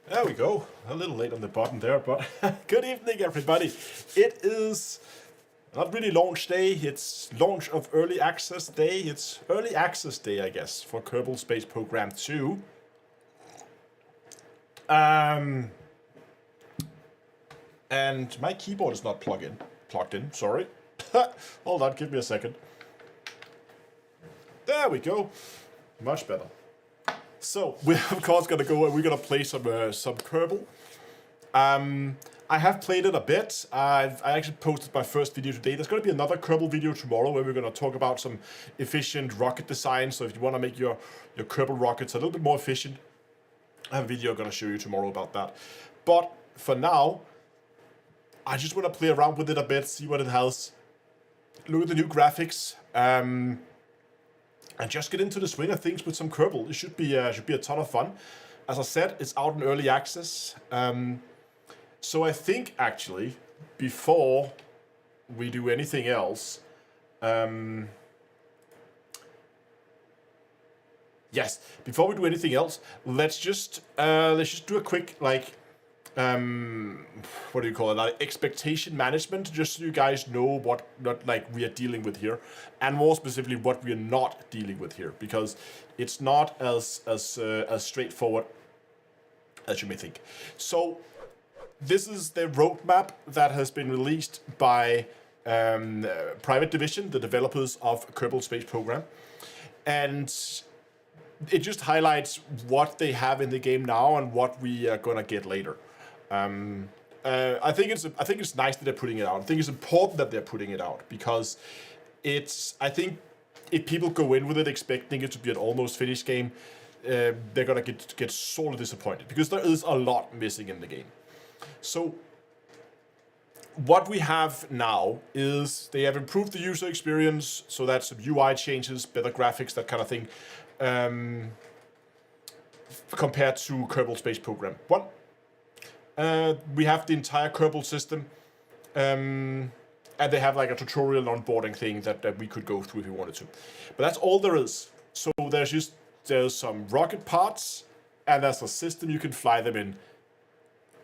There we go. A little late on the button there, but good evening, everybody. It is not really launch day. It's launch of early access day. It's early access day, I guess, for Kerbal Space Program 2. And my keyboard is not plugged in. Sorry. Hold on. Give me a second. There we go. Much better. So we're of course gonna go. We're gonna play some Kerbal. I have played it a bit. I actually posted my first video today. There's gonna be another Kerbal video tomorrow where we're gonna talk about some efficient rocket design. So if you want to make your Kerbal rockets a little bit more efficient, I have a video I'm gonna show you tomorrow about that. But for now, I just want to play around with it a bit, see what it has, look at the new graphics. And just get into the swing of things with some Kerbal. It should be a ton of fun. As I said, it's out in early access. So I think actually, before we do anything else, before we do anything else, let's just do a quick what do you call it? Like expectation management, just so you guys know what we are dealing with here, and more specifically what we are not dealing with here, because it's not as straightforward as you may think. So this is the roadmap that has been released by Private Division, the developers of Kerbal Space Program, and it just highlights what they have in the game now and what we are gonna get later. I think it's nice that they're putting it out. I think it's important that they're putting it out, because I think if people go in with it expecting it to be an almost finished game, they're gonna get sorely disappointed, because there is a lot missing in the game. So what we have now is they have improved the user experience, so that's some UI changes, better graphics, that kind of thing, compared to Kerbal Space Program 1. We have the entire Kerbal system, and they have like a tutorial onboarding thing that we could go through if we wanted to. But that's all there is. So there's some rocket parts, and there's a system you can fly them in,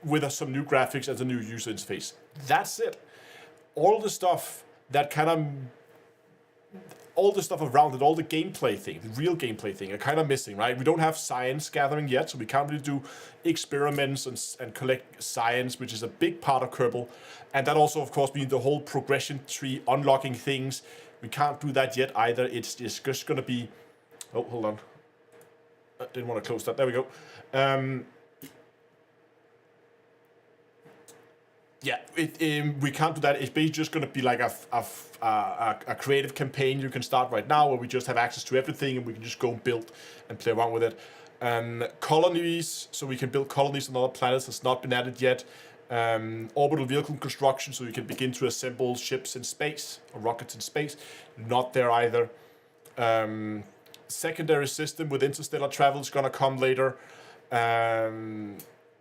with some new graphics and a new user interface. That's it. All the stuff around it, all the gameplay thing, the real gameplay thing, are kind of missing, right? We don't have science gathering yet, so we can't really do experiments and collect science, which is a big part of Kerbal. And that also, of course, means the whole progression tree, unlocking things. We can't do that yet either. It's just going to be... Oh, hold on. I didn't want to close that. There we go. We can't do that. It's basically just going to be like a creative campaign you can start right now, where we just have access to everything and we can just go build and play around with it. Colonies, so we can build colonies on other planets, has not been added yet. Orbital vehicle construction, so you can begin to assemble ships in space or rockets in space, not there either. Secondary system with interstellar travel is going to come later.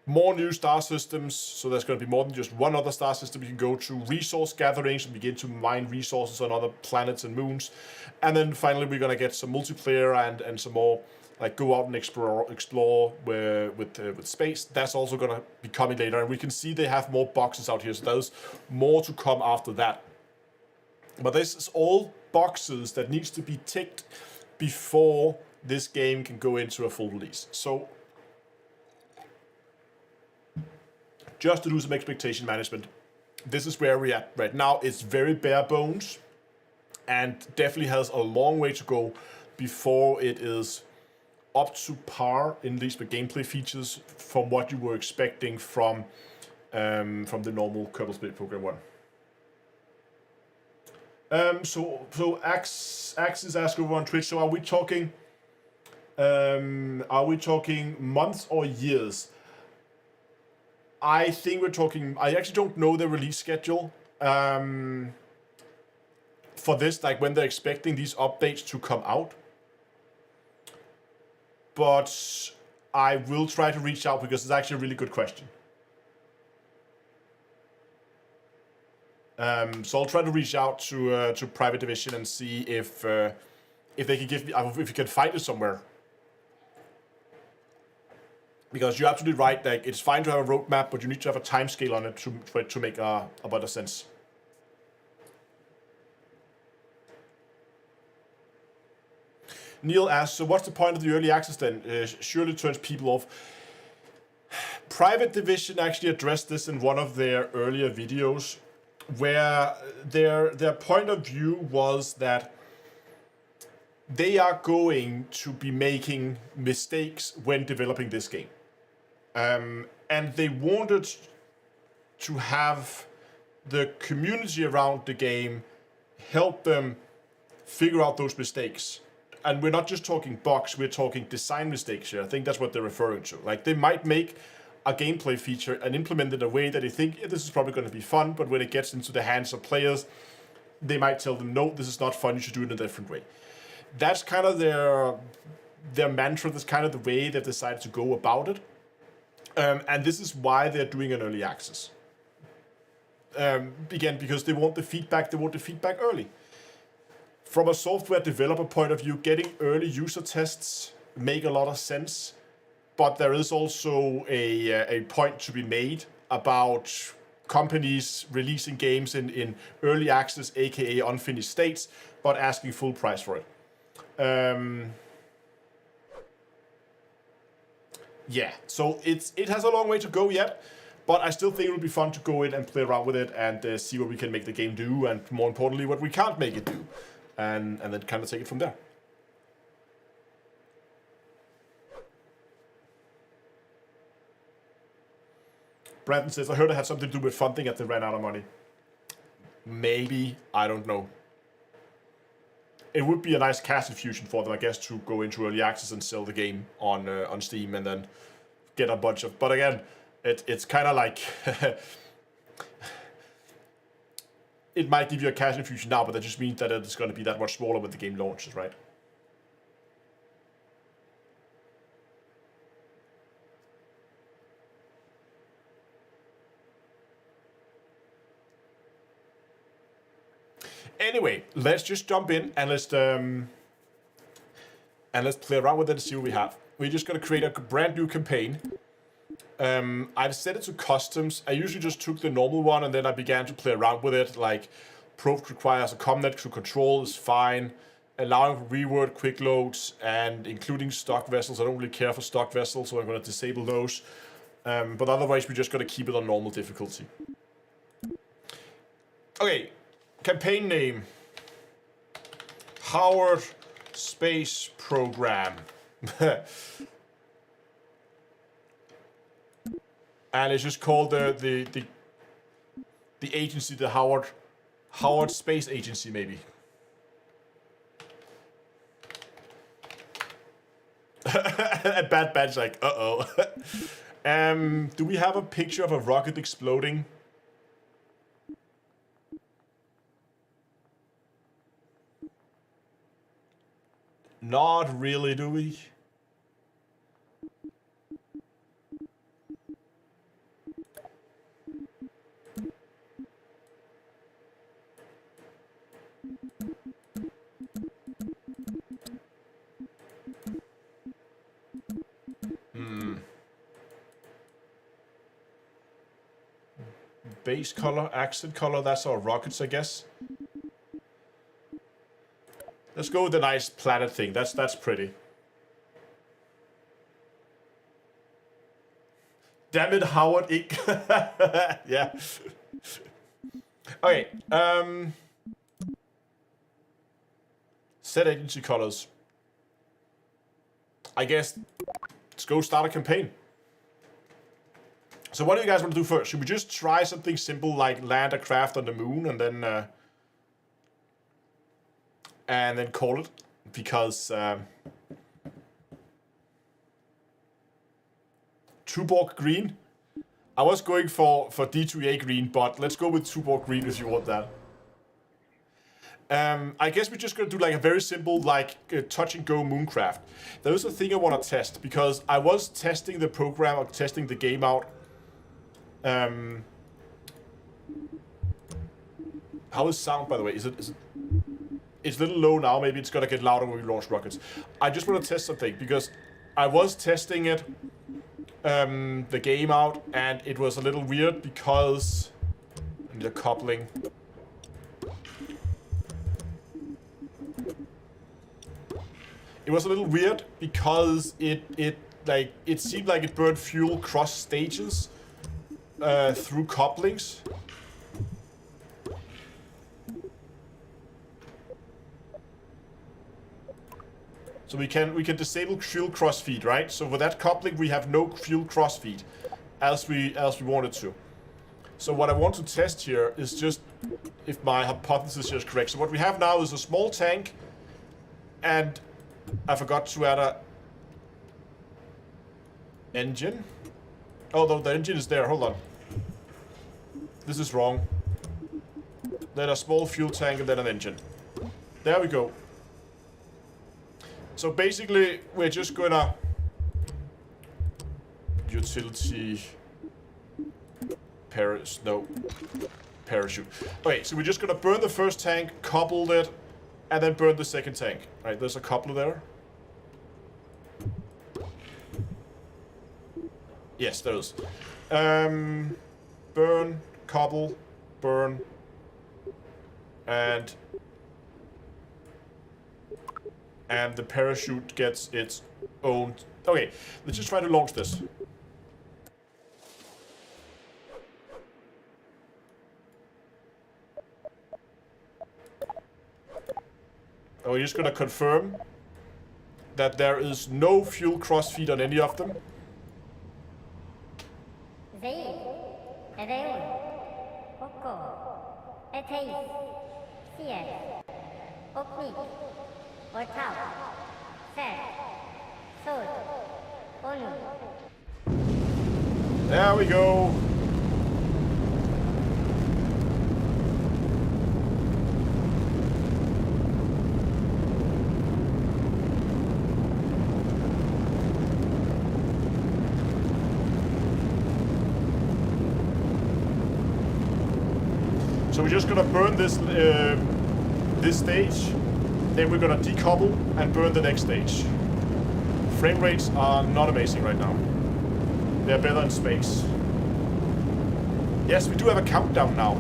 More new star systems, so there's going to be more than just one other star system you can go to. Resource gatherings, and begin to mine resources on other planets and moons. And then finally we're going to get some multiplayer and some more, like go out and explore with space. That's also going to be coming later, and we can see they have more boxes out here, so there's more to come after that. But this is all boxes that needs to be ticked before this game can go into a full release. So just to do some expectation management, this is where we're at right now. It's very bare bones, and definitely has a long way to go before it is up to par, at least with gameplay features, from what you were expecting from the normal Kerbal Space Program 1. So Axe is asking over on Twitch, so are we talking months or years? I think we're talking... I actually don't know the release schedule for this, like when they're expecting these updates to come out. But I will try to reach out, because it's actually a really good question. So I'll try to reach out to Private Division and see if they can give me... if you can find it somewhere. Because you're absolutely right, like it's fine to have a roadmap, but you need to have a time scale on it for it to make a better sense. Neil asks, so what's the point of the early access then? Surely turns people off. Private Division actually addressed this in one of their earlier videos, where their point of view was that they are going to be making mistakes when developing this game. And they wanted to have the community around the game help them figure out those mistakes. And we're not just talking bugs, we're talking design mistakes here. I think that's what they're referring to. Like, they might make a gameplay feature and implement it in a way that they think, this is probably going to be fun, but when it gets into the hands of players, they might tell them, no, this is not fun, you should do it in a different way. That's kind of their mantra, that's kind of the way they've decided to go about it. And this is why they're doing an early access. Again, because they want the feedback early. From a software developer point of view, getting early user tests make a lot of sense, but there is also a point to be made about companies releasing games in early access, aka unfinished states, but asking full price for it. Yeah, so it has a long way to go yet, but I still think it will be fun to go in and play around with it and see what we can make the game do, and more importantly, what we can't make it do. And then kind of take it from there. Brandon says, I heard it had something to do with funding that they ran out of money. Maybe, I don't know. It would be a nice cash infusion for them, I guess, to go into early access and sell the game on Steam and then get a bunch of... But again, it's kind of like... It might give you a cash infusion now, but that just means that it's going to be that much smaller when the game launches, right? Anyway, let's just jump in and let's play around with it and see what we have. We're just going to create a brand new campaign. I've set it to customs. I usually just took the normal one and then I began to play around with it. Like, Proof requires a comnet to control is fine. Allowing for reword, quick loads, and including stock vessels. I don't really care for stock vessels, so I'm going to disable those. But otherwise, we're just going to keep it on normal difficulty. Okay, campaign name. Howard Space Program. And it's just called the agency, the Howard Space Agency, maybe. A bad badge, like, uh-oh. Do we have a picture of a rocket exploding? Not really, do we? Base color, accent color, that's our rockets, I guess. Let's go with the nice planet thing. That's pretty. Damn it, Howard Inc. Yeah. Okay. Set agency colors. I guess let's go start a campaign. So what do you guys want to do first? Should we just try something simple like land a craft on the moon and then call it? Because Tuborg green. I was going for D2A green, but let's go with Tuborg green if you want that. I guess we're just gonna do like a very simple like touch and go mooncraft. There is a thing I want to test because I was testing the program or testing the game out. How is sound, by the way? Is it? It's a little low now. Maybe it's gonna get louder when we launch rockets. I just want to test something because I was testing it the game out, and it was a little weird because the coupling. It was a little weird because it seemed like it burned fuel cross stages through couplings. So we can disable fuel cross feed, right? So with that coupling, we have no fuel cross feed, as we wanted to. So what I want to test here is just if my hypothesis here is correct. So what we have now is a small tank, and I forgot to add a engine. Oh, no, the engine is there. Hold on. This is wrong. Then a small fuel tank and then an engine. There we go. So basically, we're just gonna utility parachute. Okay, so we're just gonna burn the first tank, couple it, and then burn the second tank. Right, there's a coupler there. Yes, there is. Burn, couple, burn, and the parachute gets its own... Okay, let's just try to launch this. Oh, we're just gonna confirm that there is no fuel crossfeed on any of them. There we go. So we're just gonna burn this this stage, then we're gonna decouple and burn the next stage. Frame rates are not amazing right now. They're better in space. Yes, we do have a countdown now.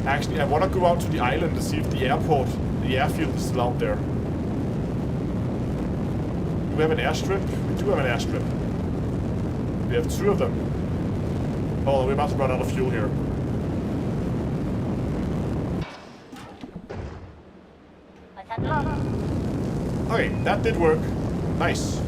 Actually, I want to go out to the island to see if the airfield is still out there. Do we have an airstrip? We do have an airstrip. We have 2 of them. Oh, we're about to run out of fuel here. Okay, that did work. Nice.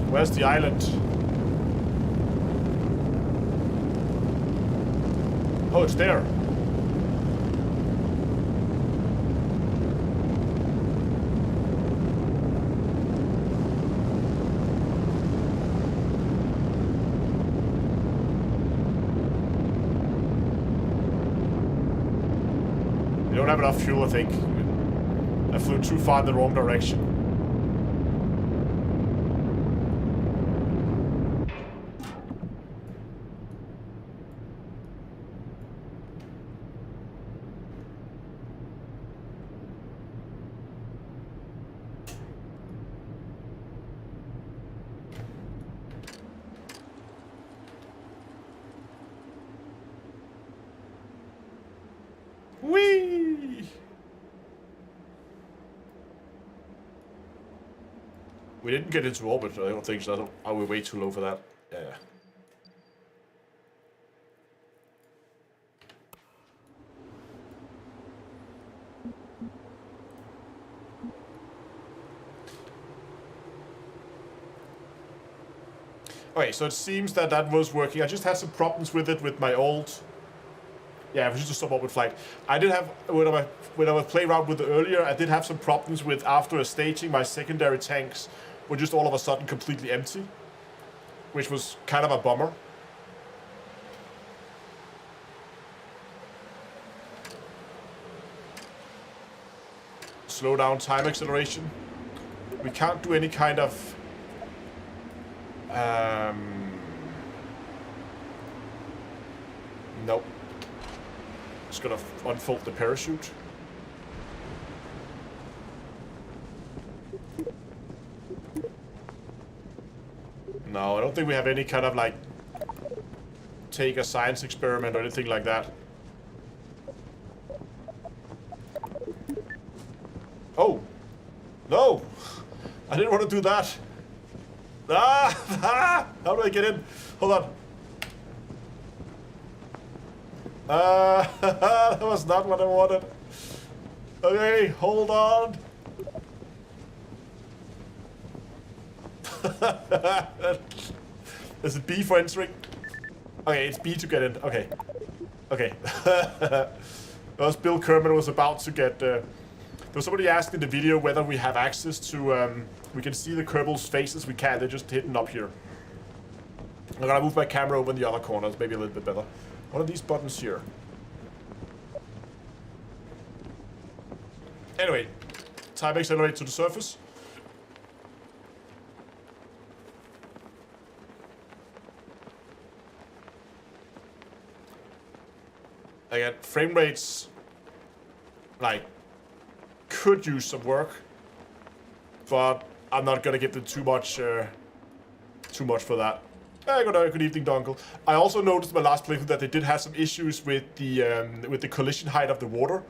Where's the island? Oh, it's there. We don't have enough fuel, I think. I flew too far in the wrong direction. Whee! We didn't get into orbit, I don't think so. Are we way too low for that? Yeah. Okay, so it seems that that was working. I just had some problems with it with my old... Yeah, it was just a suborbit flight. I did have, when I was playing around with it earlier, I did have some problems with, after a staging, my secondary tanks were just all of a sudden completely empty, which was kind of a bummer. slow down time acceleration. We can't do any kind of nope. Just gonna unfold the parachute. No, I don't think we have any kind of like take a science experiment or anything like that. Oh! No! I didn't want to do that! Ah! How do I get in? Hold on. That was not what I wanted. Okay, hold on. Is it B for entering? Okay, it's B to get in. Okay. Okay. As Bill Kerbal was about to get... there was somebody asked in the video whether we have access to... we can see the Kerbal's faces. We can. They're just hidden up here. I'm gonna move my camera over in the other corners. Maybe a little bit better. What are these buttons here? Anyway. Time accelerate to the surface. Again, frame rates, like, could use some work, but I'm not gonna give them too much for that. Good evening, Dunkel. I also noticed in my last playthrough that they did have some issues with the collision height of the water,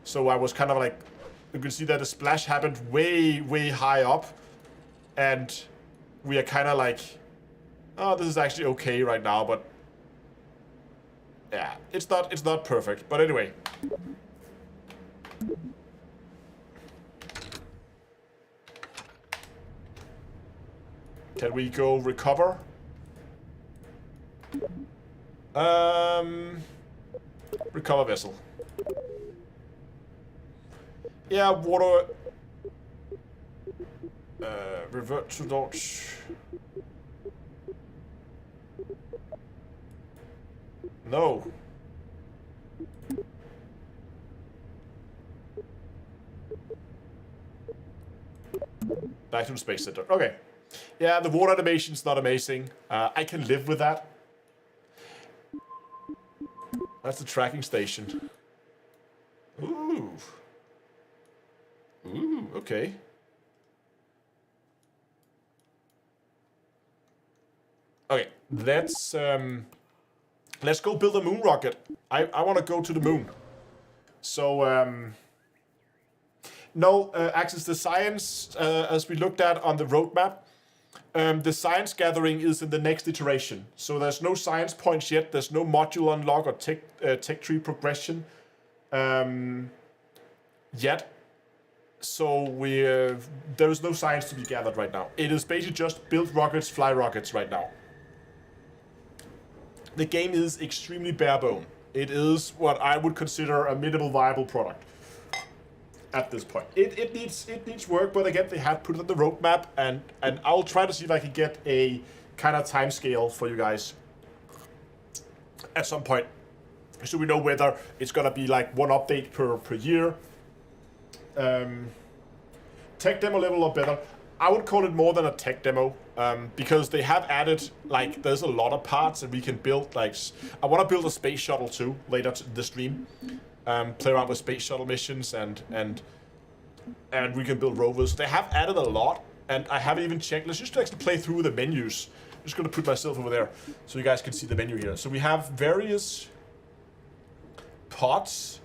so I was kind of like, you can see that the splash happened way high up, and we are kind of like, oh, this is actually okay right now, but. Yeah, it's not perfect, but anyway. Can we go recover? Recover vessel. Yeah, water. Revert to launch. No. Back to the Space Center. Okay. Yeah, the water animation's not amazing. I can live with that. That's the tracking station. Ooh. Ooh, okay. Okay, let's go build a moon rocket. I want to go to the moon. So, no, Axis, the science, as we looked at on the roadmap, the science gathering is in the next iteration. So there's no science points yet. There's no module unlock or tech tree progression yet. So there is no science to be gathered right now. It is basically just build rockets, fly rockets right now. The game is extremely bare bone. It is what I would consider a minimal viable product at this point. It needs work, but again, they have put it on the roadmap, and I'll try to see if I can get a kind of time scale for you guys at some point, so we know whether it's gonna be like one update per year. Tech demo level or better. I would call it more than a tech demo, because they have added, like, there's a lot of parts that we can build. Like, I want to build a space shuttle too later in the stream. Play around with space shuttle missions and we can build rovers. They have added a lot, and I haven't even checked. Let's just actually play through the menus. I'm just gonna put myself over there so you guys can see the menu here. So we have various pods.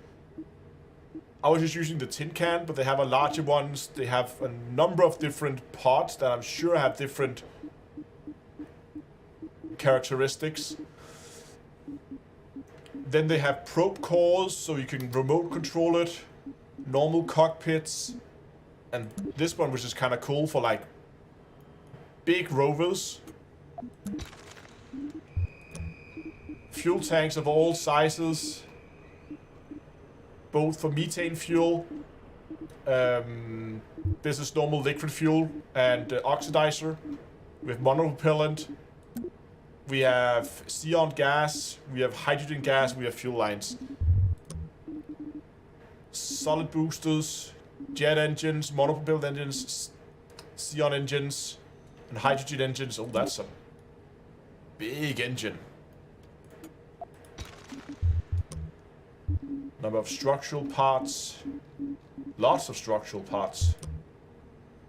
I was just using the tin can, but they have a larger ones. They have a number of different pods that I'm sure have different characteristics. Then they have probe cores, so you can remote control it. Normal cockpits. And this one, which is kind of cool for like big rovers. Fuel tanks of all sizes. Both for methane fuel. This is normal liquid fuel and oxidizer with monopropellant. We have xenon gas, we have hydrogen gas, we have fuel lines. Solid boosters, jet engines, monopropelled engines, xenon engines, and hydrogen engines. Oh, that's a big engine. Number of structural parts. Lots of structural parts.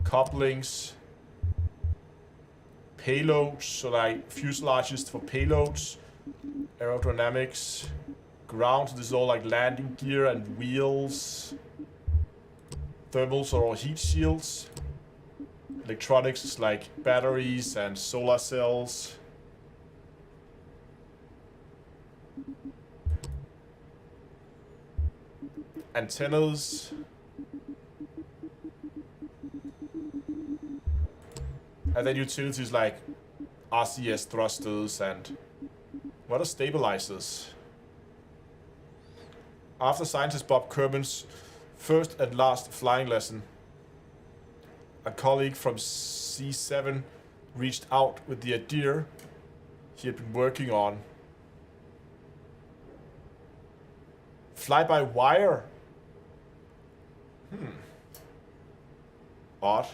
Couplings. Payloads, so like fuselages for payloads. Aerodynamics. Ground, so this is all like landing gear and wheels. Thermals are all heat shields. Electronics is like batteries and solar cells. Antennas. And then utilities like RCS thrusters and what are stabilizers? After scientist Bob Kerman's first and last flying lesson, a colleague from C7 reached out with the idea he had been working on. Fly-by-wire. Odd.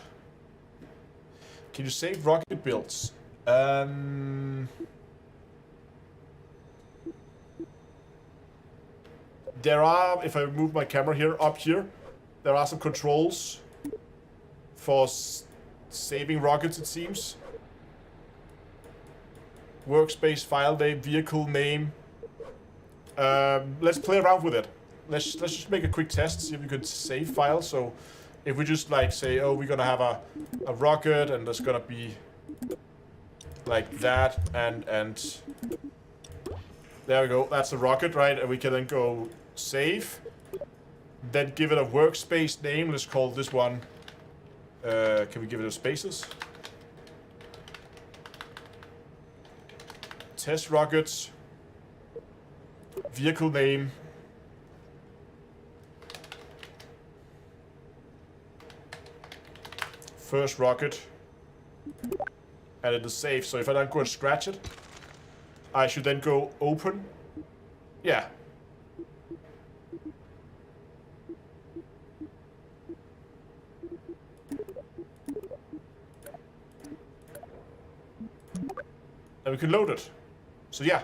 Can you save rocket builds? There are, if I move my camera here, up here, there are some controls for saving rockets, it seems. Workspace, file name, vehicle name. Let's play around with it. Let's just make a quick test, see if we could save files. So if we just like say, oh, we're gonna have a rocket and there's gonna be like that and there we go, that's a rocket, right? And we can then go save, then give it a workspace name. Let's call this one, can we give it a spaces? Test rockets, vehicle name, first rocket, and it is safe. So if I don't go and scratch it, I should then go open. Yeah. And we can load it. So yeah.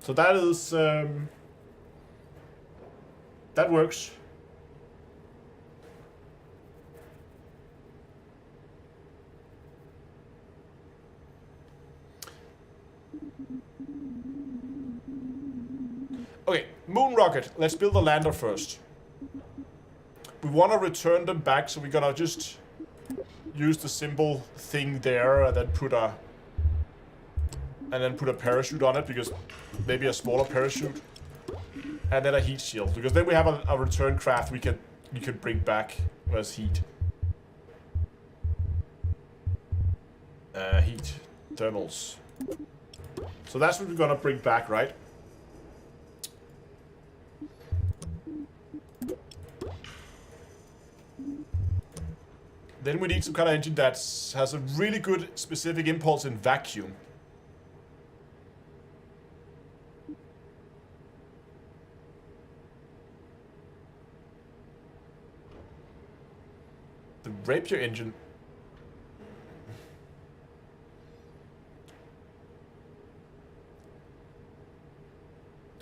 So that is, that works. Okay, moon rocket. Let's build a lander first. We want to return them back, so we're gonna just use the symbol thing there and then put a parachute on it, because maybe a smaller parachute, and then a heat shield, because then we have a return craft we can bring back as heat. Heat thermals. So that's what we're gonna bring back, right? Then we need some kind of engine that has a really good specific impulse in vacuum. The Rapier engine.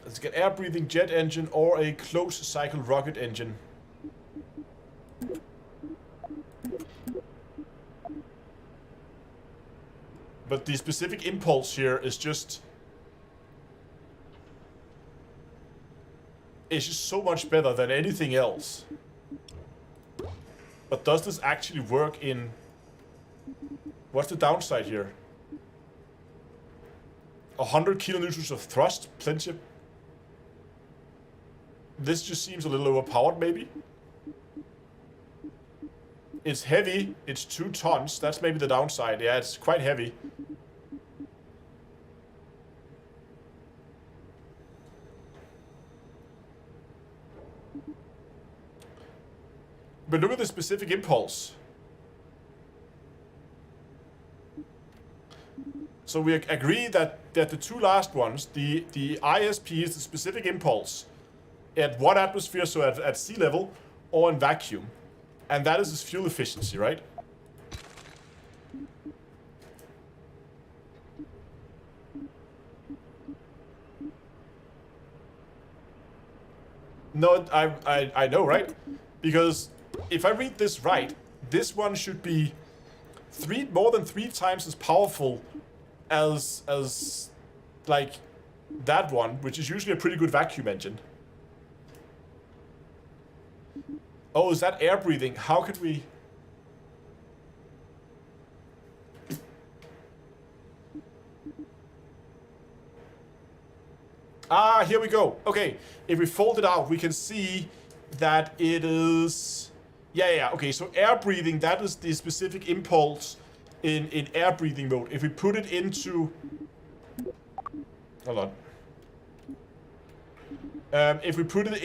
Let's get air-breathing jet engine or a closed-cycle rocket engine. But the specific impulse here is just... it's just so much better than anything else. But does this actually work in... what's the downside here? 100 kilonewtons of thrust, plenty of... This just seems a little overpowered, maybe? It's heavy, it's 2 tons, that's maybe the downside. Yeah, it's quite heavy. But look at the specific impulse. So we agree that the two last ones, the ISP is the specific impulse at what atmosphere, so at sea level or in vacuum. And that is its fuel efficiency, right? No, I know, right? Because if I read this right, this one should be more than 3 times as powerful as like that one, which is usually a pretty good vacuum engine. Oh, is that air breathing? How could we... Ah, here we go. Okay, if we fold it out, we can see that it is... Yeah, okay, so air breathing, that is the specific impulse in air breathing mode. If we put it into... Hold on. If we put it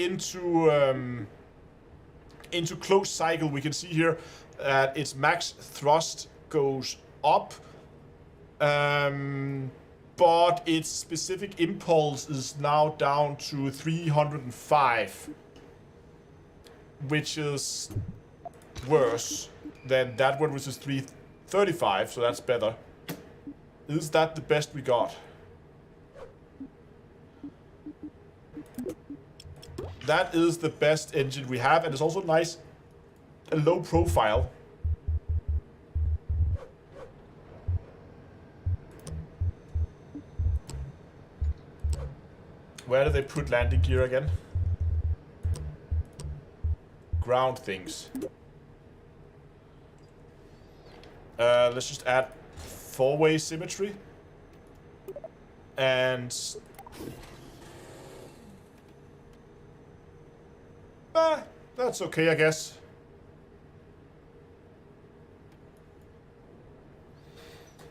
into closed cycle, we can see here that its max thrust goes up. But its specific impulse is now down to 305, which is worse than that one, which is 335, so that's better. Is that the best we got? That is the best engine we have, and it's also nice and low profile. Where do they put landing gear again? Ground things. Let's just add 4-way symmetry. And... that's okay, I guess.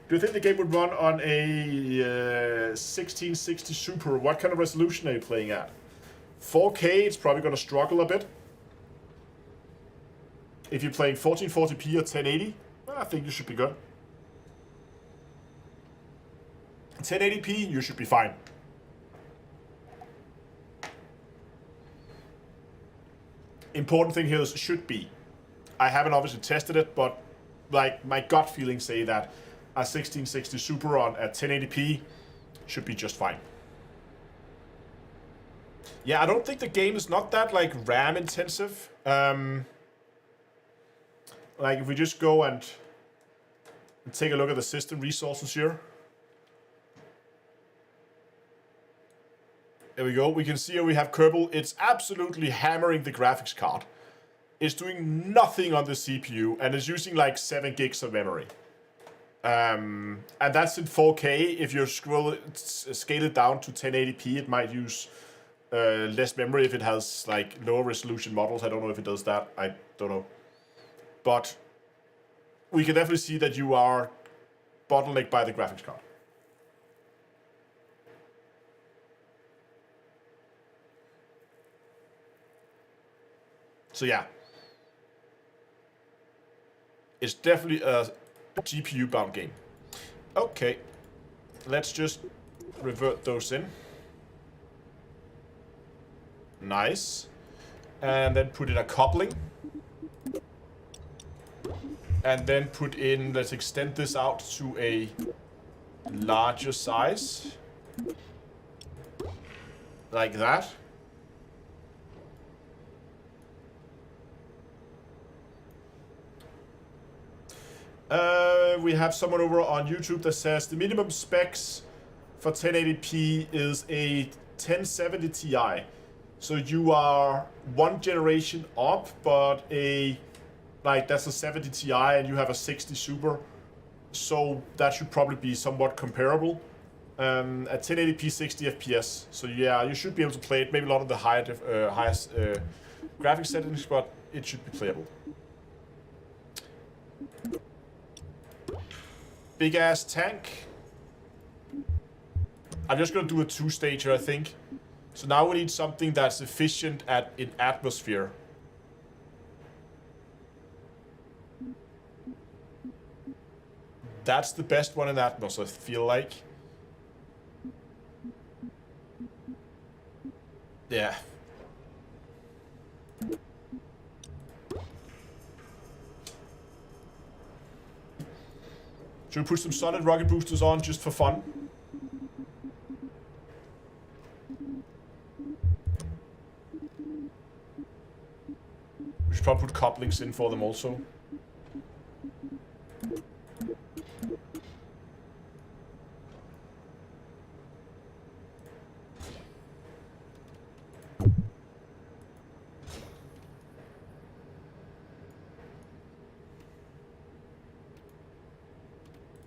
Do you think the game would run on a 1660 Super? What kind of resolution are you playing at? 4K, it's probably going to struggle a bit. If you're playing 1440p or 1080, I think you should be good. 1080p, you should be fine. Important thing here is should be. I haven't obviously tested it, but like my gut feelings say that a 1660 Super on at 1080p should be just fine. Yeah, I don't think the game is not that like RAM intensive. Like if we just go and take a look at the system resources here. There we go. We can see here we have Kerbal. It's absolutely hammering the graphics card. It's doing nothing on the CPU and it's using like 7 gigs of memory. And that's in 4K. If you scale it down to 1080p, it might use less memory if it has like lower resolution models. I don't know if it does that. I don't know. But we can definitely see that you are bottlenecked by the graphics card. So yeah, it's definitely a GPU-bound game. Okay, let's just revert those in. Nice. And then put in a coupling. And then put in, let's extend this out to a larger size. Like that. We have someone over on YouTube that says the minimum specs for 1080p is a 1070 Ti. So you are one generation up, but that's a 70 Ti and you have a 60 Super. So that should probably be somewhat comparable. At 1080p 60 FPS. So yeah, you should be able to play it. Maybe a lot of the highest graphics settings, but it should be playable. Big ass tank. I'm just gonna do a 2-stager, I think. So now we need something that's efficient in atmosphere. That's the best one in Atmos, I feel like. Yeah. Should we put some solid rocket boosters on just for fun? We should probably put couplings in for them also.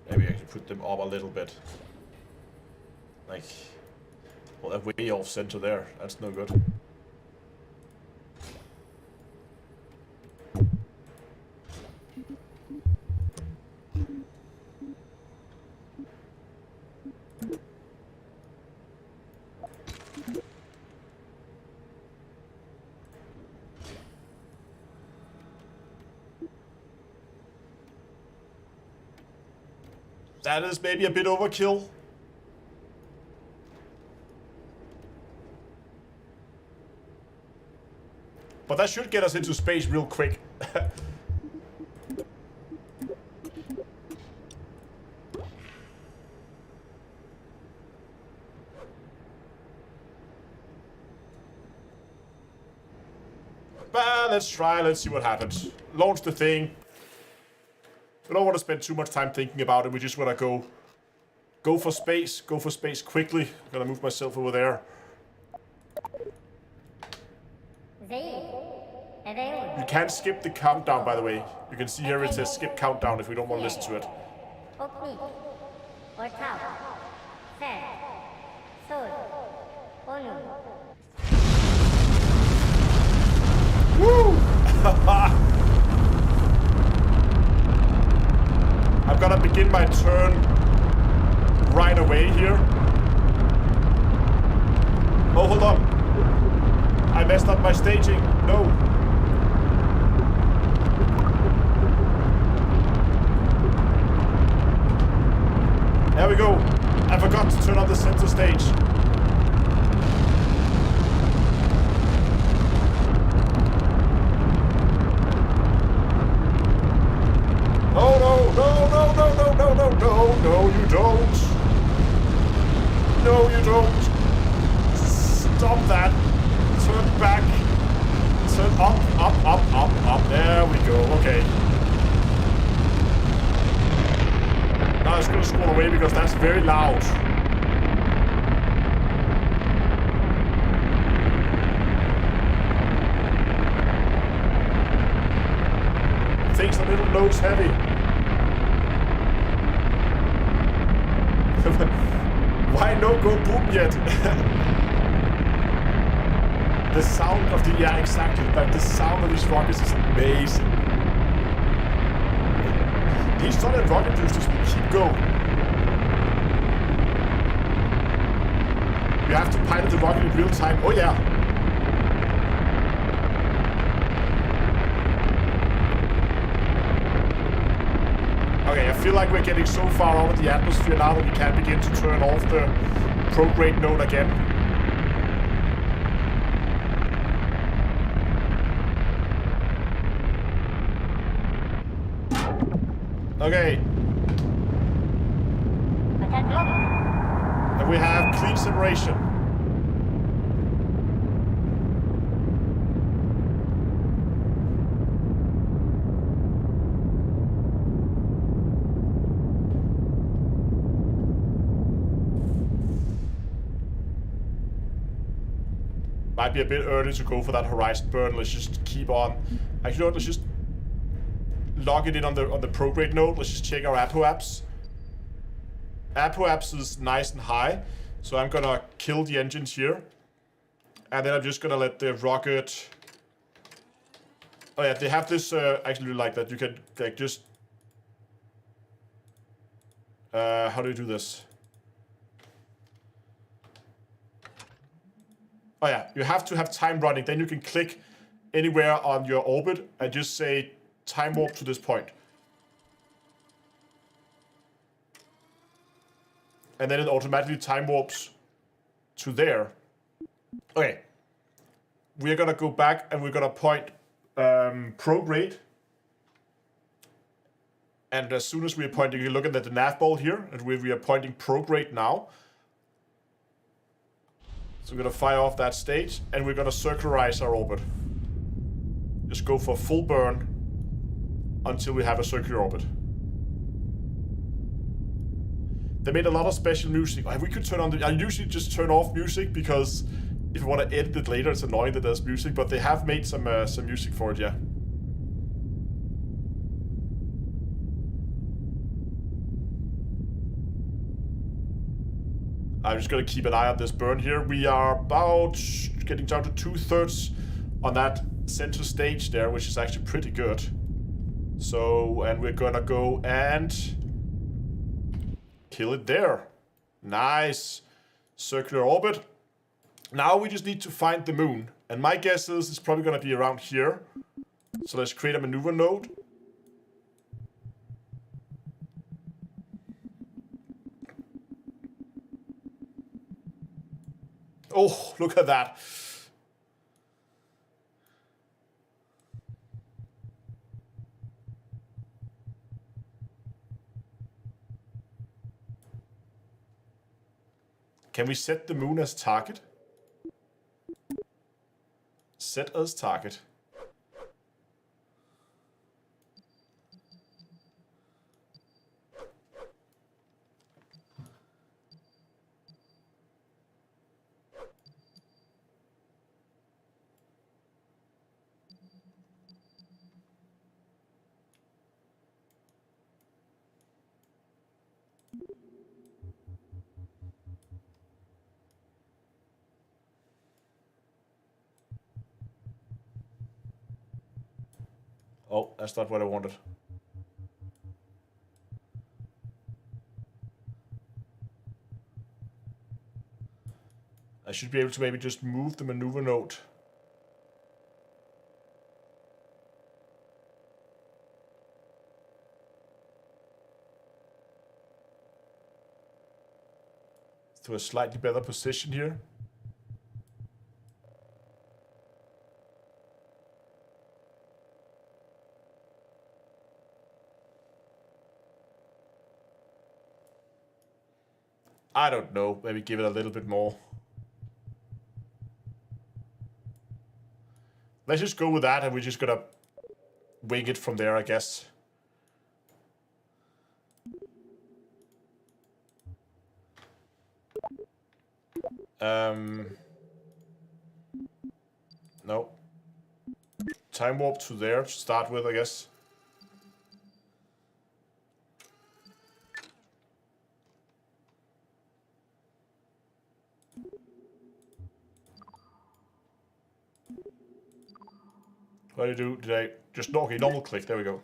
Maybe I can put them up a little bit. Like, well, they're way off center there. That's no good. That is maybe a bit overkill. But that should get us into space real quick. But let's try, let's see what happens. Launch the thing. We don't want to spend too much time thinking about it. We just want to go for space. Go for space quickly. I'm gonna move myself over there. You can skip the countdown, by the way. You can see here it says skip countdown if we don't want to listen to it. Woo! I'm gonna begin my turn right away here. Oh, hold on. I messed up my staging. No. There we go. I forgot to turn on the center stage. Oh no, no, no, no, no, no, no, no, no, you don't. No, you don't. Stop that. Turn back. Turn up, up, up, up, up. There we go. Okay. Now it's gonna scroll away because that's very loud. Thing's a little nose heavy. Why no go boom yet? The sound of the, yeah, exactly. Like the sound of these rockets is amazing. These solid rocket boosters will keep going. You have to pilot the rocket in real time. Oh yeah. Okay, I feel like we're getting so far out of the atmosphere now that we can begin to turn off the prograde node again. Okay. And we have clean separation. Might be a bit early to go for that horizon burn. Let's just keep on. Actually, let's just log it in on the prograde node. Let's just check our aPOAPs. aPOAPs is nice and high, so I'm gonna kill the engines here, and then I'm just gonna let the rocket. Oh yeah, they have this actually like that. You can like just. How do you do this? Oh yeah, you have to have time running. Then you can click anywhere on your orbit and just say time warp to this point. and then it automatically time warps to there. Okay. We are gonna go back and we're gonna point prograde. And as soon as we are pointing, you're looking at the nav ball here, and we are pointing prograde now. So we're gonna fire off that stage, and we're gonna circularize our orbit. Just go for full burn until we have a circular orbit. They made a lot of special music. We could turn on the... I usually just turn off music because if you want to edit it later, it's annoying that there's music, but they have made some music for it, yeah. I'm just gonna keep an eye on this burn here. We are about getting down to 2/3 on that center stage there, which is actually pretty good. So, and we're gonna go and kill it there. Nice. Circular orbit. Now we just need to find the moon. And my guess is it's probably gonna be around here. So let's create a maneuver node. Oh, look at that. Can we set the moon as target? Set as target. Oh, that's not what I wanted. I should be able to maybe just move the maneuver node. To a slightly better position here. I don't know, maybe give it a little bit more. Let's just go with that and we're just gonna wing it from there, I guess. No. Time warp to there to start with, I guess. What do I do? Did I just... Okay, normal click. There we go.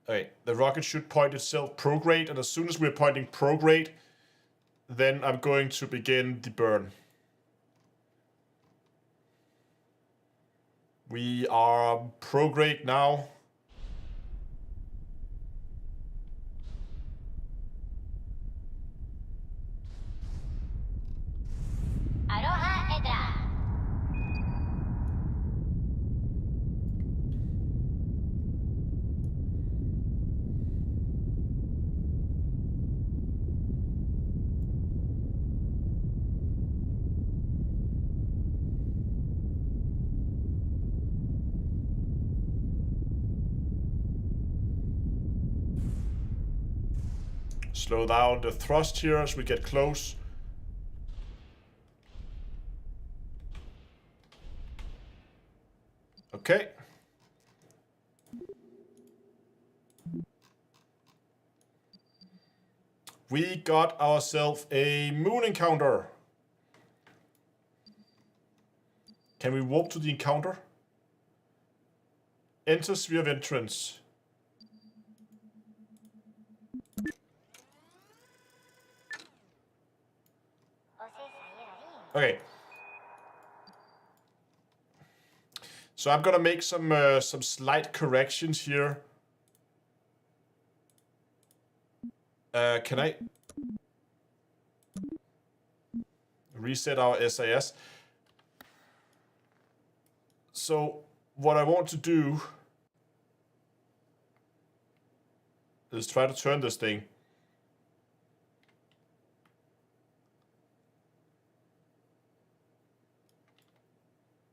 Okay, the rocket should point itself prograde, and as soon as we're pointing prograde, then I'm going to begin the burn. We are prograde now. Slow down the thrust here as we get close. Okay. We got ourselves a moon encounter. Can we warp to the encounter? Enter sphere of entrance. Okay. So I'm gonna make some slight corrections here. Can I reset our SAS? So what I want to do is try to turn this thing.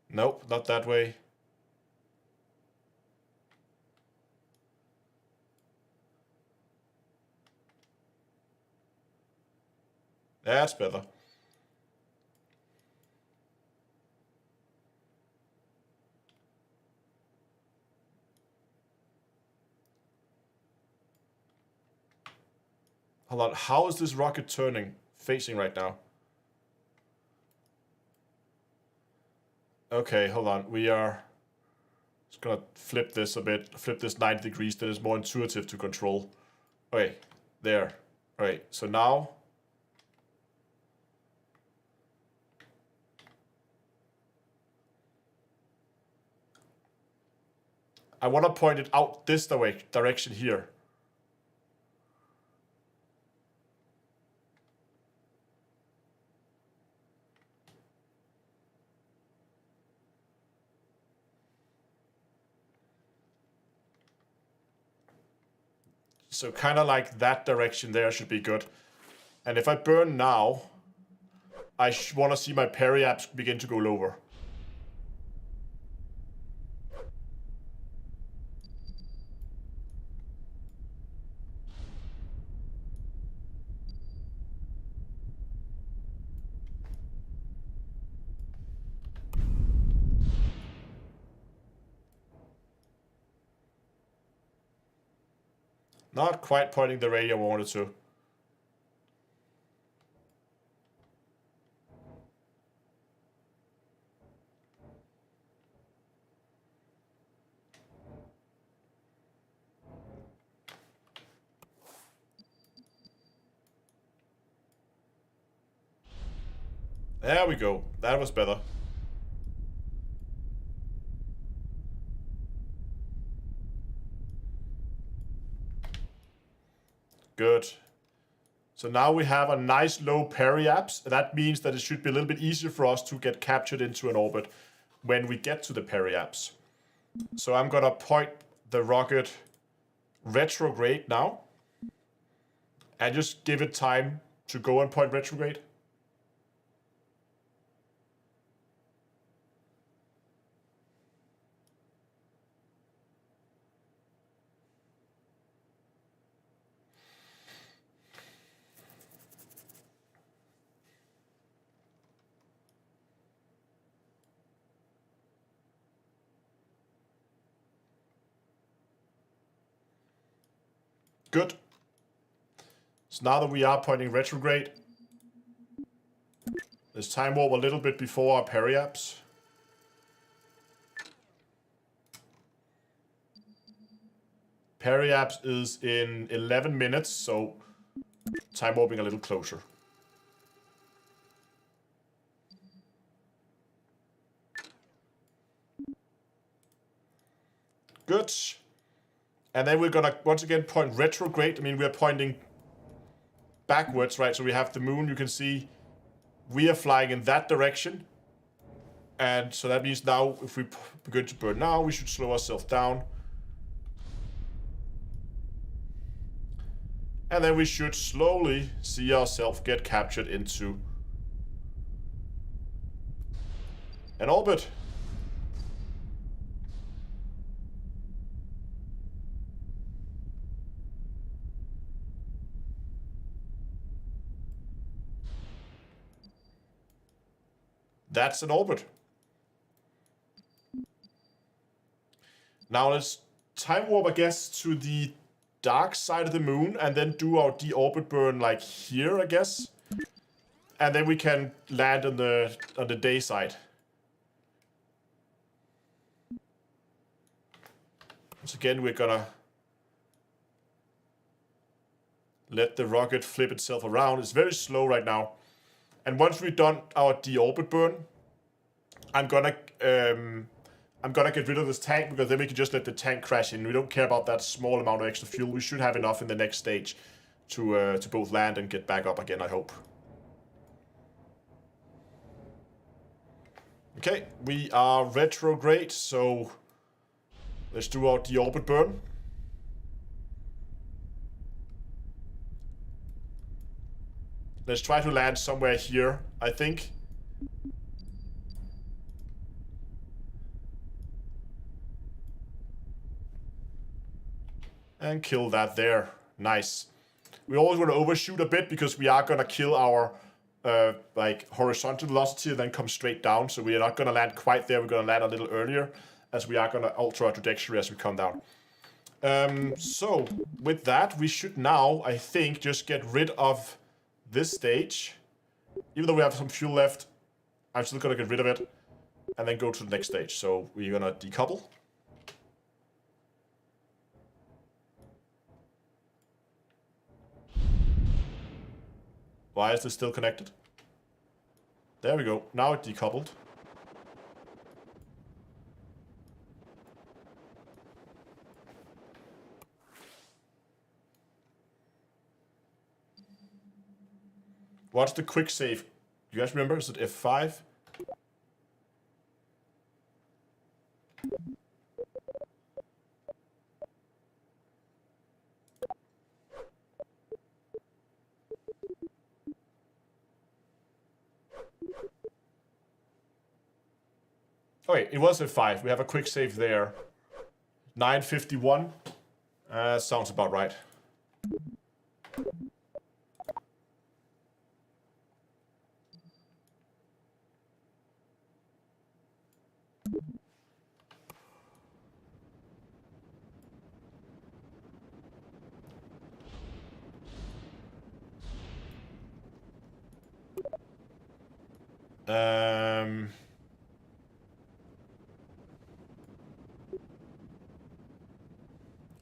Nope, not that way. That's better. Hold on, how is this rocket facing right now? Okay, hold on, we are just gonna flip this a bit, flip this 90 degrees, that is more intuitive to control. Okay, there. Alright, so now I want to point it out this direction here. So kind of like that direction there should be good. And if I burn now, I want to see my periapse begin to go lower. Not quite pointing the way I wanted to. There we go. That was better. Good. So now we have a nice low periapse. That means that it should be a little bit easier for us to get captured into an orbit when we get to the periapse. So I'm gonna point the rocket retrograde now and just give it time to go and point retrograde. Good. So now that we are pointing retrograde, let's time warp a little bit before our periapse. Periapse is in 11 minutes, so time warping a little closer. Good. And then we're gonna once again point retrograde. I mean, we're pointing backwards, right? So we have the moon, you can see we are flying in that direction. And so that means now, if we begin to burn now, we should slow ourselves down. And then we should slowly see ourselves get captured into an orbit. That's an orbit. Now let's time warp, I guess, to the dark side of the moon and then do our deorbit burn like here, I guess. And then we can land on the day side. Once again, we're gonna let the rocket flip itself around. It's very slow right now. And once we've done our deorbit burn, I'm gonna I'm gonna get rid of this tank because then we can just let the tank crash in. We don't care about that small amount of extra fuel. We should have enough in the next stage to both land and get back up again, I hope. Okay, we are retrograde, so let's do our deorbit burn. Let's try to land somewhere here, I think. And kill that there. Nice. We always want to overshoot a bit because we are gonna kill our like horizontal velocity and then come straight down. So we are not gonna land quite there. We're gonna land a little earlier, as we are gonna alter our trajectory as we come down. So with that, we should now, I think, just get rid of this stage. Even though we have some fuel left, I'm still gonna get rid of it and then go to the next stage. So we're gonna decouple. Why is this still connected? There we go. Now it decoupled. What's the quick save? You guys remember? Is it F5? Okay, it was F5. We have a quick save there. 9:51. Sounds about right.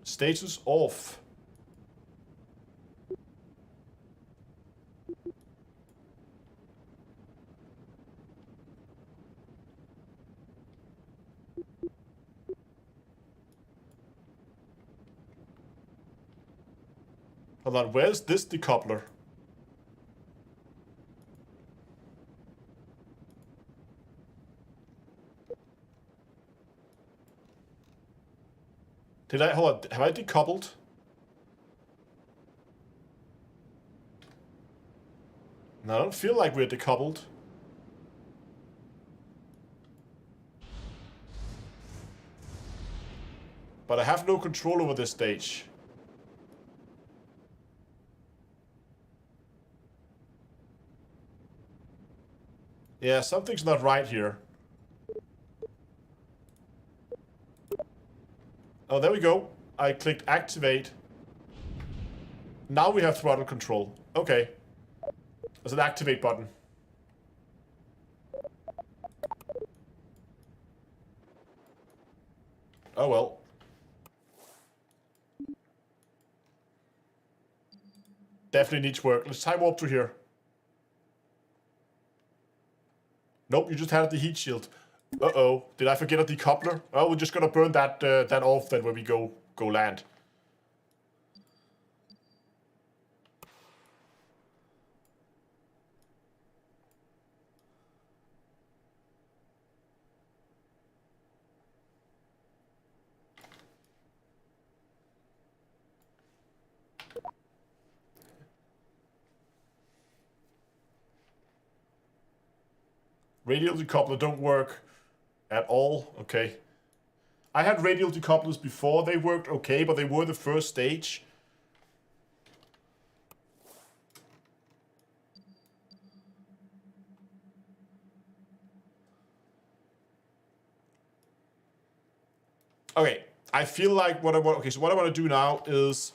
Status off. Hold on, where's this decoupler? Did I, hold on, have I decoupled? No, I don't feel like we're decoupled. But I have no control over this stage. Yeah, something's not right here. Oh, there we go. I clicked activate. Now we have throttle control. Okay. There's an activate button. Oh well. Definitely needs work. Let's time warp to here. Nope, you just had the heat shield. Uh-oh. Did I forget a decoupler? Oh, we're just gonna burn that that off then when we go land. Radial decoupler don't work at all. Okay. I had radial decouplers before. They worked okay, but they were the first stage. Okay, I feel like what I want. Okay, so what I want to do now is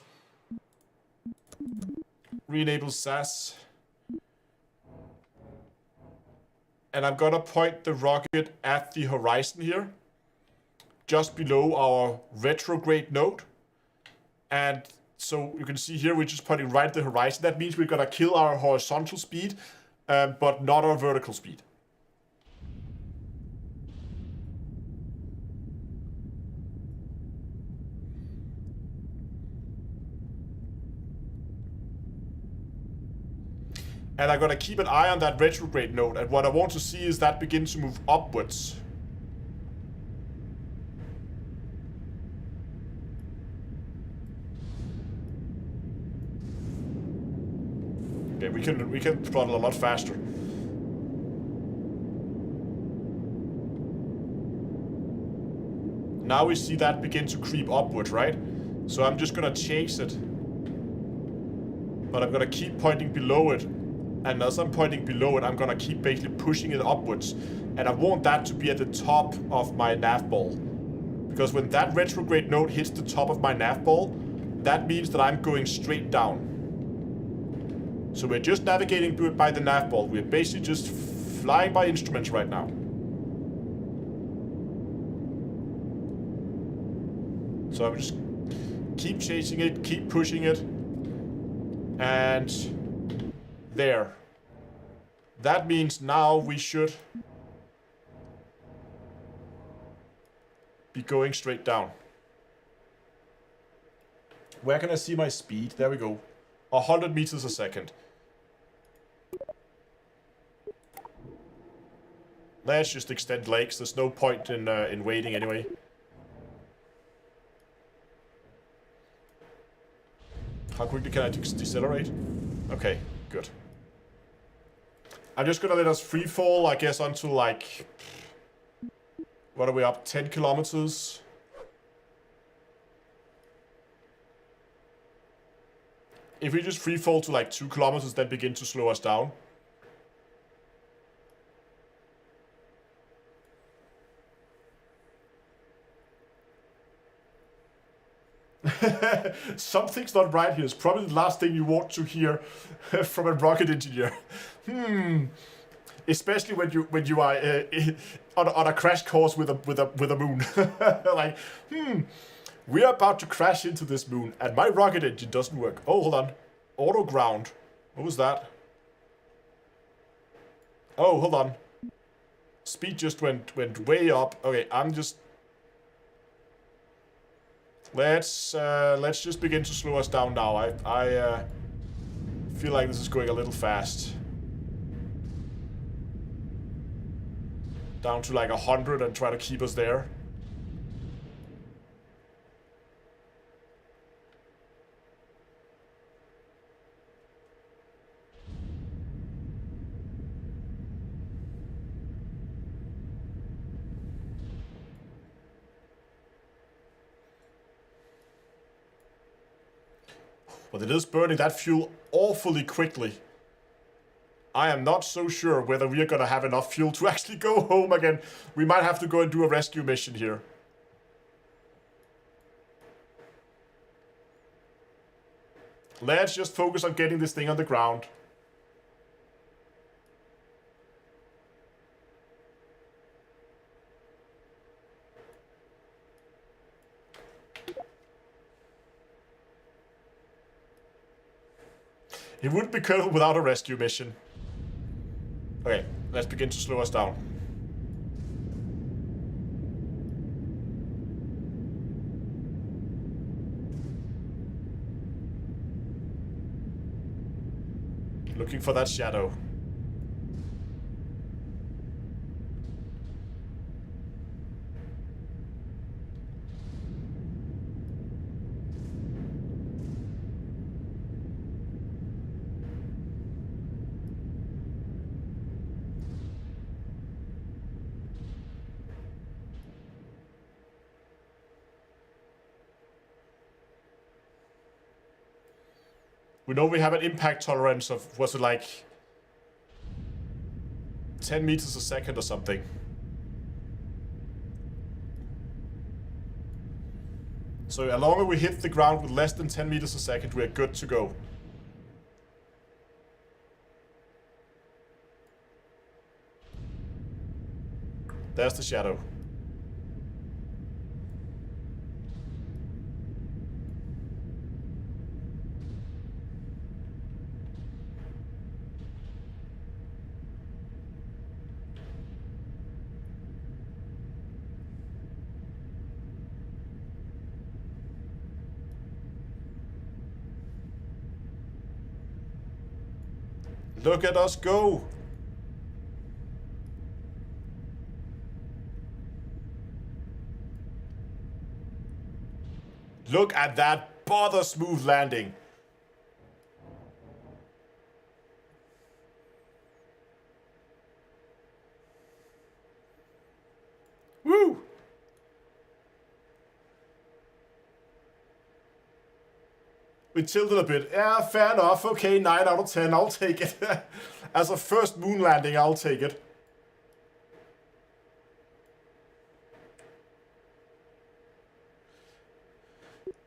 re-enable SAS. And I'm gonna point the rocket at the horizon here, just below our retrograde node. And so you can see here, we're just pointing right at the horizon. That means we're gonna kill our horizontal speed, but not our vertical speed. And I'm gonna keep an eye on that retrograde node, and what I want to see is that begin to move upwards. Okay, we can throttle a lot faster. Now we see that begin to creep upward, right? So I'm just gonna chase it. But I'm gonna keep pointing below it. And as I'm pointing below it, I'm gonna keep basically pushing it upwards. And I want that to be at the top of my nav ball. Because when that retrograde node hits the top of my nav ball, that means that I'm going straight down. So we're just navigating by the nav ball. We're basically just flying by instruments right now. So I'm just keep chasing it, keep pushing it. And there. That means now we should be going straight down. Where can I see my speed? There we go. 100 meters a second. Let's just extend legs. There's no point in waiting anyway. How quickly can I decelerate? Okay, good. I'm just gonna let us free fall, I guess, onto like... What are we up? 10 kilometers? If we just free fall to like 2 kilometers, then begin to slow us down. Something's not right here. It's probably the last thing you want to hear from a rocket engineer. Especially when you are on a crash course with a moon. Like, we are about to crash into this moon, and my rocket engine doesn't work. Oh, hold on. Auto ground. What was that? Oh, hold on. Speed just went way up. Okay, I'm just... Let's just begin to slow us down now. I feel like this is going a little fast. Down to like 100 and try to keep us there. But it is burning that fuel awfully quickly. I am not so sure whether we are going to have enough fuel to actually go home again. We might have to go and do a rescue mission here. Let's just focus on getting this thing on the ground. It would be cool without a rescue mission. Okay, let's begin to slow us down. Looking for that shadow. We know we have an impact tolerance of, was it like 10 meters a second or something? So as long as we hit the ground with less than 10 meters a second, we're good to go. There's the shadow. Look at us go. Look at that bother smooth landing. Woo! We tilted a bit. Yeah, fair enough. Okay, 9 out of 10. I'll take it. As a first moon landing, I'll take it.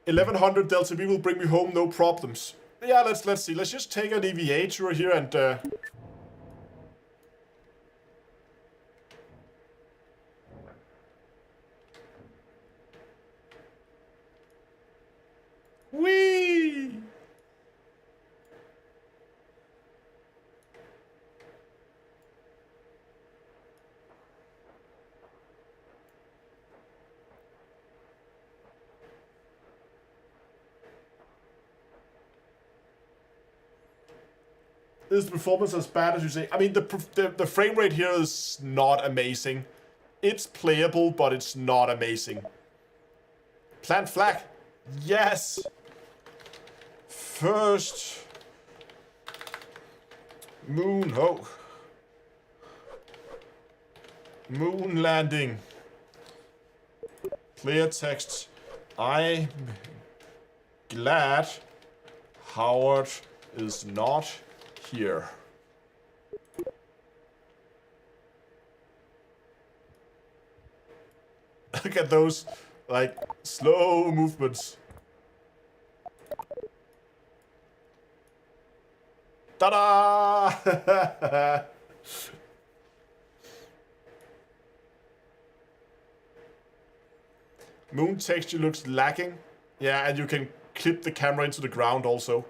$1,100 Delta V will bring me home, no problems. Yeah, let's see. Let's just take an EVA tour here and whee! Is the performance as bad as you say? I mean, the frame rate here is not amazing. It's playable, but it's not amazing. Plant flag. Yes! First moon, oh. Moon landing. Clear text. I'm glad Howard is not here. Look at those, like, slow movements. Ta-da! Moon texture looks lacking. Yeah, and you can clip the camera into the ground also.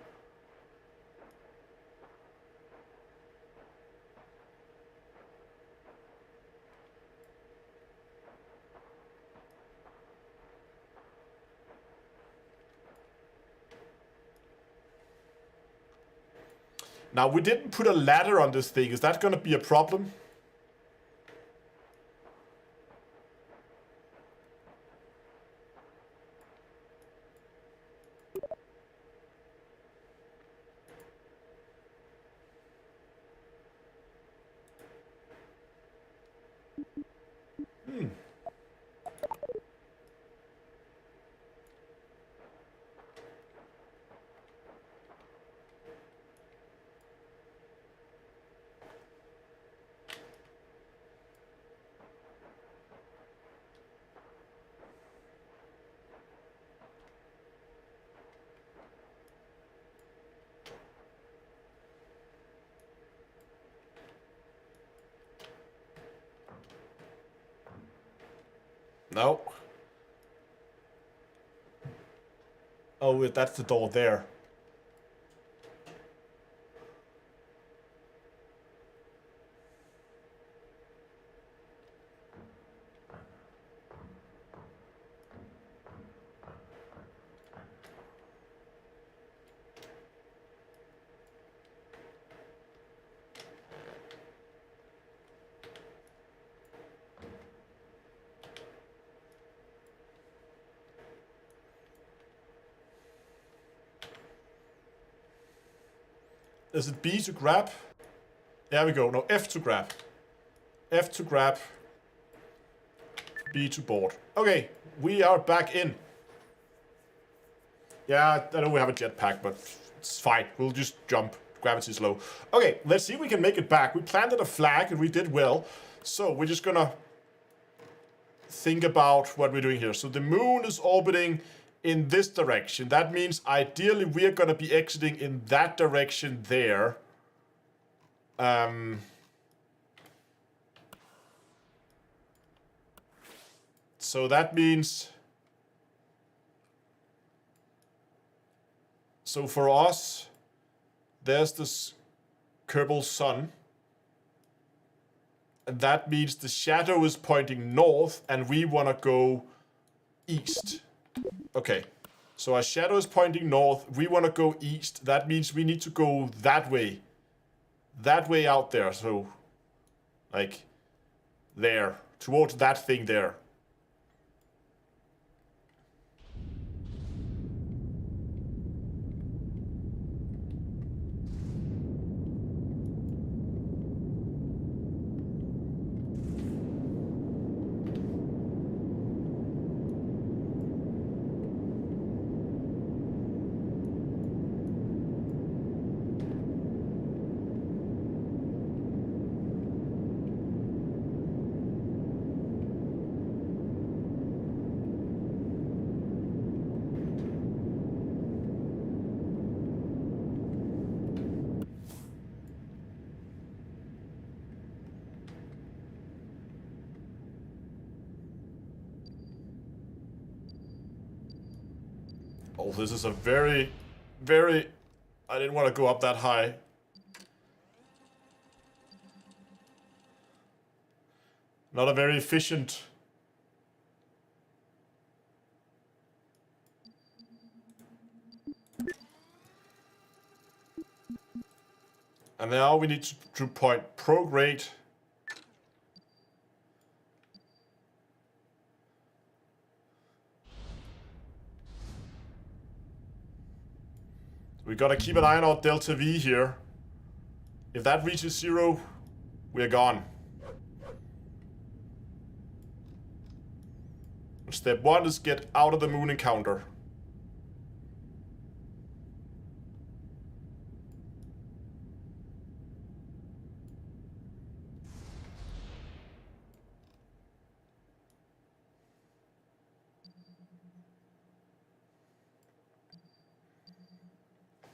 Now, we didn't put a ladder on this thing. Is that going to be a problem? No. Oh, that's the door there. Is it B to grab? There we go. No, F to grab. F to grab. B to board. Okay, we are back in. Yeah, I know we have a jetpack, but it's fine. We'll just jump. Gravity's low. Okay, let's see if we can make it back. We planted a flag and we did well. So we're just gonna think about what we're doing here. So the moon is orbiting in this direction. That means ideally we are going to be exiting in that direction there. So that means... So for us, there's this Kerbal sun. And that means the shadow is pointing north and we want to go east. Okay, so our shadow is pointing north. We want to go east. That means we need to go that way. that way out there. So, like, there. Towards that thing there. Oh, this is a very, very... I didn't want to go up that high. Not a very efficient... And now we need to point prograde. We gotta keep an eye on our delta V here. If that reaches 0, we're gone. Step 1 is get out of the moon encounter.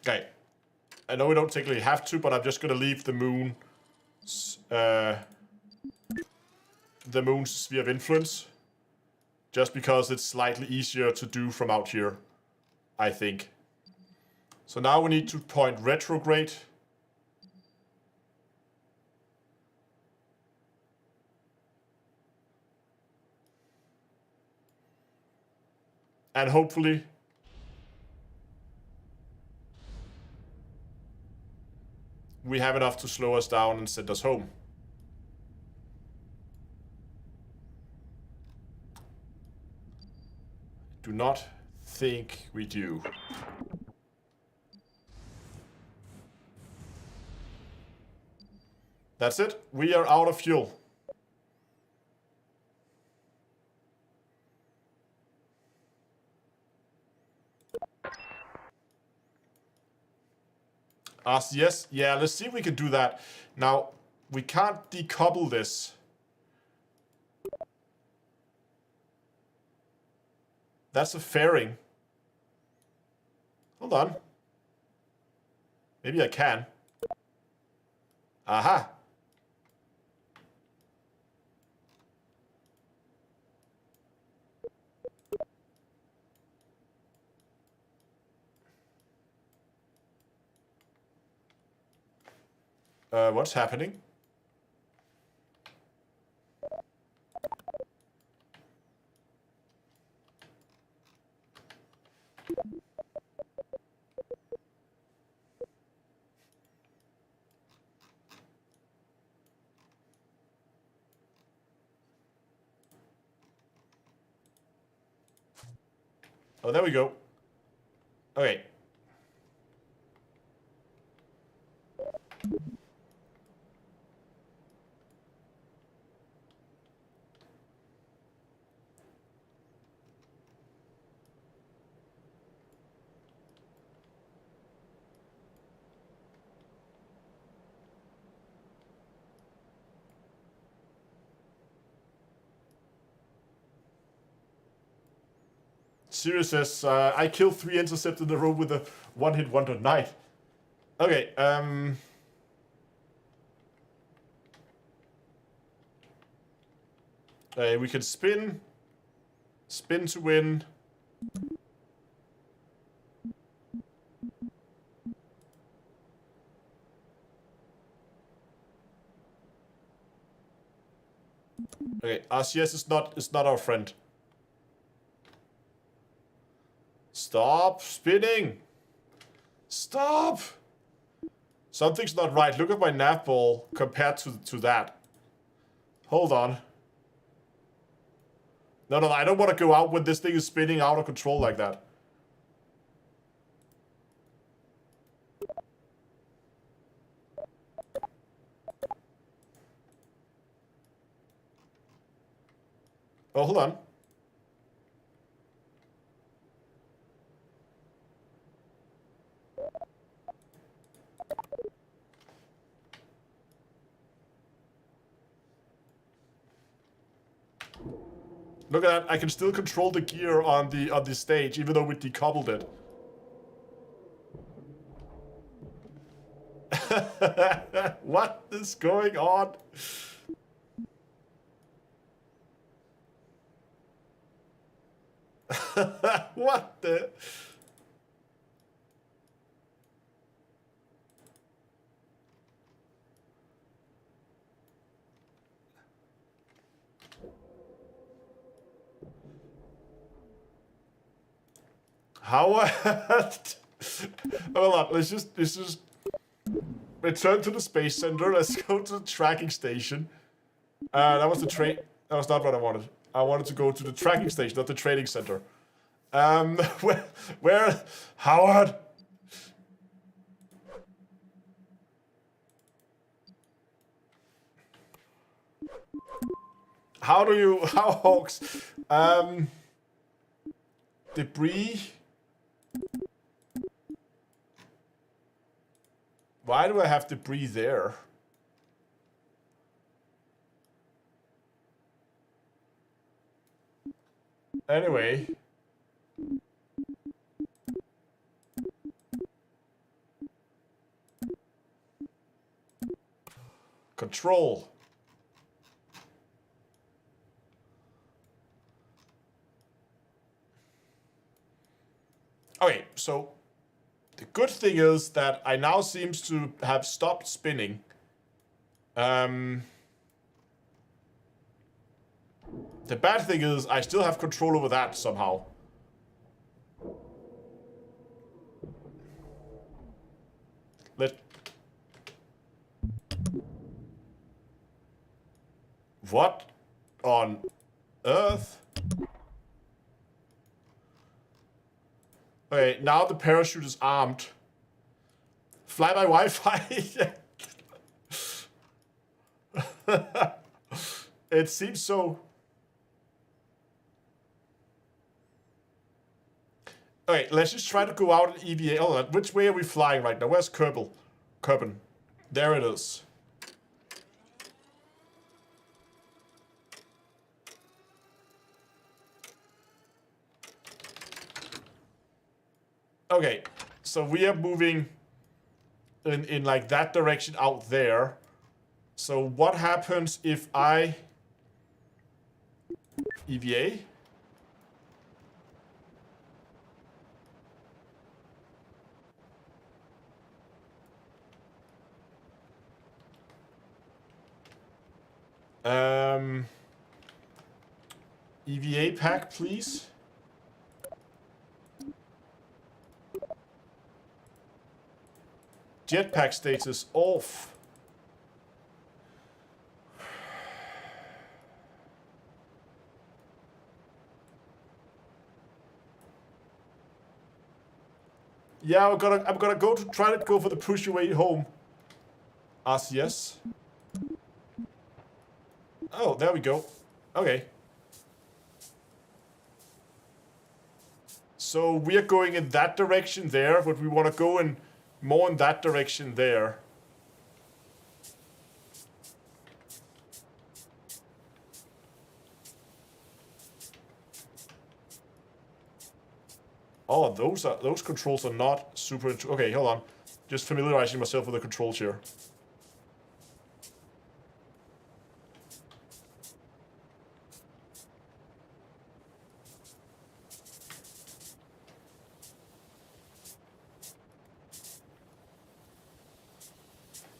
Okay. I know we don't technically have to, but I'm just gonna leave the moon's sphere of influence. Just because it's slightly easier to do from out here, I think. So now we need to point retrograde. And hopefully we have enough to slow us down and send us home. Do not think we do. That's it. We are out of fuel. RCS? Yeah, let's see if we can do that. Now, we can't decouple this. That's a fairing. Hold on. Maybe I can. Aha. What's happening? Oh, there we go. Okay. Sirius says, I killed 3 intercepts in a row with a one-hit wonder knight. Okay, we can spin. Spin to win. Okay, RCS is not our friend. Stop spinning! Stop! Something's not right. Look at my nav ball compared to that. Hold on. No, no, I don't want to go out when this thing is spinning out of control like that. Oh, hold on. Look at that, I can still control the gear on the stage, even though we decoupled it. What is going on? What the? How? Hold on, let's just return to the space center. Let's go to the tracking station. That was the train. That was not what I wanted. I wanted to go to the tracking station, not the training center. Where, Howard? How Hawks? Debris. Why do I have debris there? Anyway. Control. Okay, so the good thing is that I now seems to have stopped spinning. The bad thing is I still have control over that somehow. What on earth? Okay, now the parachute is armed. Fly by Wi-Fi. It seems so. Okay, let's just try to go out at EVA. Oh, which way are we flying right now? Where's Kerbal? Kerbal. There it is. Okay, so we are moving in like that direction out there. So what happens if I EVA? EVA pack, please. Jetpack status off. Yeah, I'm gonna go to try to go for the push your way home. RCS. Oh, there we go. Okay. So we are going in that direction there, but we want to go in more in that direction there. Oh, those controls are not super. Okay, hold on. Just familiarizing myself with the controls here.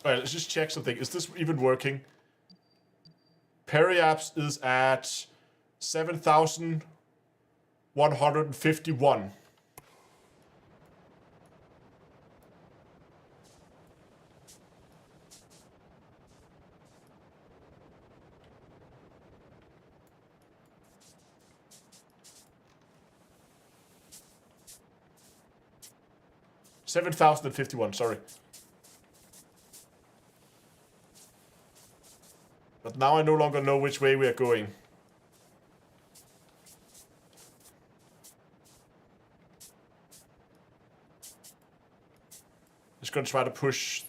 Alright, let's just check something. Is this even working? Periapps is at 7,151. 7,051, sorry. But now I no longer know which way we are going. Just gonna try to push.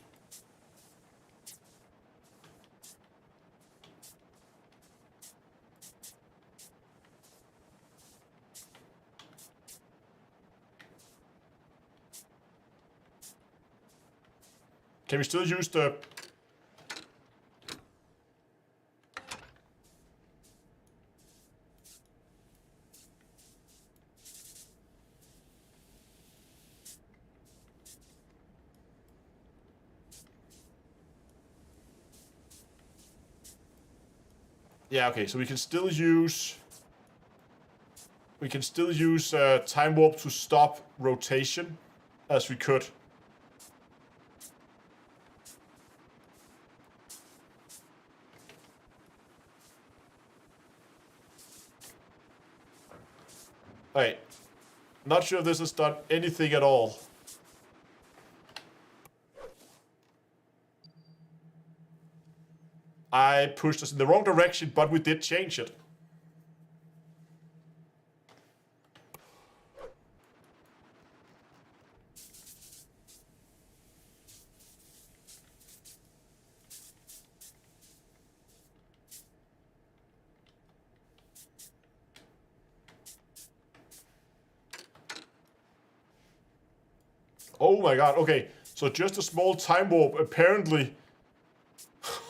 Can we still use the... Yeah, okay, so we can still use... We can still use time warp to stop rotation, as we could. Alright. Not sure if this has done anything at all. I pushed us in the wrong direction, but we did change it. Oh my god, okay. So just a small time warp, apparently.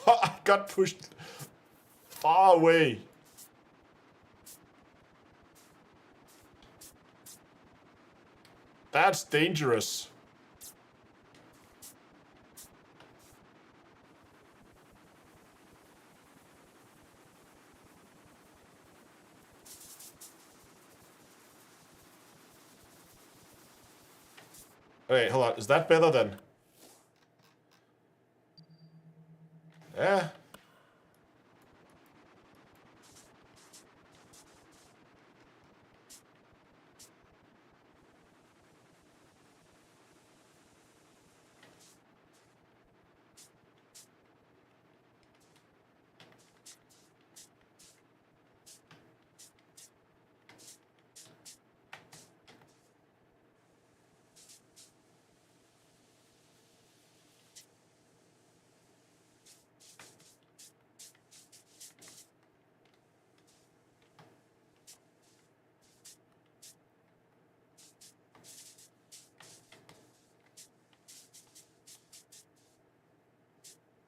I got pushed far away. That's dangerous. Wait, hold on. Is that better then? Yeah.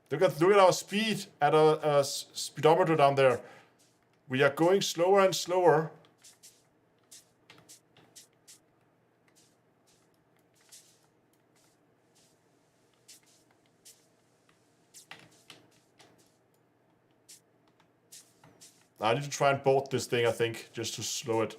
Look at our speed at a speedometer down there. We are going slower and slower. I need to try and board this thing, I think, just to slow it.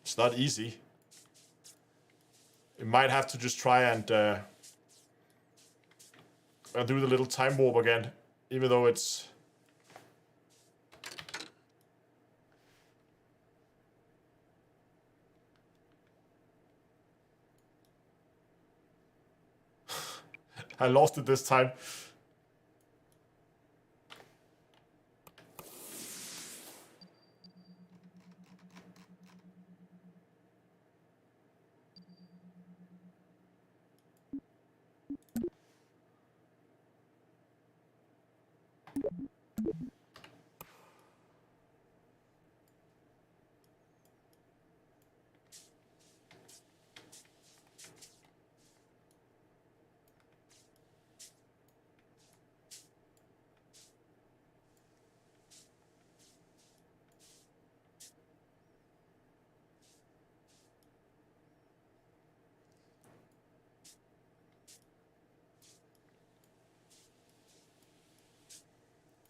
It's not easy. You might have to just try and do the little time warp again, even though it's... I lost it this time.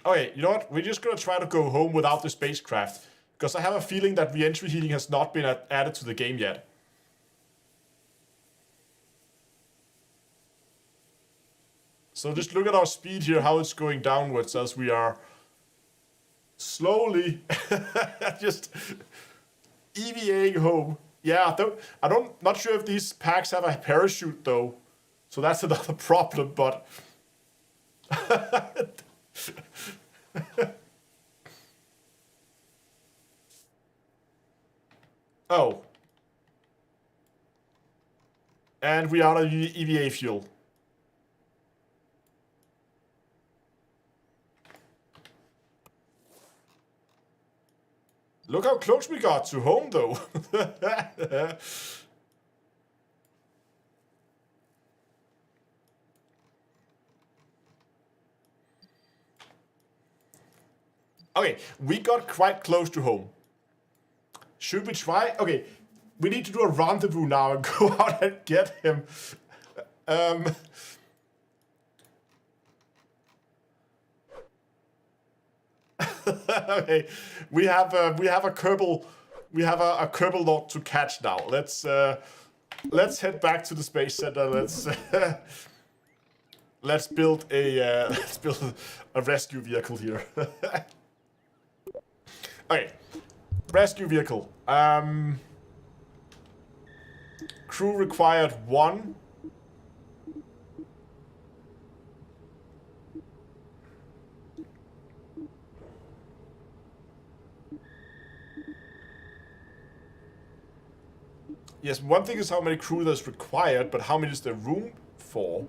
Okay, you know what? We're just gonna try to go home without the spacecraft. Because I have a feeling that re-entry heating has not been added to the game yet. So just look at our speed here, how it's going downwards as we are slowly just EVAing home. Yeah, not sure if these packs have a parachute though. So that's another problem, but oh. And we are out of EVA fuel. Look how close we got to home, though. Okay, we got quite close to home. Should we try? Okay, we need to do a rendezvous now and go out and get him. Okay, we have a Kerbal, a Kerbal Lord to catch now. Let's head back to the space center. Let's build a rescue vehicle here. Okay, rescue vehicle. Crew required 1. Yes, one thing is how many crew there's required, but how many is there room for?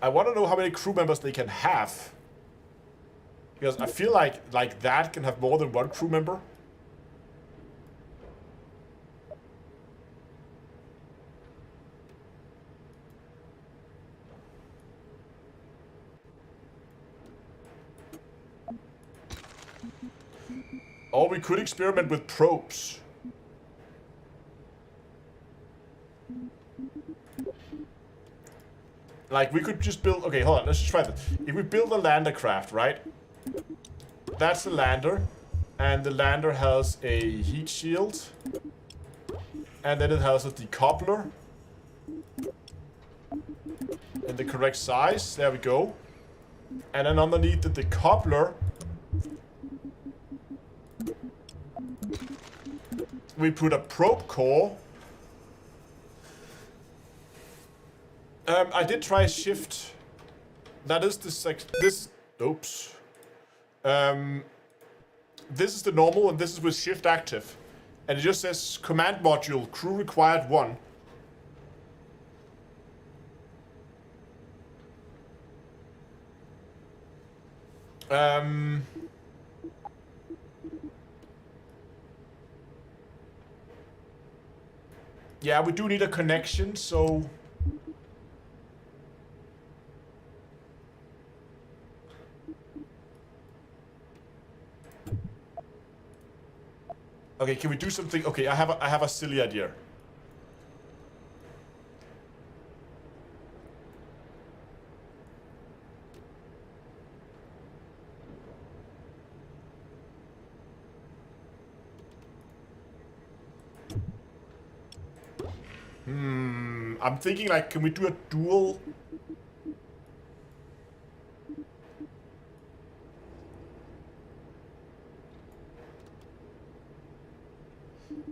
I want to know how many crew members they can have. Because I feel like that can have more than 1 crew member. Or we could experiment with probes. Like, we could just build... Okay, hold on, let's just try this. If we build a lander craft, right? That's the lander. And the lander has a heat shield. And then it has a decoupler. In the correct size. There we go. And then underneath the decoupler, we put a probe core. I did try shift. That is this. Oops. This is the normal, and this is with shift active, and it just says command module crew required 1. Yeah, we do need a connection, so. Okay, can we do something? Okay, I have a silly idea. I'm thinking like, can we do a dual?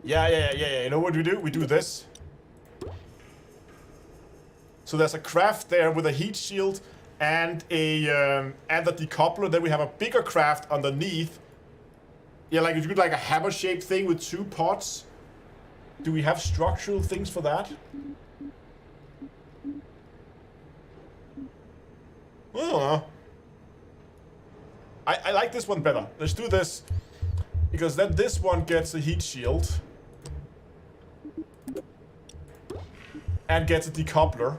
Yeah. You know what we do? We do this. So there's a craft there with a heat shield and a decoupler. Then we have a bigger craft underneath. Yeah, like you do like a hammer-shaped thing with 2 pods. Do we have structural things for that? Oh. I like this one better. Let's do this. Because then this one gets a heat shield. And gets a decoupler.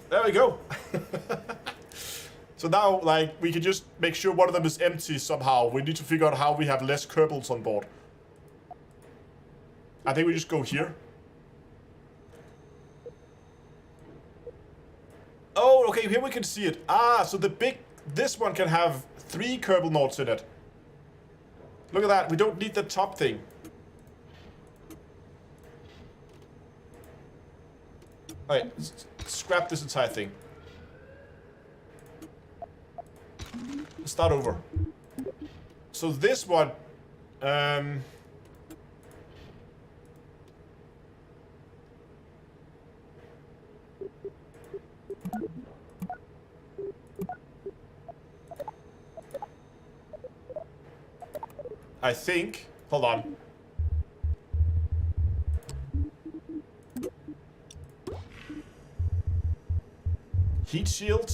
There we go. So now, like, we can just make sure one of them is empty somehow. We need to figure out how we have less Kerbals on board. I think we just go here. Oh, okay, here we can see it. Ah, so this one can have 3 Kerbal nodes in it. Look at that, we don't need the top thing. Alright, scrap this entire thing. Let's start over. So this one, I think, hold on. Heat shield.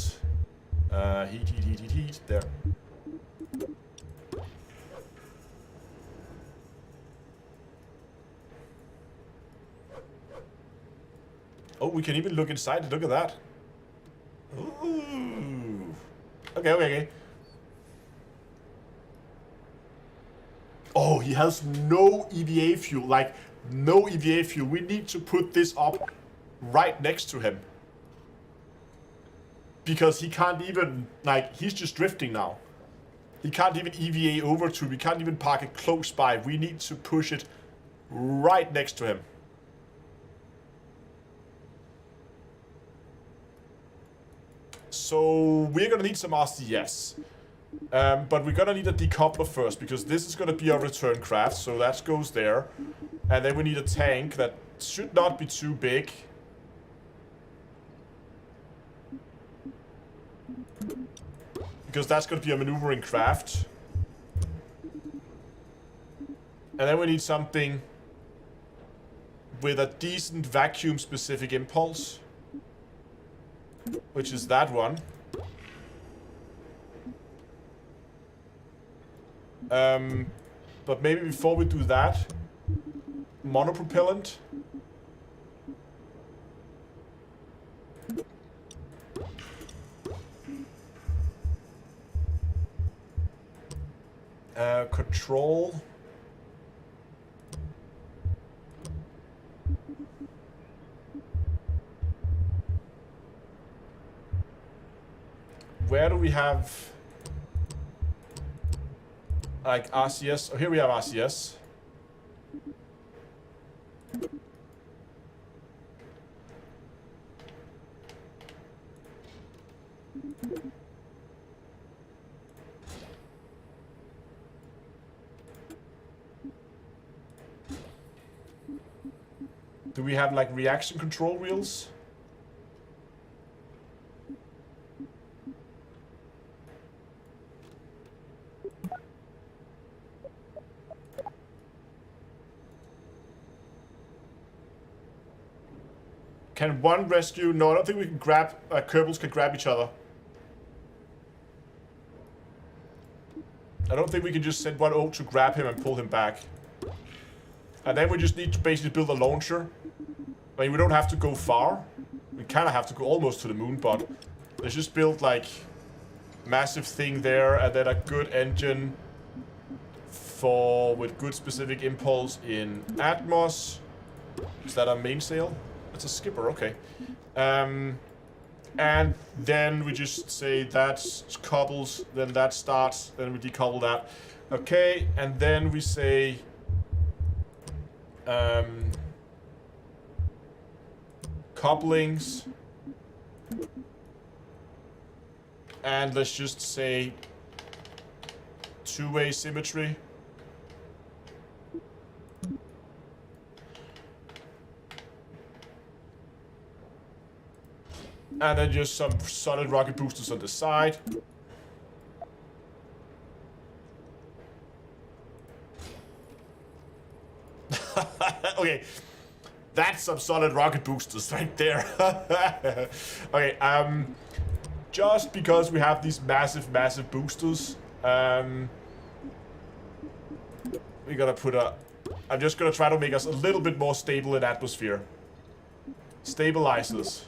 Heat, there. Oh, we can even look inside. Look at that. Ooh. Okay. Oh, he has no EVA fuel. Like, no EVA fuel. We need to put this up right next to him. Because he can't even, like, he's just drifting now. He can't even EVA over to, we can't even park it close by. We need to push it right next to him. So we're gonna need some RCS. But we're gonna need a decoupler first, because this is gonna be our return craft, so that goes there. And then we need a tank that should not be too big. Because that's going to be a maneuvering craft. And then we need something with a decent vacuum-specific impulse. Which is that one. But maybe before we do that, monopropellant. Control. Where do we have like RCS? Oh, here we have RCS. Do we have like reaction control wheels? Can one rescue? No, I don't think we can grab, Kerbals can grab each other. I don't think we can just send one O to grab him and pull him back. And then we just need to basically build a launcher. I mean, we don't have to go far. We kind of have to go almost to the moon, but let's just build like massive thing there, and then a good engine with good specific impulse in Atmos. Is that our mainsail? It's a skipper, okay. And then we just say that couples, then that starts, then we decouple that. Okay, and then we say couplings, and let's just say two-way symmetry. And then just some solid rocket boosters on the side. Okay, that's some solid rocket boosters right there. Okay, just because we have these massive boosters, We gotta put a... I'm just gonna try to make us a little bit more stable in atmosphere. Stabilizers.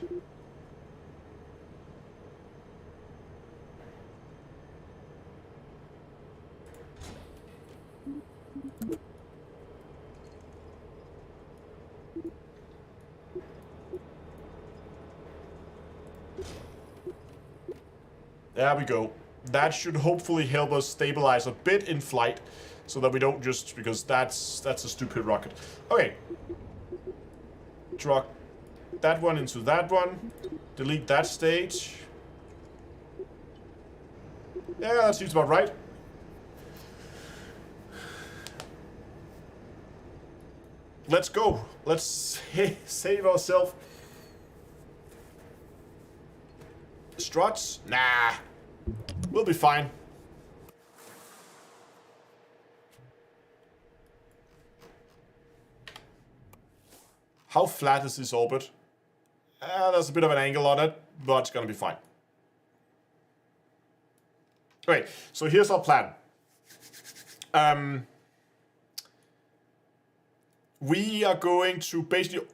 There we go. That should hopefully help us stabilize a bit in flight, so that we don't just, because that's a stupid rocket. Okay. Drop that one into that one. Delete that stage. Yeah, that seems about right. Let's go. Let's save ourselves. Struts? Nah. We'll be fine. How flat is this orbit? There's a bit of an angle on it, but it's gonna be fine. Okay, so here's our plan. We are going to basically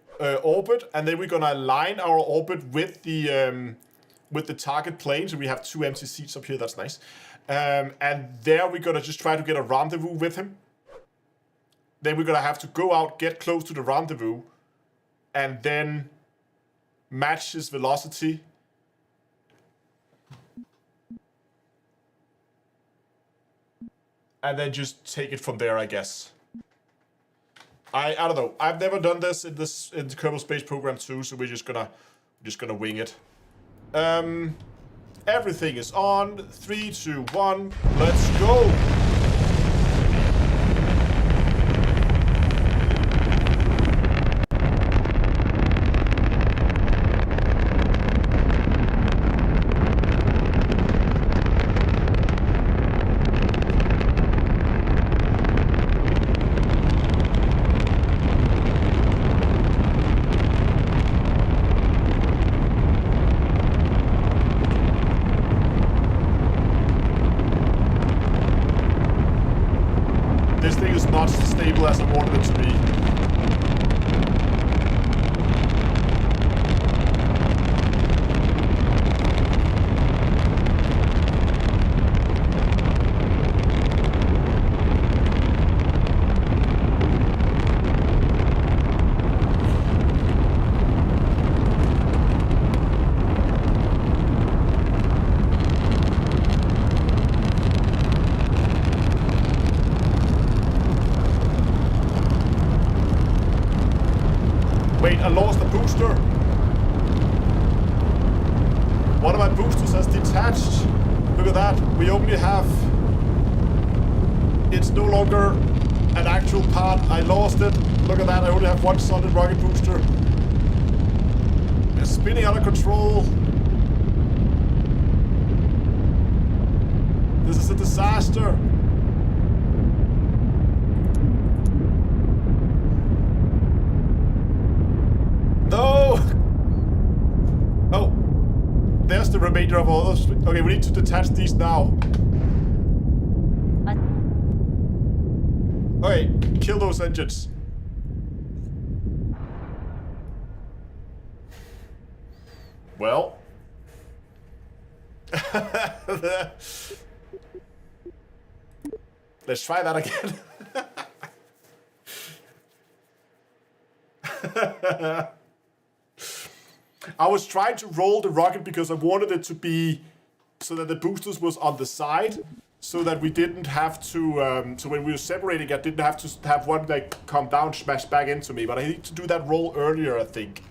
orbit, and then we're gonna align our orbit with the target plane. So we have 2 empty seats up here. That's nice. And there we're gonna just try to get a rendezvous with him. Then we're gonna have to go out, get close to the rendezvous, and then match his velocity. And then just take it from there, I guess. I don't know. I've never done this in the Kerbal Space Program 2, so we're just gonna wing it. Everything is on. 3, 2, 1. Let's go. As I wanted it to be. Wait, I lost the booster. One of my boosters has detached. Look at that. We only have... It's no longer an actual part. I lost it. Look at that. I only have one solid rocket booster. It's spinning out of control. This is a disaster. No! Oh. There's the remainder of all those. Okay, we need to detach these now. Okay, kill those engines. Well. Let's try that again. I was trying to roll the rocket because I wanted it to be so that the boosters was on the side, so that we didn't have to, so when we were separating, I didn't have to have one like come down, smash back into me, but I need to do that roll earlier, I think.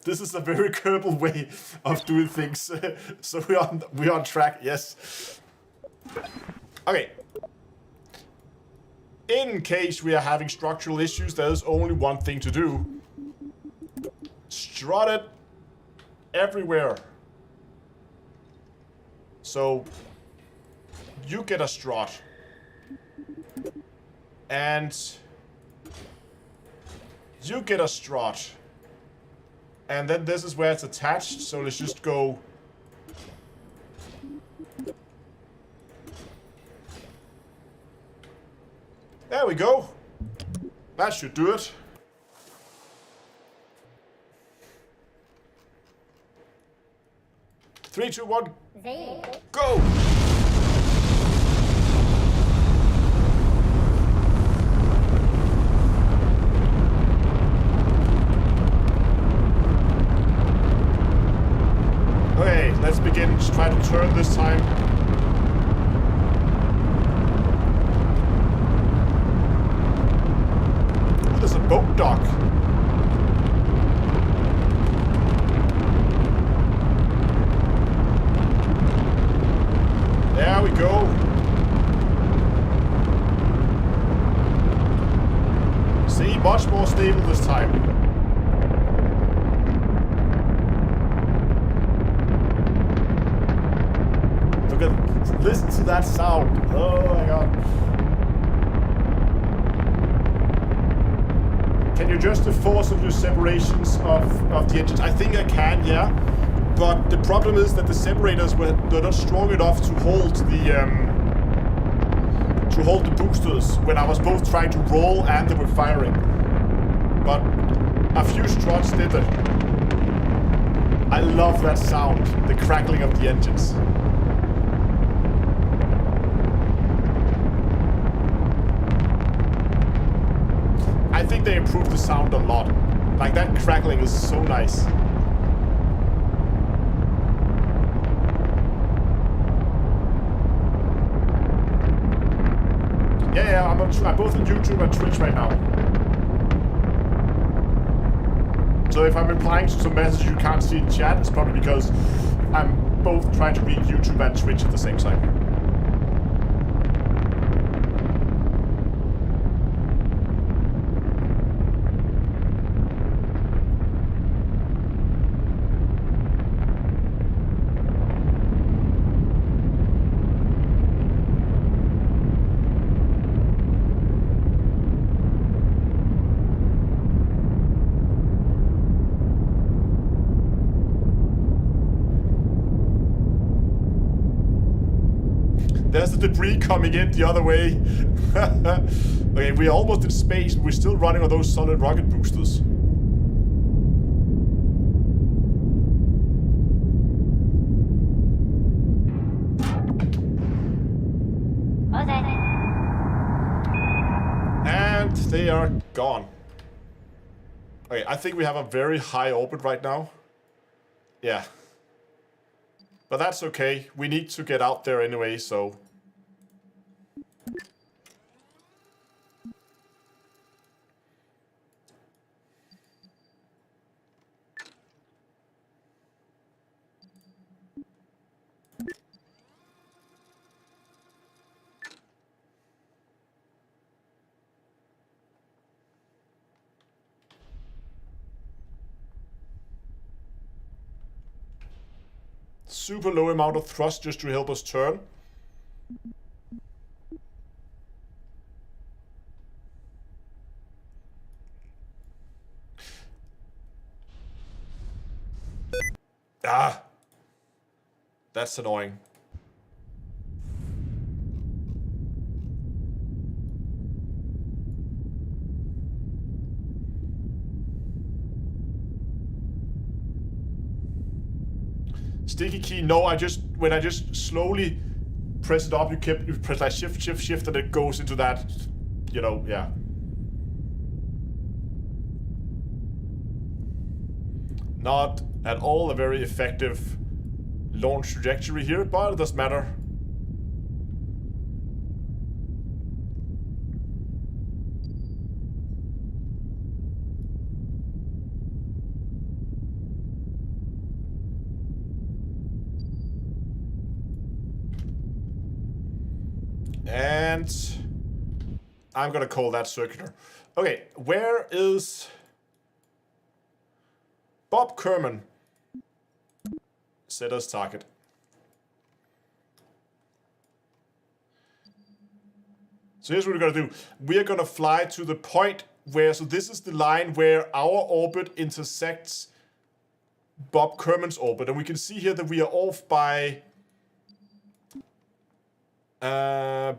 This is a very Kerbal way of doing things. So we're on track, yes. Okay. In case we are having structural issues, there's only one thing to do. Strut it everywhere. So you get a strut. And you get a strut. And then this is where it's attached, so let's just go. There we go. That should do it. Three, two, one, go! Okay, let's begin. Just try to turn this time. Ooh, there's a boat dock. There we go. See, much more stable this time. Listen to that sound. Oh my god. Can you adjust the force of your separations of the engines? I think I can, yeah. But the problem is that the separators were not strong enough to hold the boosters when I was both trying to roll and they were firing. But a few struts did it. I love that sound, the crackling of the engines. I think they improved the sound a lot. Like, that crackling is so nice. Yeah, I'm both on YouTube and Twitch right now. So if I'm replying to some messages you can't see in chat, it's probably because I'm both trying to read YouTube and Twitch at the same time. There's the debris coming in the other way. Okay, we're almost in space, but we're still running on those solid rocket boosters. And they are gone. Okay, I think we have a very high orbit right now. Yeah. But that's okay. We need to get out there anyway, so... Super low amount of thrust just to help us turn. Ah! That's annoying. Sticky key, no, when I just slowly press it up, you press like shift, and it goes into that, you know, yeah. Not at all a very effective launch trajectory here, but it doesn't matter. And I'm gonna call that circular. Okay, where is Bob Kerman? Set as target. So here's what we're gonna do. We are gonna fly to the point where, so this is the line where our orbit intersects Bob Kerman's orbit, and we can see here that we are off by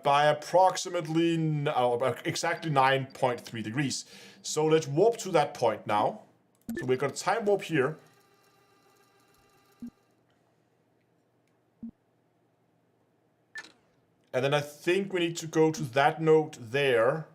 approximately exactly 9.3 degrees. So let's warp to that point now. So we're gonna time warp here. And then I think we need to go to that node there.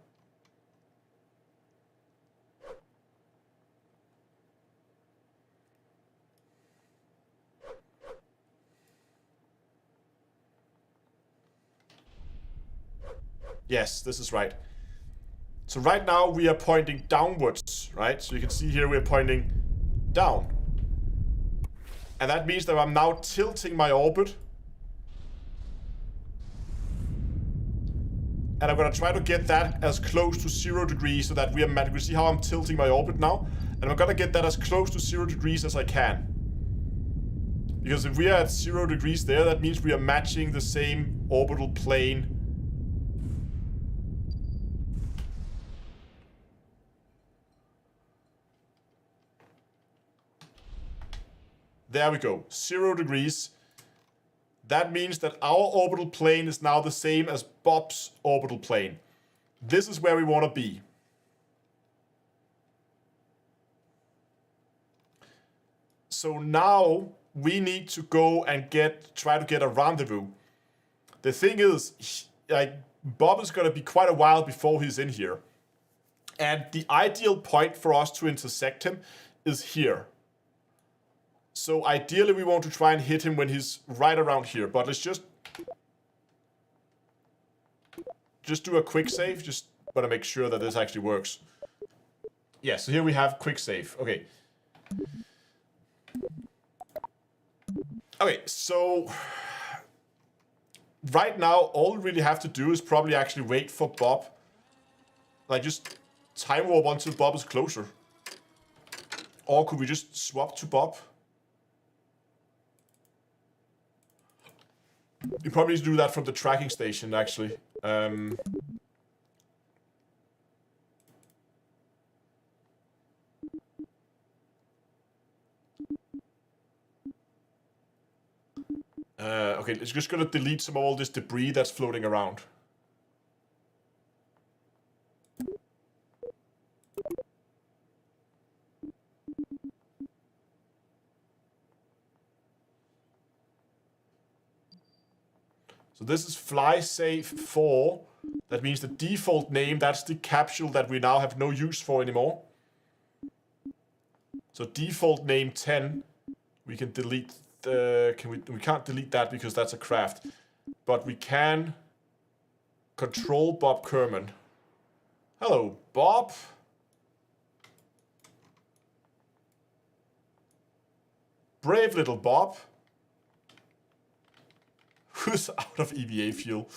Yes, this is right. So right now we are pointing downwards, right? So you can see here we're pointing down. And that means that I'm now tilting my orbit. And I'm gonna try to get that as close to 0 degrees so that we are matching. You see how I'm tilting my orbit now? And I'm gonna get that as close to 0 degrees as I can. Because if we are at 0 degrees there, that means we are matching the same orbital plane. There we go, 0 degrees. That means that our orbital plane is now the same as Bob's orbital plane. This is where we want to be. So now we need to go and try to get a rendezvous. The thing is, like, Bob is going to be quite a while before he's in here. And the ideal point for us to intersect him is here. So ideally we want to try and hit him when he's right around here, but let's just do a quick save. Just want to make sure that this actually works. Yeah, so here we have quick save. Okay. Okay, so right now all we really have to do is probably actually wait for Bob. Like, just time warp until Bob is closer. Or could we just swap to Bob? You probably need to do that from the tracking station, actually. Okay, it's just gonna delete some of all this debris that's floating around. So this is fly safe 4. That means the default name, that's the capsule that we now have no use for anymore. So default name 10, we can delete the, we can't delete that because that's a craft. But we can control Bob Kerman. Hello, Bob. Brave little Bob. Who's out of EVA fuel.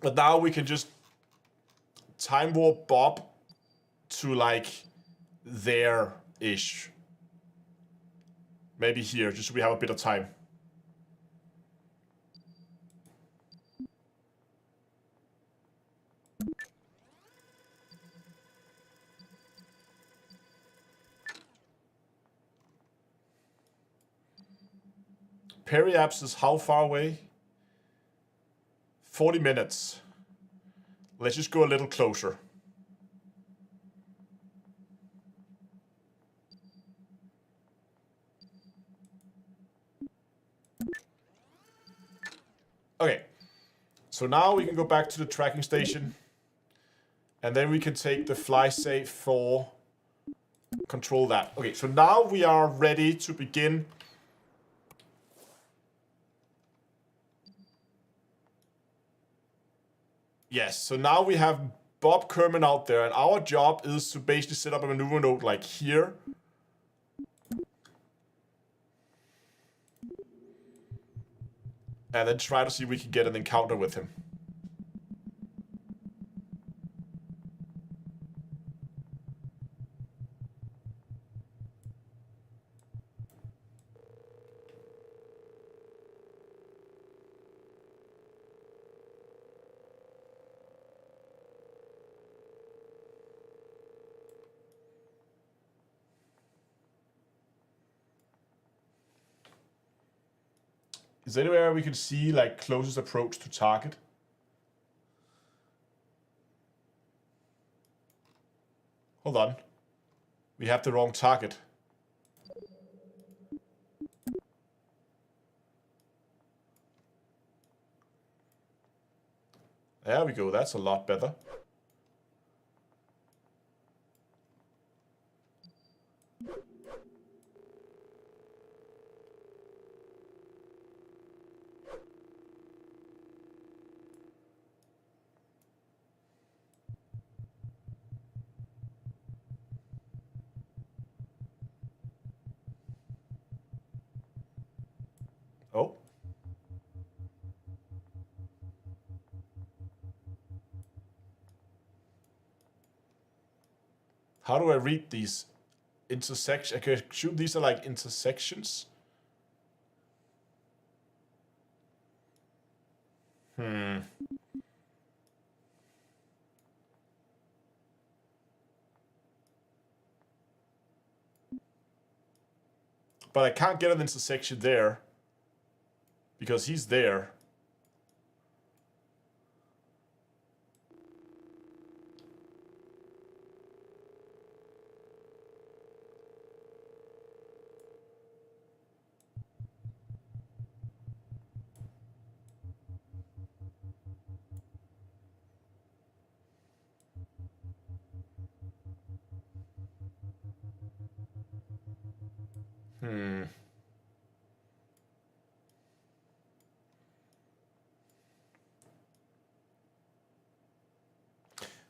But now we can just time warp Bob to, like, there-ish. Maybe here, just so we have a bit of time. Periapse is how far away? 40 minutes. Let's just go a little closer. Okay. So now we can go back to the tracking station. And then we can take the fly safe for control that. Okay, so now we are ready to begin. Yes, so now we have Bob Kerman out there, and our job is to basically set up a maneuver node like here. and then try to see if we can get an encounter with him. Is there anywhere we can see like closest approach to target? Hold on. We have the wrong target. There we go, that's a lot better. Oh. How do I read these intersections? I can assume these are like intersections. But I can't get an intersection there because he's there.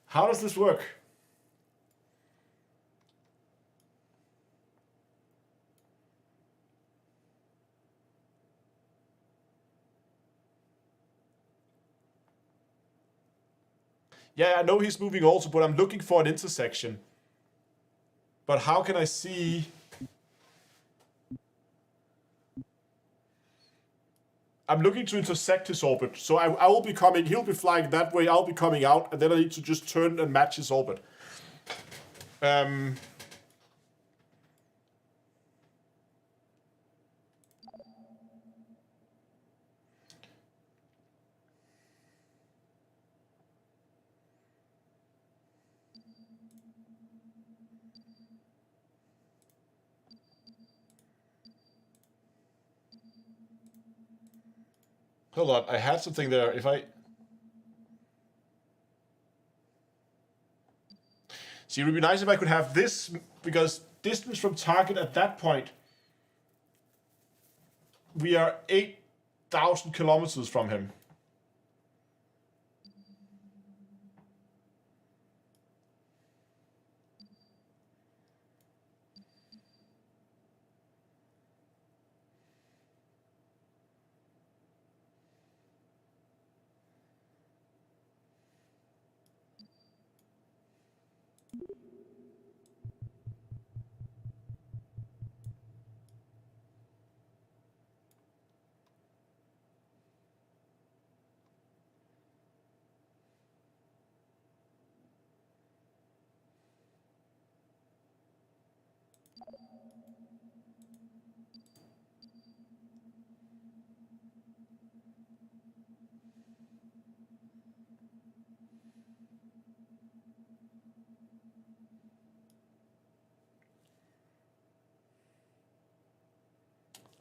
How does this work? Yeah, I know he's moving also, but I'm looking for an intersection. But how can I see? I'm looking to intersect his orbit. So I will be coming, he'll be flying that way, I'll be coming out, and then I need to just turn and match his orbit. Hold on, I had something there. If I... See, it would be nice if I could have this, because distance from target at that point, we are 8,000 kilometers from him.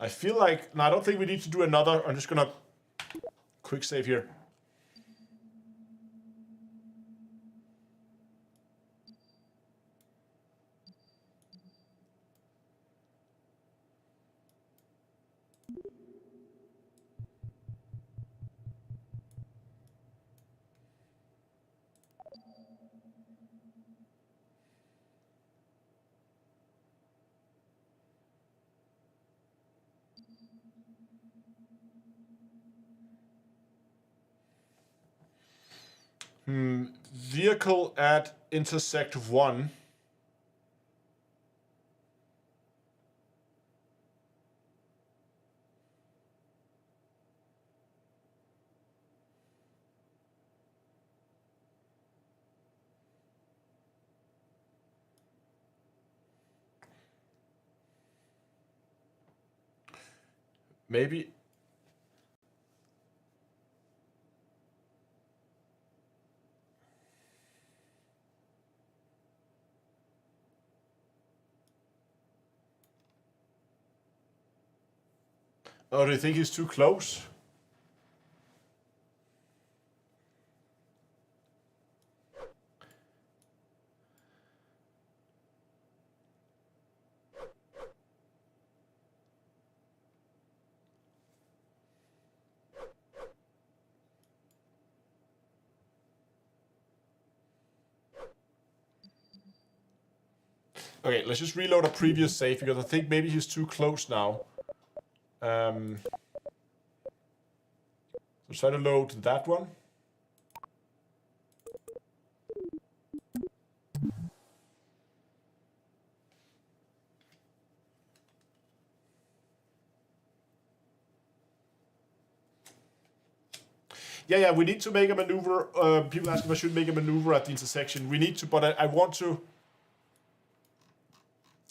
I feel like, no, I don't think we need to do another. I'm just gonna quick save here. Vehicle at intersect 1. Maybe. Oh, do you think he's too close? Okay, let's just reload a previous save because I think maybe he's too close now. So try to load that one. Yeah, we need to make a maneuver. People ask if I should make a maneuver at the intersection. We need to, but I want to.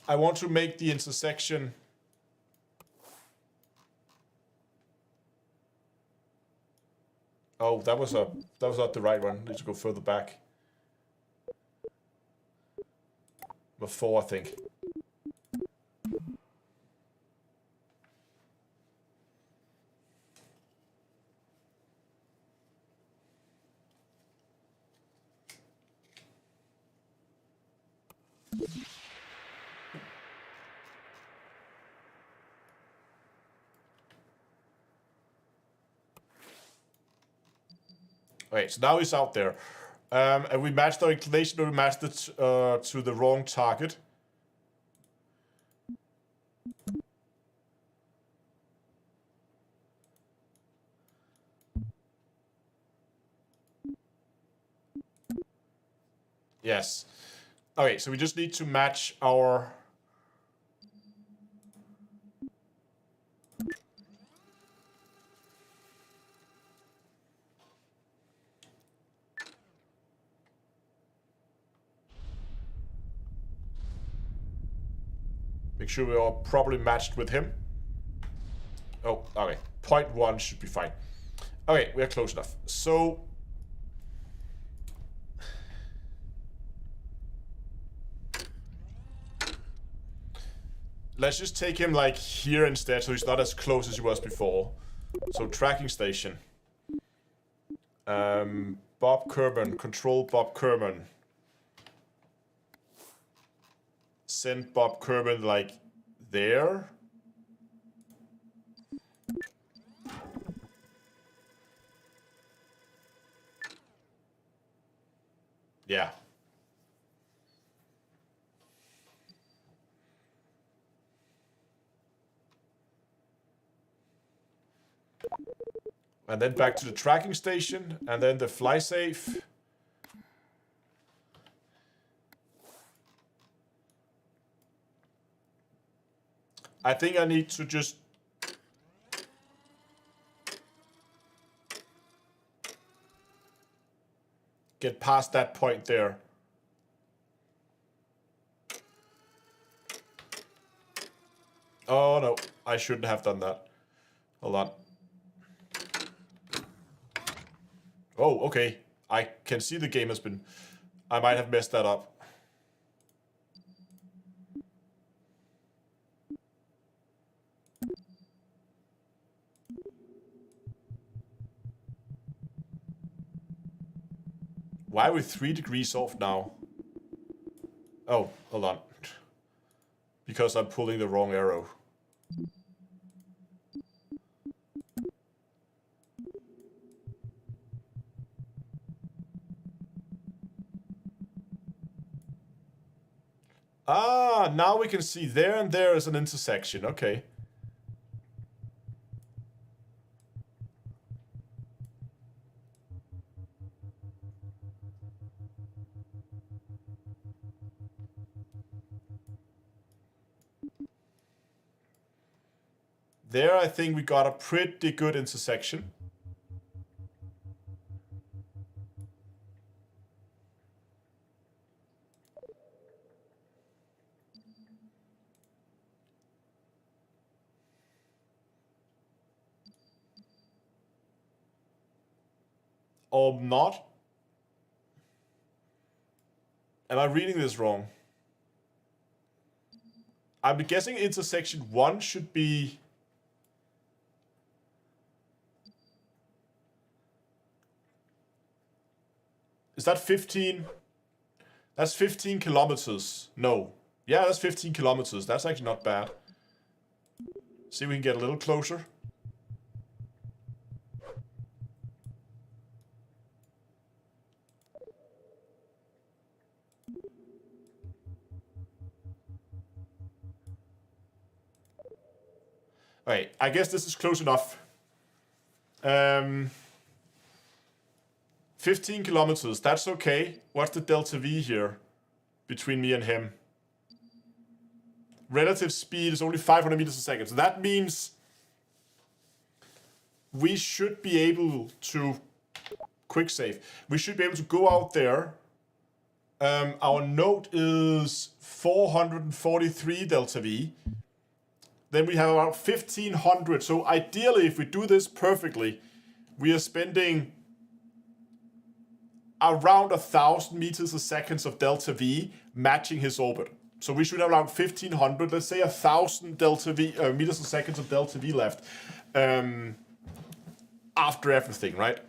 I want to make the intersection. Oh, that was not the right one. Need to go further back. Number 4, I think. Okay, so now he's out there. And we matched our inclination, but we matched it to the wrong target. Yes. Okay, so we just need to match our... Make sure we are properly matched with him. Oh, okay. 0.1 should be fine. Okay, we are close enough. So... let's just take him like here instead, so he's not as close as he was before. So tracking station. Bob Kerbal, control Bob Kerbal. Send Bob Kerbal like there. Yeah. And then back to the tracking station, and then the fly safe. I think I need to just... get past that point there. Oh no, I shouldn't have done that. Hold on. Oh, okay. I can see the game has been... I might have messed that up. Why are we 3 degrees off now? Oh, hold on. Because I'm pulling the wrong arrow. Ah, now we can see there and there is an intersection. Okay. There, I think we got a pretty good intersection. Or not? Am I reading this wrong? I'm guessing intersection 1 should be... Is that 15? That's 15 kilometers. No. Yeah, that's 15 kilometers. That's actually not bad. See if we can get a little closer. Alright, I guess this is close enough. 15 kilometers, that's okay. What's the delta V here between me and him? Relative speed is only 500 meters a second. So that means we should be able to, quick save, we should be able to go out there. Our node is 443 delta V. Then we have about 1500. So ideally, if we do this perfectly, we are spending around 1,000 meters a second of delta V matching his orbit. So we should have around 1500, let's say 1,000 delta V meters a second of delta V left after everything, right?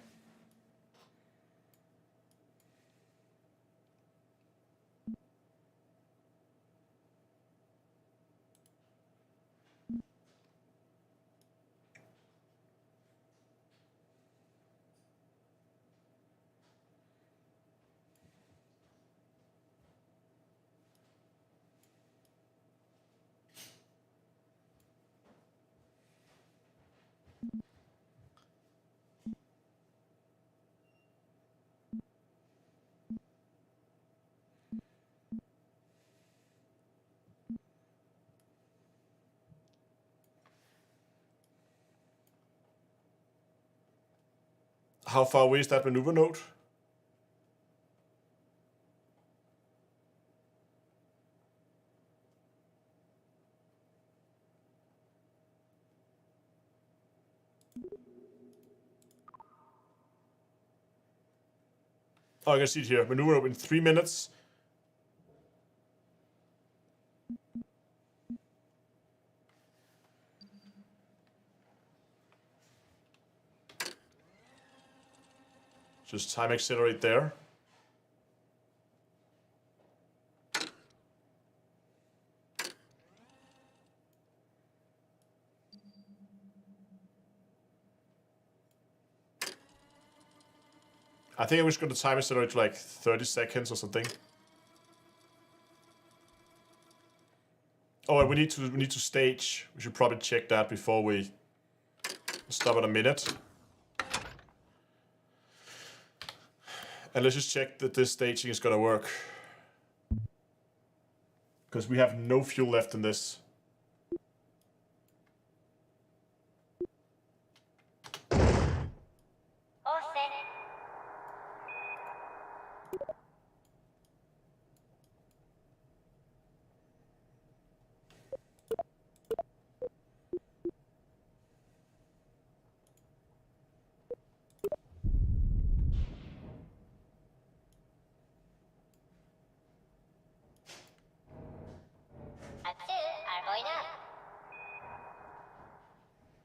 How far away is that maneuver node? Oh, I can see it here. Maneuver node in 3 minutes. Just time accelerate there. I think I'm just going to time accelerate to like 30 seconds or something. Oh, and we need to stage. We should probably check that before we stop at a minute. And let's just check that this staging is gonna work. Because we have no fuel left in this.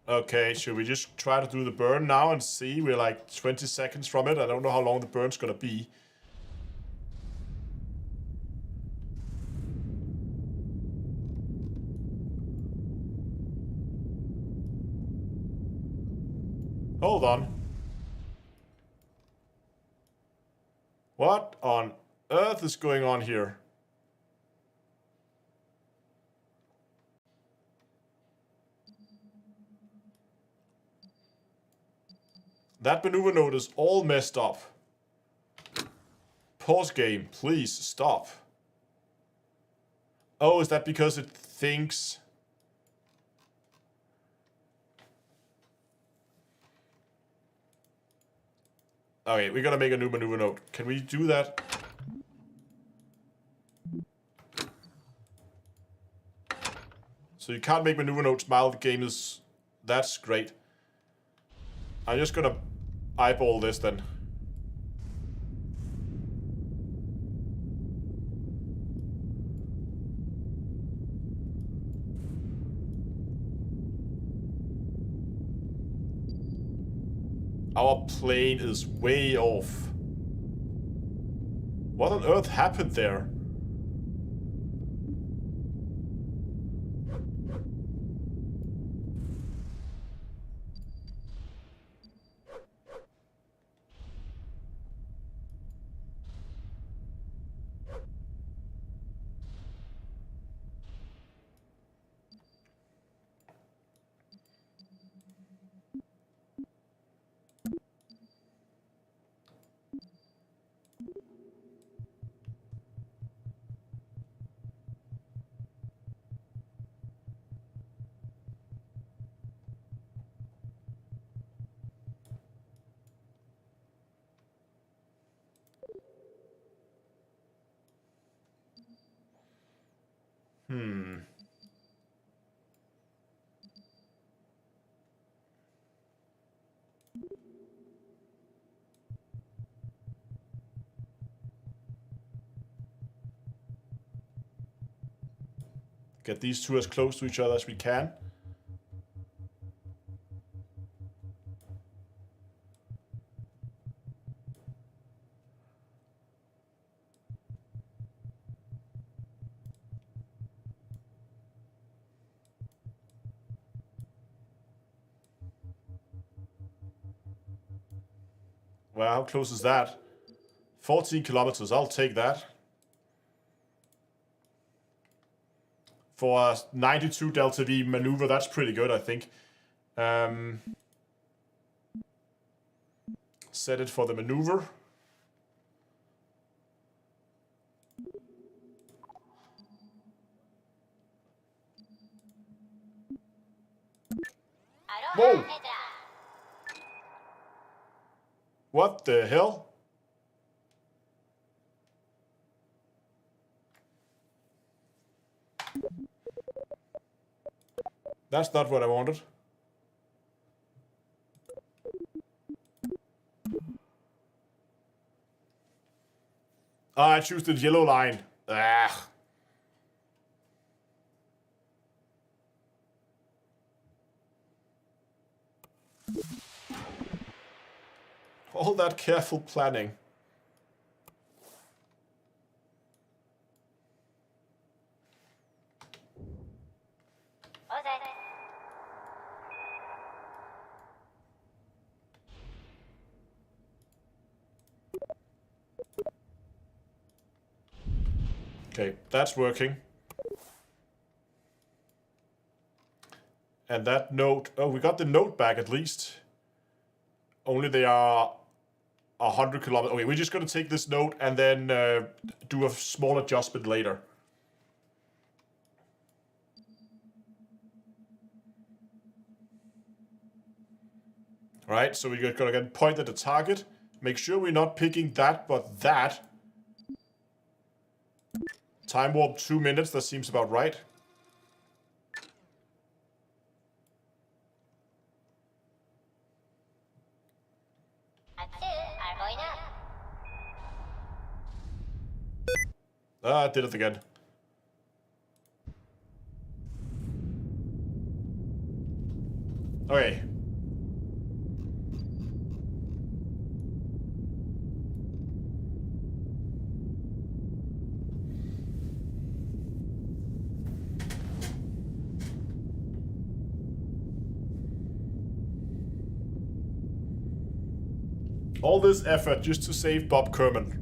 Okay, should we just try to do the burn now and see? We're like 20 seconds from it. I don't know how long the burn's gonna be. Hold on. What on earth is going on here? That maneuver node is all messed up. Pause game, please stop. Oh, is that because it thinks... Okay, we're gonna make a new maneuver node. Can we do that? So you can't make maneuver nodes while the game is... That's great. I'm just gonna eyeball this then. Our plane is way off. What on earth happened there? Get these two as close to each other as we can. Well, how close is that? 14 kilometers, I'll take that. For a 92 delta V maneuver, that's pretty good, I think. Set it for the maneuver. Whoa! What the hell? That's not what I wanted. Ah, I choose the yellow line. Ah. All that careful planning. Okay, that's working. And that note... Oh, we got the note back at least. Only they are 100 kilometers. Okay, we're just going to take this note and then do a small adjustment later. Alright, so we're going to point at the target. Make sure we're not picking that, but that. Time warp 2 minutes, that seems about right. Ah, I did it again. Okay. All this effort just to save Bob Kerman.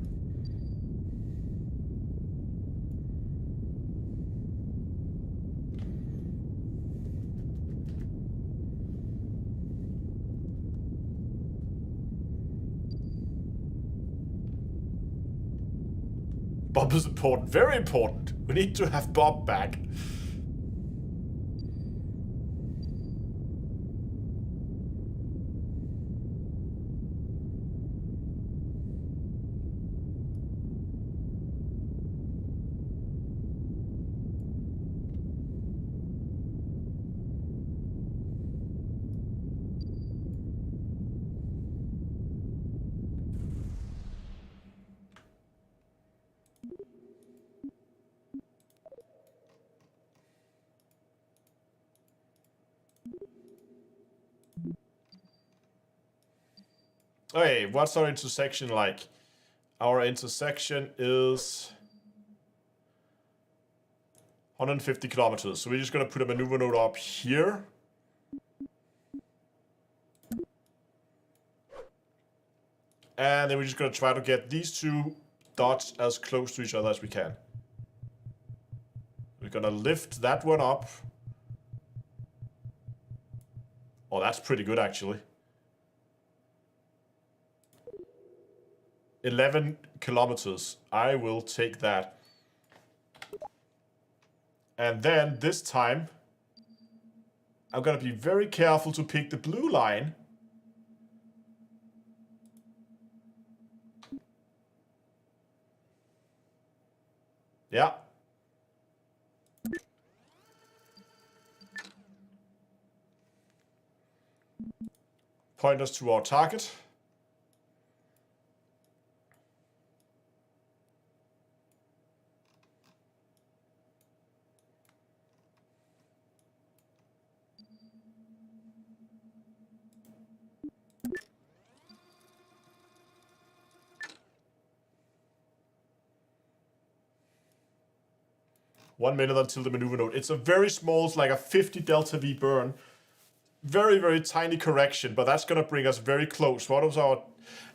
Bob is important, very important. We need to have Bob back. Okay, what's our intersection like? Our intersection is 150 kilometers. So we're just going to put a maneuver node up here. And then we're just going to try to get these two dots as close to each other as we can. We're going to lift that one up. Oh, that's pretty good, actually. 11 kilometers. I will take that. And then this time, I'm going to be very careful to pick the blue line. Yeah. Point us to our target. One minute until the maneuver node. It's a very small, it's like a 50 delta V burn. Very, very tiny correction, but that's going to bring us very close. What was our...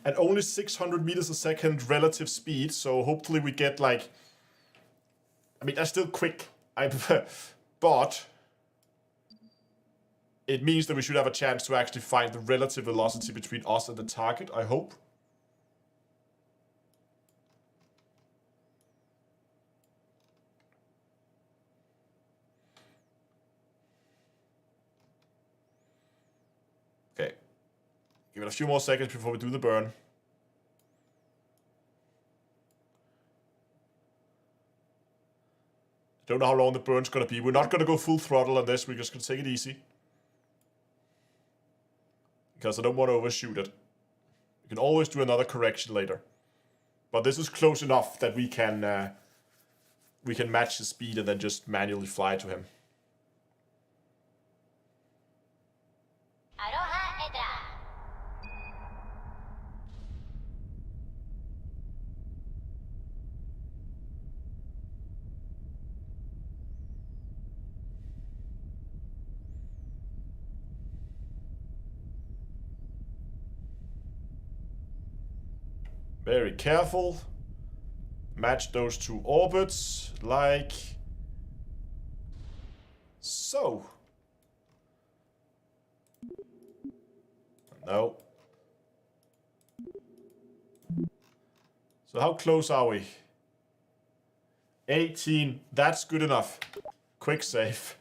And only 600 meters a second relative speed, so hopefully we get like... I mean, that's still quick. But... It means that we should have a chance to actually find the relative velocity between us and the target, I hope. Okay. Give it a few more seconds before we do the burn. Don't know how long the burn's gonna be. We're not gonna go full throttle on this. We're just gonna take it easy. Because I don't want to overshoot it. We can always do another correction later. But this is close enough that we can match the speed and then just manually fly to him. Very careful. Match those two orbits like so. No. So how close are we? 18. That's good enough. Quick save.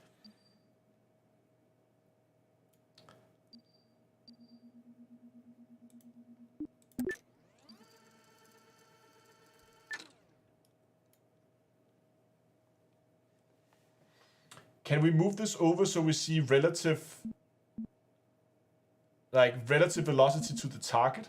Can we move this over so we see relative velocity to the target?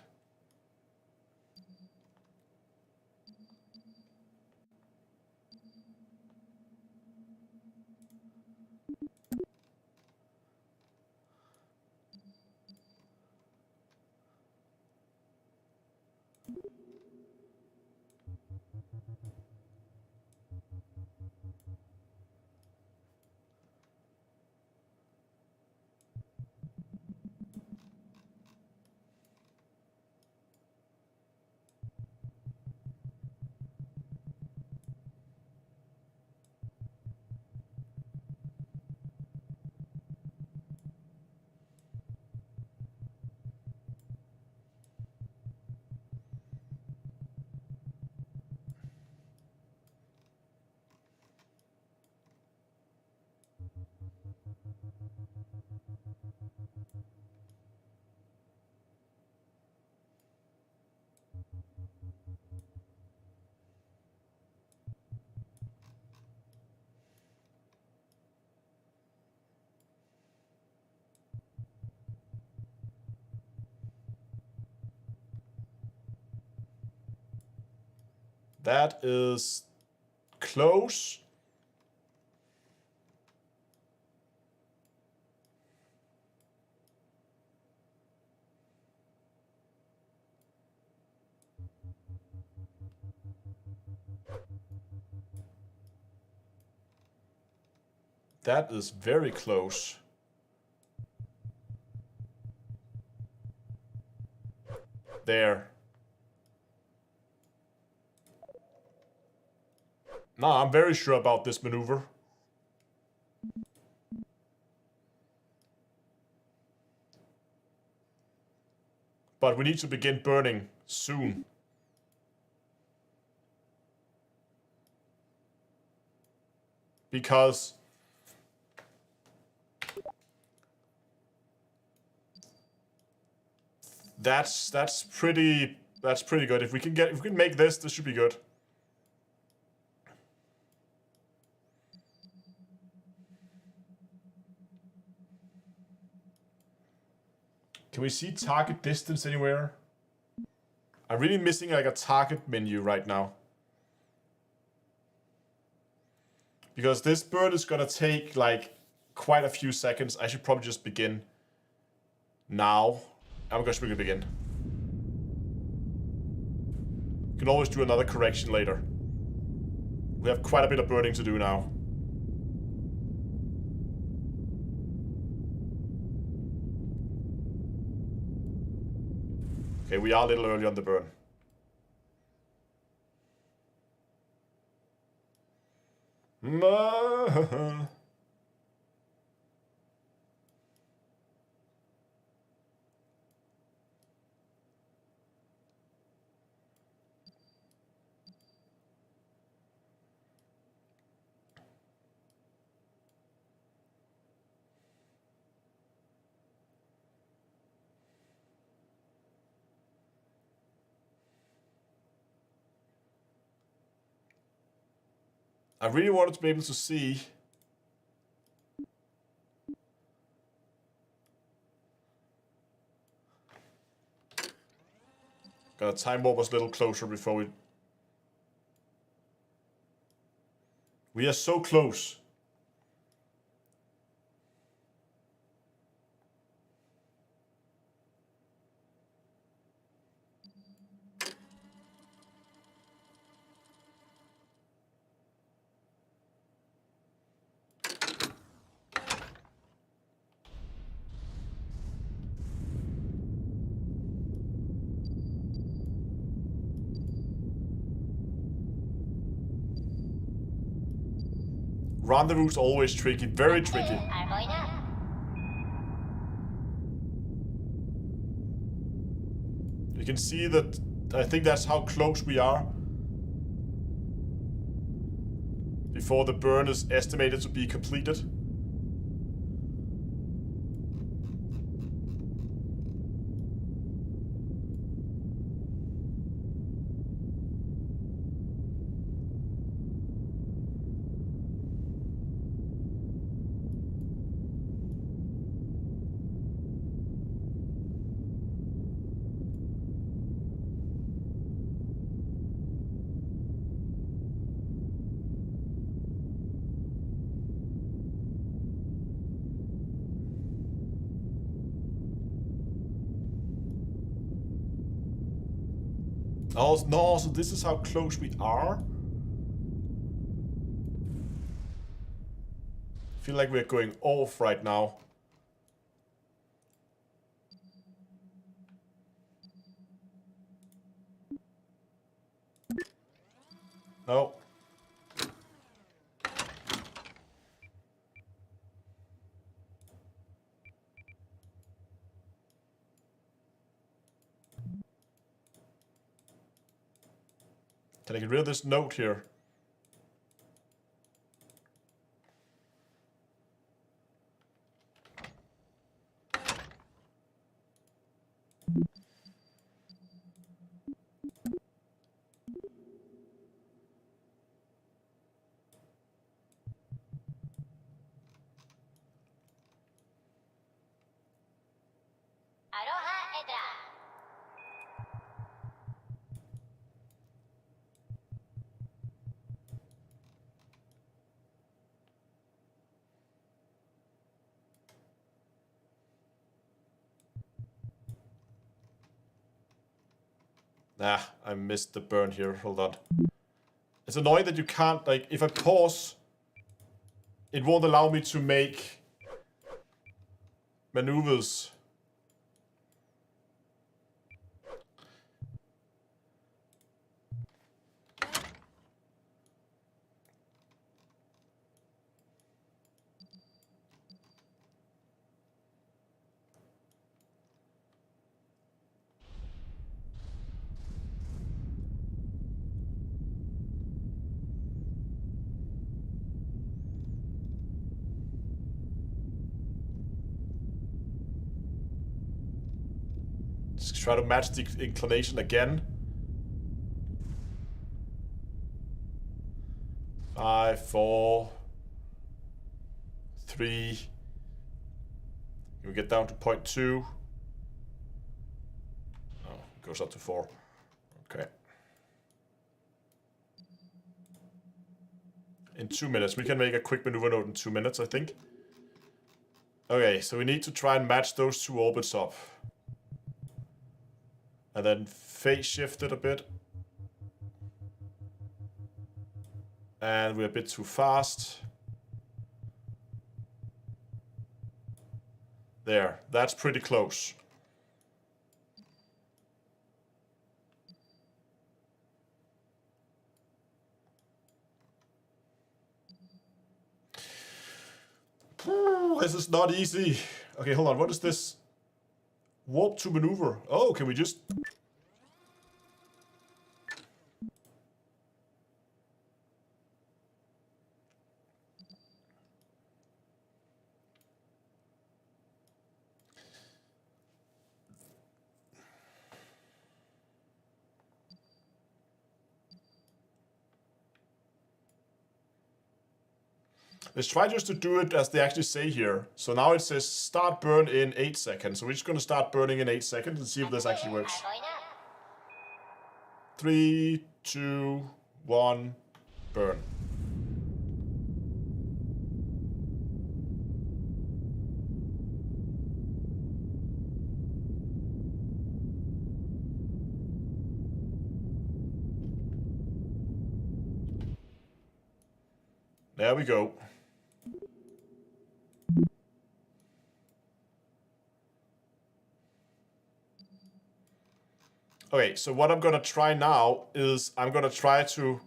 That is close. That is very close. There. No, I'm very sure about this maneuver. But we need to begin burning soon. Because that's pretty good. If we can make this should be good. Can we see target distance anywhere? I'm really missing like a target menu right now. Because this burn is gonna take like quite a few seconds. I should probably just begin now. I'm just gonna begin. You can always do another correction later. We have quite a bit of burning to do now. Okay, we are a little early on the burn. I really wanted to be able to see. Gotta time warp us a little closer before we... We are so close. Rendezvous always tricky, very tricky. You can see that, I think that's how close we are. Before the burn is estimated to be completed. Oh, no, so this is how close we are? I feel like we're going off right now. No. Can I get rid of this note here? Nah, I missed the burn here. Hold on. It's annoying that you can't, like, if I pause it won't allow me to make maneuvers. Just try to match the inclination again. 5, 4, 3. Can we get down to 0.2? Oh, it goes up to 4. Okay. In 2 minutes. We can make a quick maneuver node in 2 minutes, I think. Okay, so we need to try and match those two orbits up. And then phase shift it a bit. And we're a bit too fast. There, that's pretty close. This is not easy. Okay, hold on, what is this? Warp to maneuver. Oh, can we just... Let's try just to do it as they actually say here. So now it says start burn in 8 seconds. So we're just going to start burning in 8 seconds and see if this actually works. 3, 2, 1, burn. There we go. Okay, so what I'm gonna try now is I'm gonna try to,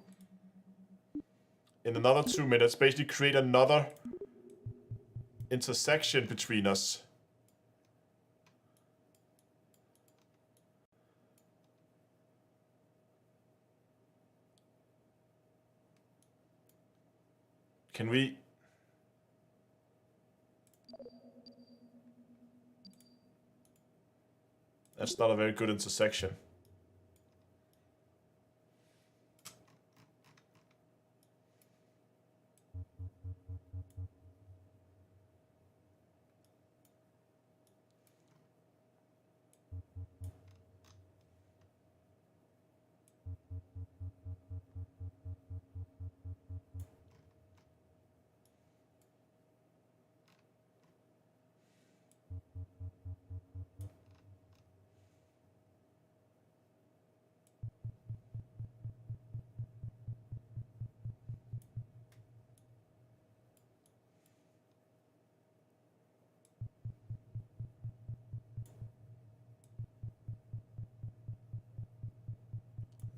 in another 2 minutes, basically create another intersection between us. Can we... That's not a very good intersection.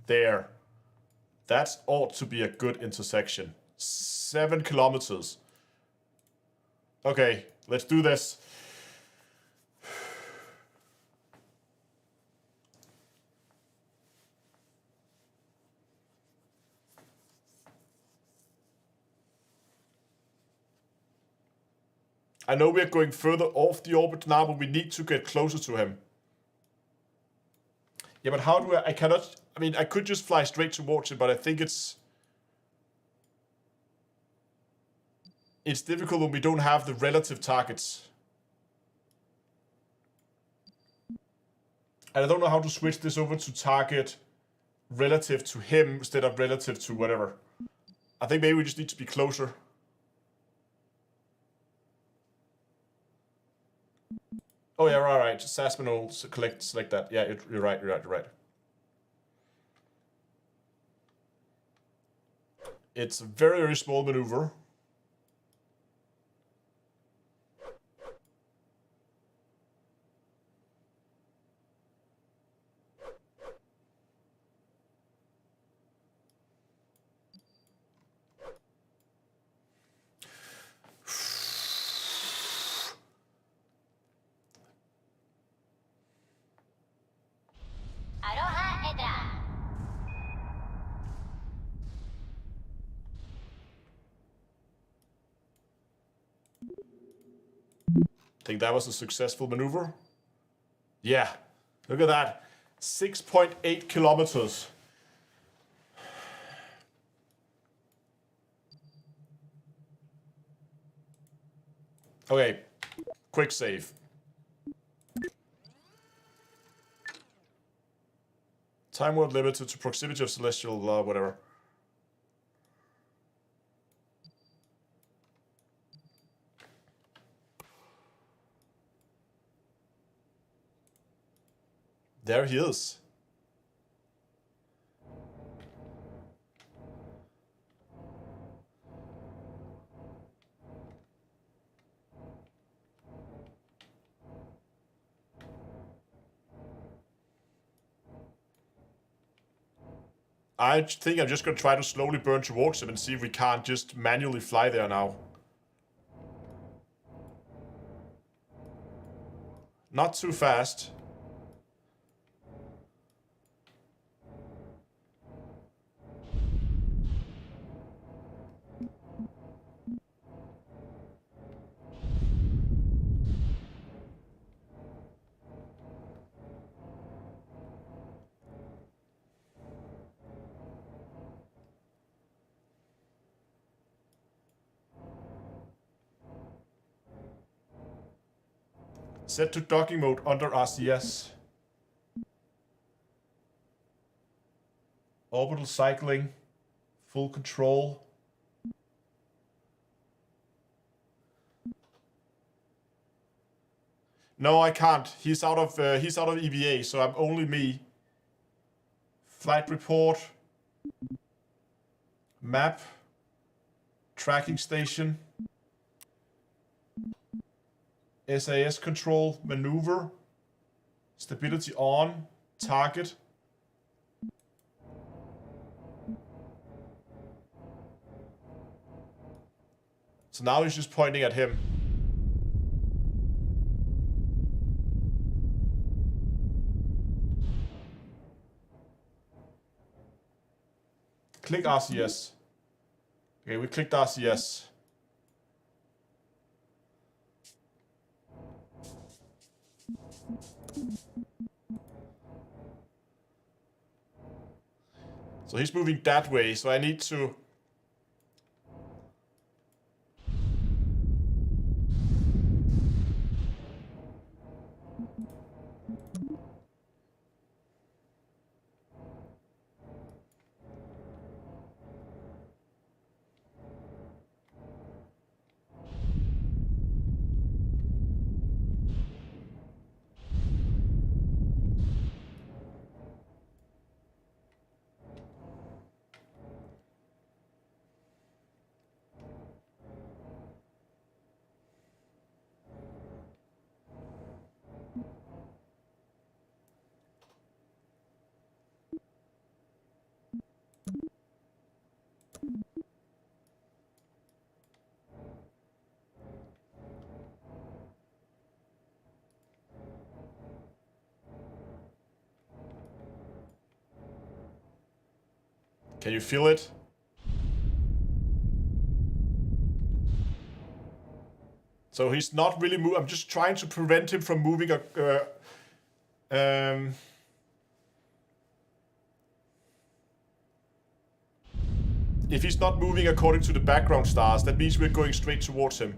There. That ought to be a good intersection. 7 kilometers. Okay, let's do this. I know we are going further off the orbit now, but we need to get closer to him. Yeah, but how do I cannot... I mean, I could just fly straight towards it, but I think it's difficult when we don't have the relative targets. And I don't know how to switch this over to target relative to him instead of relative to whatever. I think maybe we just need to be closer. Oh yeah, right. Sasman will select that. Yeah, you're right. It's a very, very small maneuver. think that was a successful maneuver. Yeah, look at that. 6.8 kilometers. Okay, quick save. Time world limited to proximity of celestial, whatever. There he is. I think I'm just going to try to slowly burn towards him and see if we can't just manually fly there now. Not too fast. Set to docking mode under RCS. Orbital cycling. Full control. No, I can't. He's out of EVA, so I'm only me. Flight report. Map. Tracking station. SAS control, maneuver, stability on, target. So now he's just pointing at him. Click RCS. Okay, we clicked RCS. So he's moving that way, so I need to... Can you feel it? So he's not really moving. I'm just trying to prevent him from moving if he's not moving according to the background stars, that means we're going straight towards him.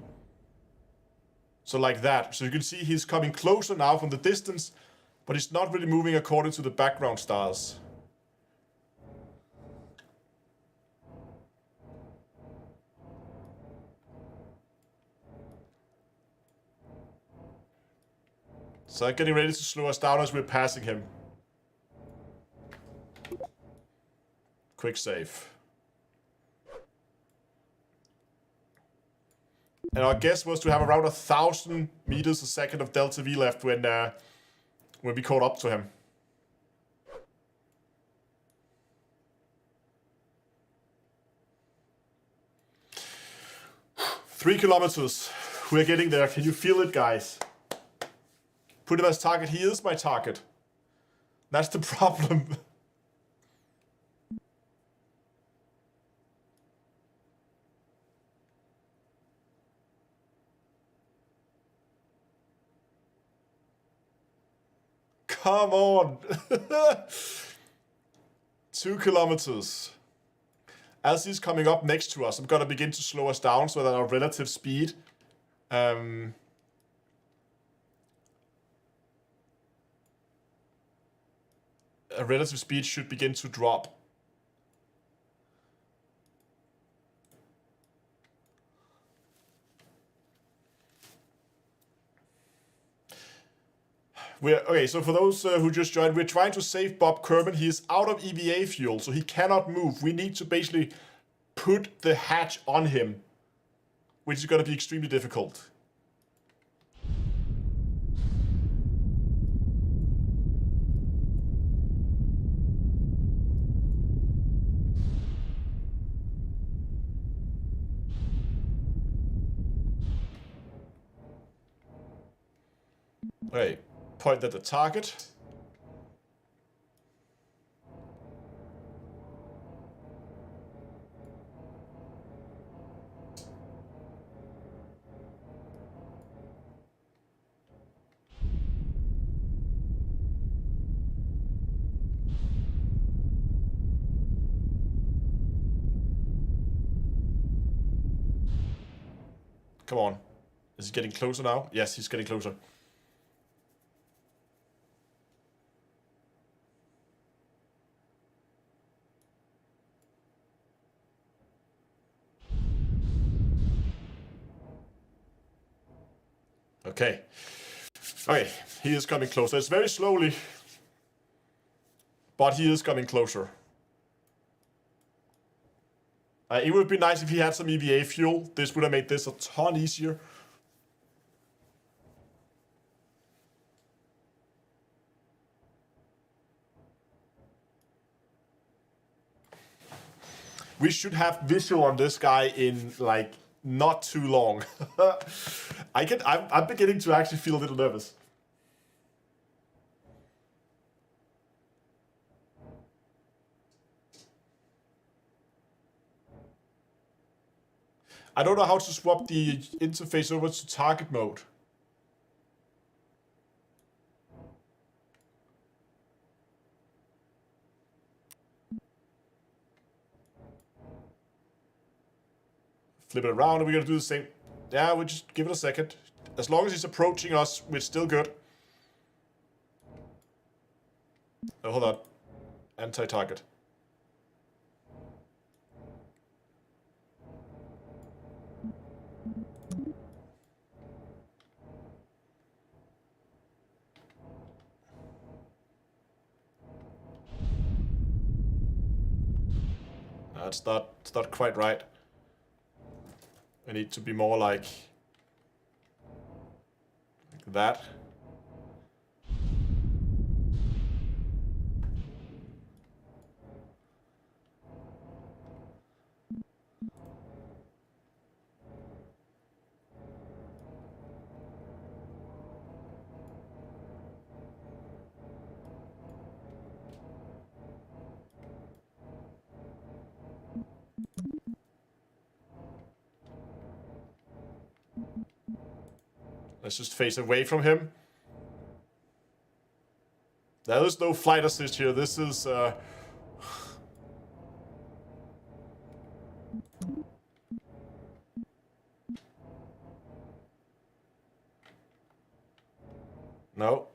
So like that. So you can see he's coming closer now from the distance, but he's not really moving according to the background stars. So I'm getting ready to slow us down as we're passing him. Quick save. And our guess was to have around 1,000 meters a second of delta V left when we caught up to him. Three kilometers. We're getting there. Can you feel it, guys? Put him as target. He is my target. That's the problem. come on. 2 kilometers. As he's coming up next to us, I'm gonna begin to slow us down so that our relative speed should begin to drop. Okay, so for those who just joined, we're trying to save Bob Kerman. He is out of EVA fuel, so he cannot move. We need to basically put the hatch on him, which is going to be extremely difficult. Okay, point at the target. Come on. Is he getting closer now? Yes, he's getting closer. Okay. Okay, he is coming closer. It's very slowly, but he is coming closer. It would be nice if he had some EVA fuel. This would have made this a ton easier. We should have visual on this guy in like not too long. I'm beginning to actually feel a little nervous. I don't know how to swap the interface over to target mode. Flip it around and we're gonna do the same. Yeah, we'll just give it a second. As long as he's approaching us, we're still good. Oh, hold on. Anti-target. It's not quite right. I need to be more like that. Let's just face away from him. There is no flight assist here. This is no.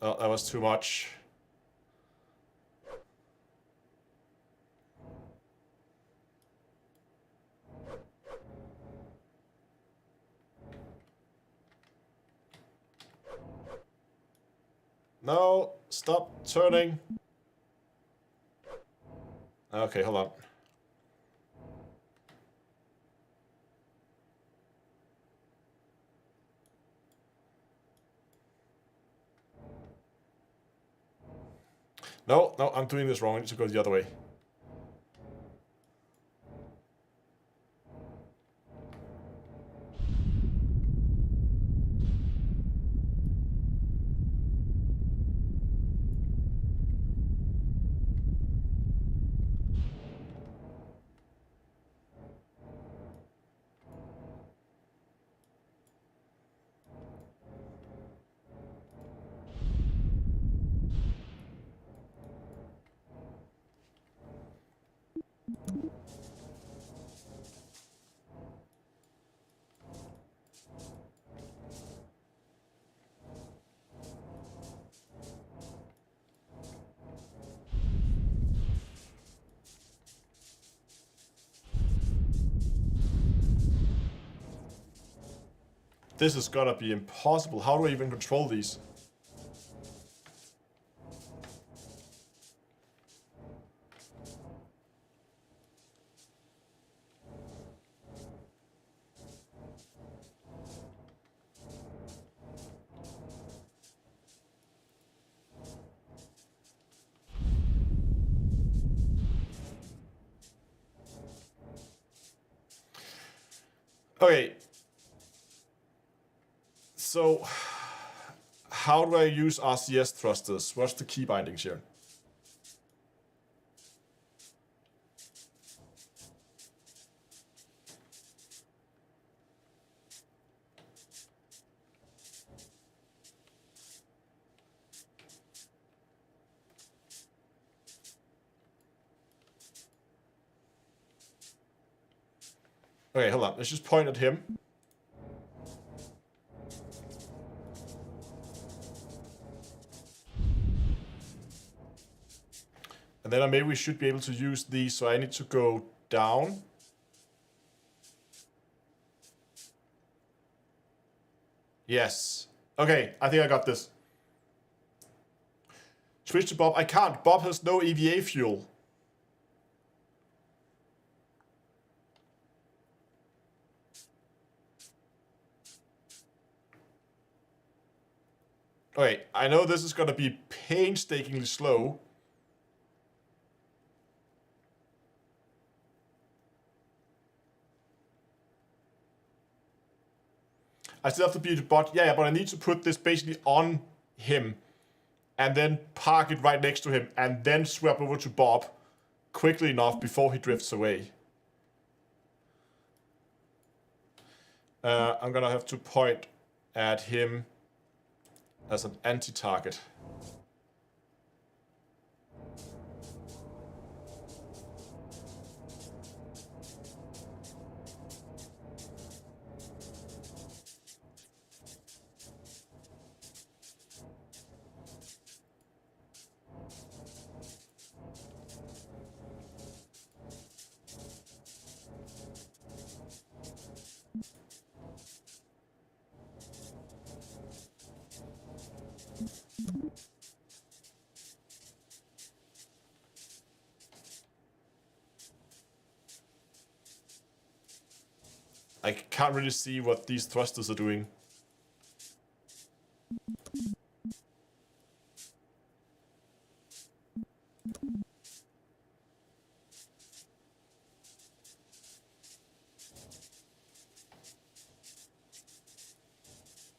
Oh, that was too much. No, stop turning. Okay, hold on. No, I'm doing this wrong. I need to go the other way. This is gonna be impossible. How do I even control these? Okay. So, how do I use RCS thrusters? What's the key bindings here? Okay, hold on. Let's just point at him. And then maybe we should be able to use these, so I need to go down. Yes. Okay, I think I got this. Switch to Bob. I can't. Bob has no EVA fuel. Okay, I know this is gonna be painstakingly slow. I still have to be the bot. Yeah, but I need to put this basically on him and then park it right next to him and then swap over to Bob quickly enough before he drifts away. I'm gonna have to point at him as an anti-target. I can't really see what these thrusters are doing.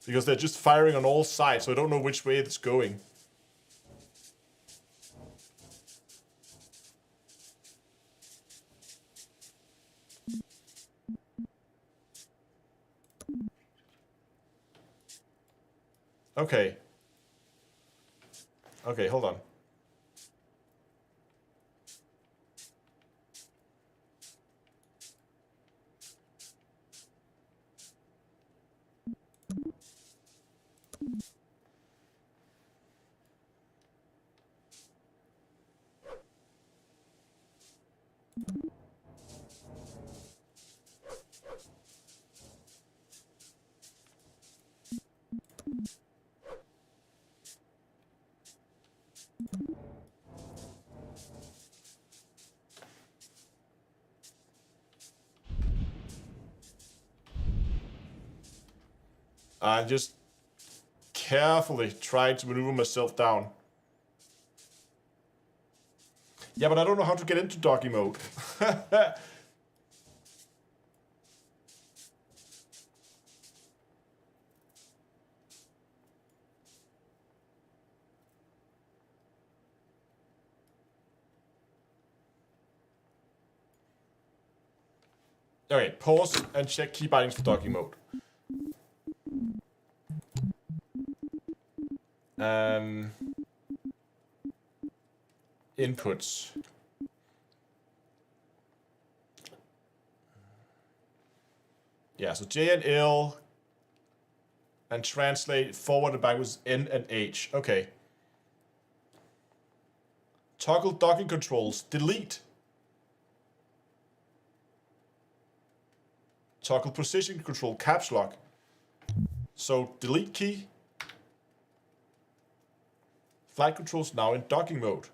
Because they're just firing on all sides, so I don't know which way it's going. Okay. Okay, hold on. I'm just carefully trying to maneuver myself down. Yeah, but I don't know how to get into doggy mode. Okay, pause and check key bindings for doggy mode. Inputs. Yeah, so J and L and translate forward and backwards N and H. Okay. Toggle docking controls. Delete. Toggle position control. Caps lock. So delete key. Flight controls now in docking mode.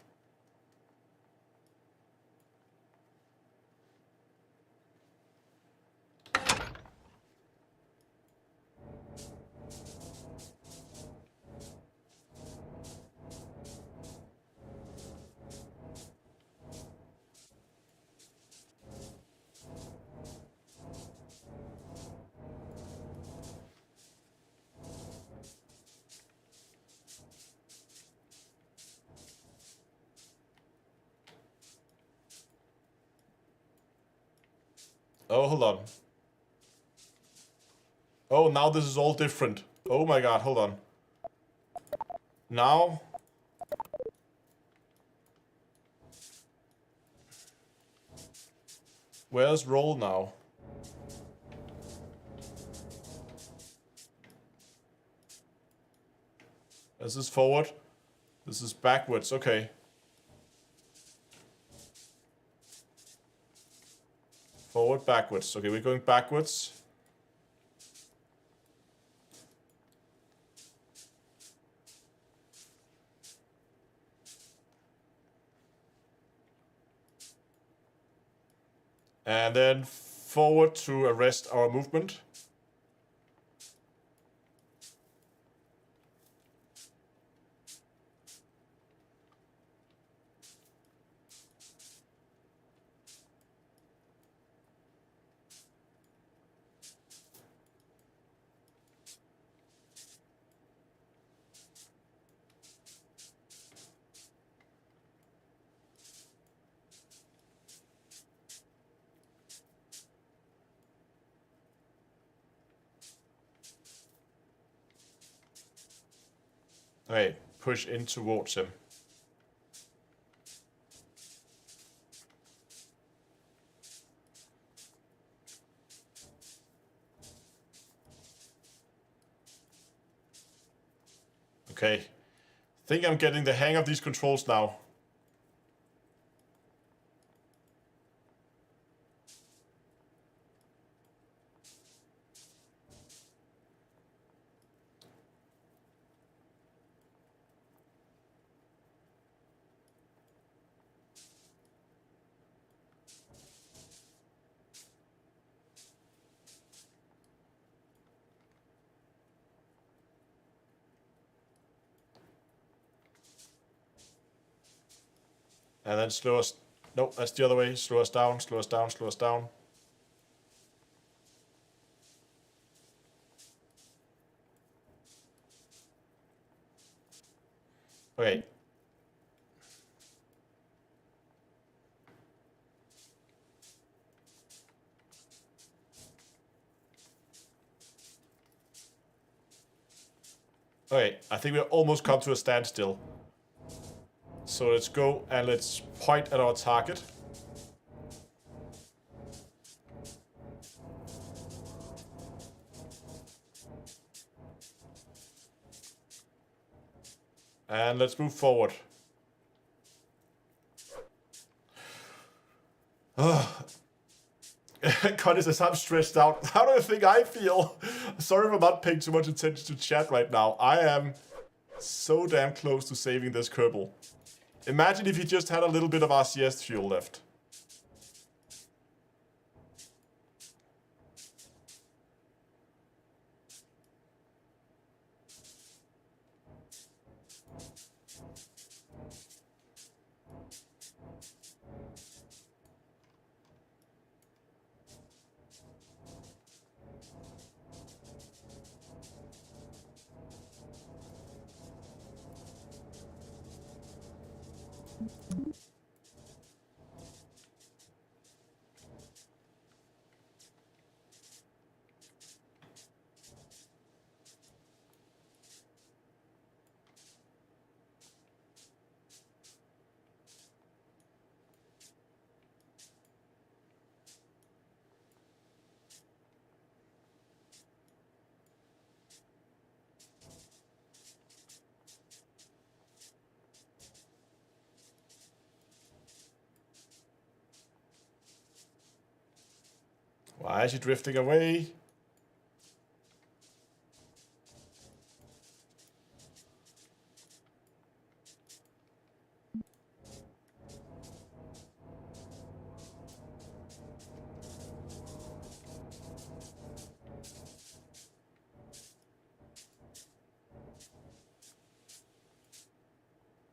Oh, hold on. Oh, now this is all different. Oh my god, hold on. Now... Where's roll now? This is forward. This is backwards, okay. Forward, backwards. Okay, we're going backwards. And then forward to arrest our movement. Okay, push in towards him. Okay, think I'm getting the hang of these controls now. And then slow us... No, that's the other way. Slow us down, slow us down, slow us down. Okay. Okay, I think we're almost come to a standstill. So let's go and let's point at our target. And let's move forward. Connie says, I'm stressed out. How do you think I feel? Sorry for not paying too much attention to chat right now. I am so damn close to saving this Kerbal. Imagine if he just had a little bit of RCS fuel left. Why is he drifting away?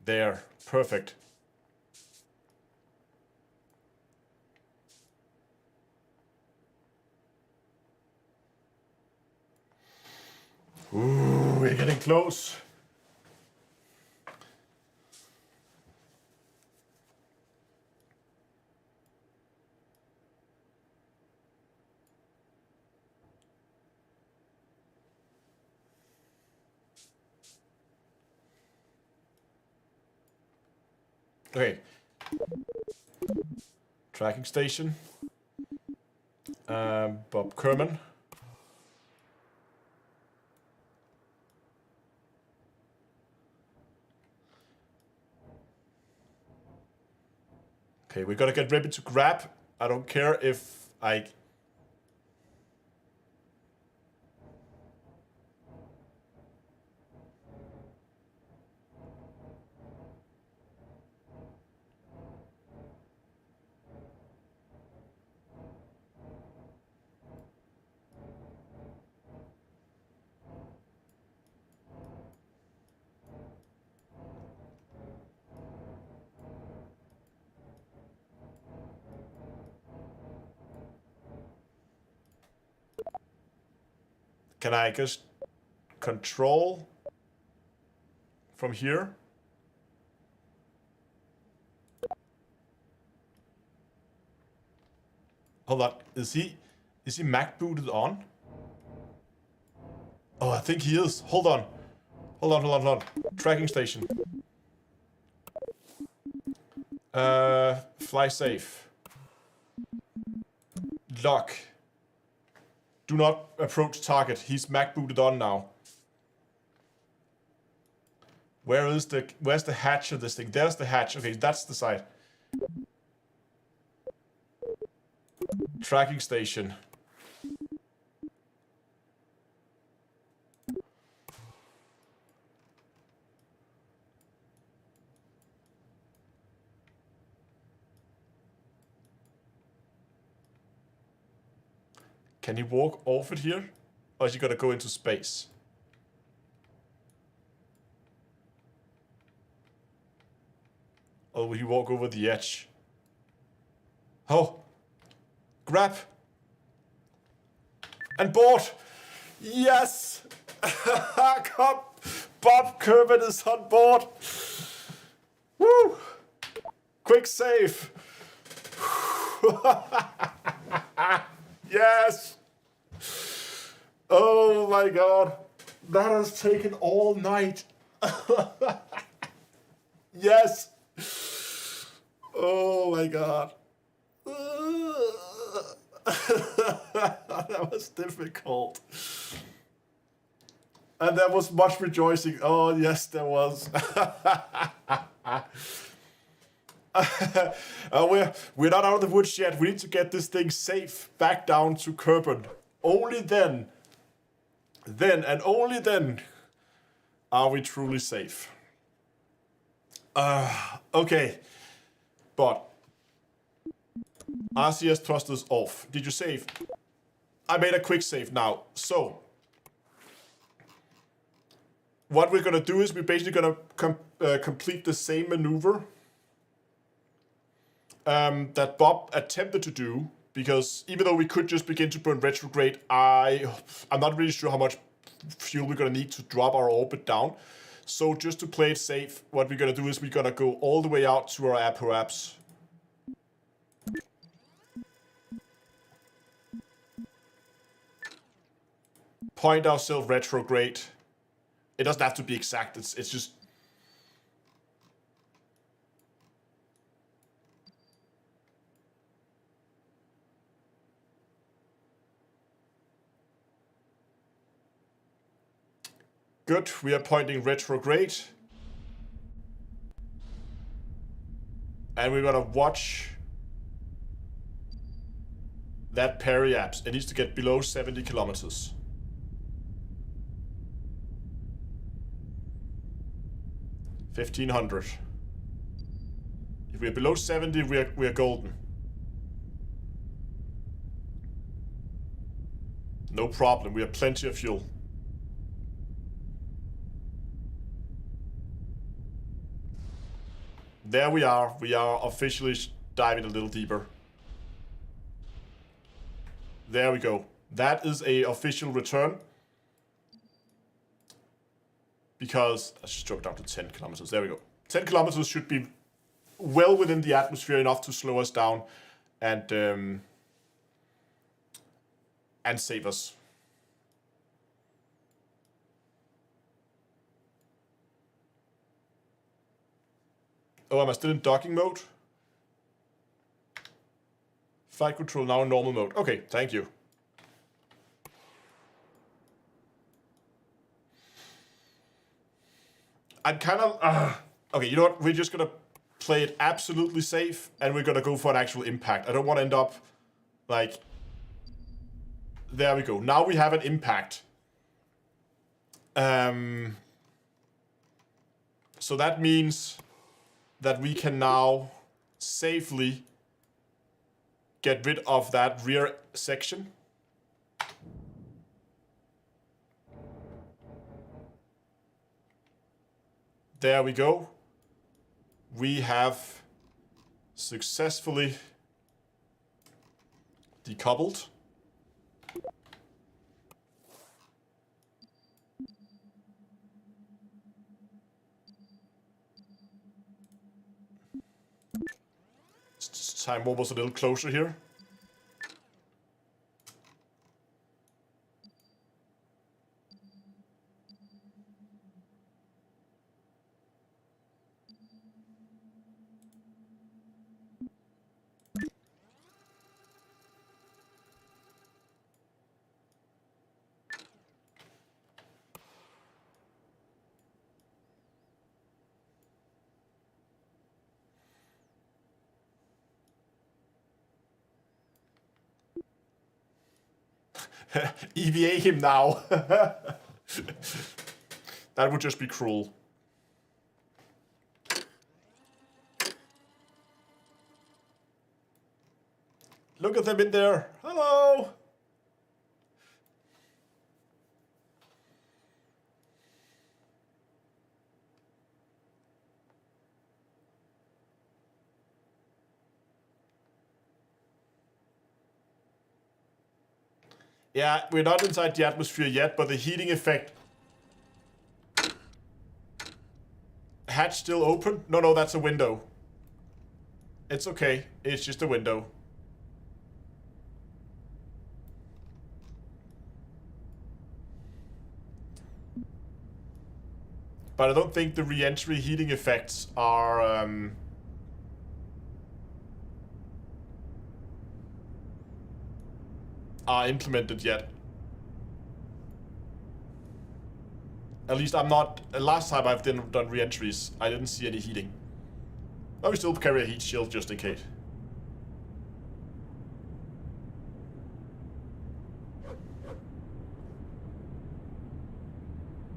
There, perfect. Ooh, we're getting close. Okay. Tracking station. Bob Kerman. Okay, we gotta get ready to grab. I don't care if I... Can I just control from here? Hold on, is he Mac booted on? Oh, I think he is. Hold on. Hold on. Tracking station. Fly safe. Lock. Do not approach target. He's Mac booted on now. Where's the hatch of this thing? There's the hatch. Okay, that's the side. Tracking station. Can he walk off it here? Or is he gonna go into space? Or will he walk over the edge? Oh! Grab! And board! Yes! Come! Bob Kerman is on board! Woo! Quick save! Yes! Oh my god. That has taken all night. Yes! Oh my god. That was difficult. And there was much rejoicing. Oh yes, there was. We're not out of the woods yet. We need to get this thing safe back down to Kerbal. Only then and only then are we truly safe. Okay, but RCS thrusters off. Did you save? I made a quick save now. So what we're gonna do is we're basically gonna complete the same maneuver that Bob attempted to do, because even though we could just begin to burn retrograde, I'm not really sure how much fuel we're gonna need to drop our orbit down. So just to play it safe, what we're gonna do is we're gonna go all the way out to our apoapse. Point ourselves retrograde. It doesn't have to be exact, it's just... Good, we are pointing retrograde. And we're gonna watch that periapse. It needs to get below 70 kilometers. $1,500. If we're below 70, we are golden. No problem, we have plenty of fuel. There we are. We are officially diving a little deeper. There we go. That is a official return. Because, let's just drop down to 10 kilometers. There we go. 10 kilometers should be well within the atmosphere, enough to slow us down and save us. Oh, am I still in docking mode? Flight control now in normal mode. Okay, thank you. I'm kind of... okay, you know what? We're just going to play it absolutely safe, and we're going to go for an actual impact. I don't want to end up, like... There we go. Now we have an impact. So that means that we can now safely get rid of that rear section. There we go. We have successfully decoupled. Time warp was a little closer here. EVA him now. That would just be cruel. Look at them in there. Hello. Yeah, we're not inside the atmosphere yet, but the heating effect... Hatch still open? No, that's a window. It's okay. It's just a window. But I don't think the re-entry heating effects are implemented yet. At least I'm not... Last time I've done re-entries, I didn't see any heating. But we still carry a heat shield just in case.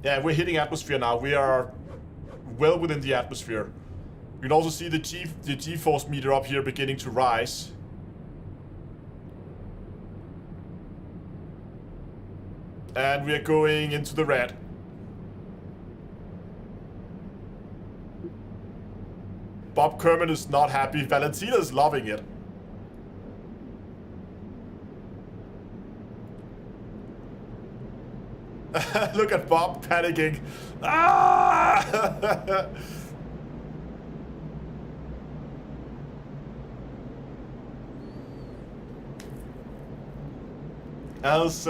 Yeah, we're hitting atmosphere now. We are well within the atmosphere. You can also see the G-force meter up here beginning to rise. And we are going into the red. Bob Kerman is not happy. Valentina is loving it. Look at Bob panicking. Ah! Else,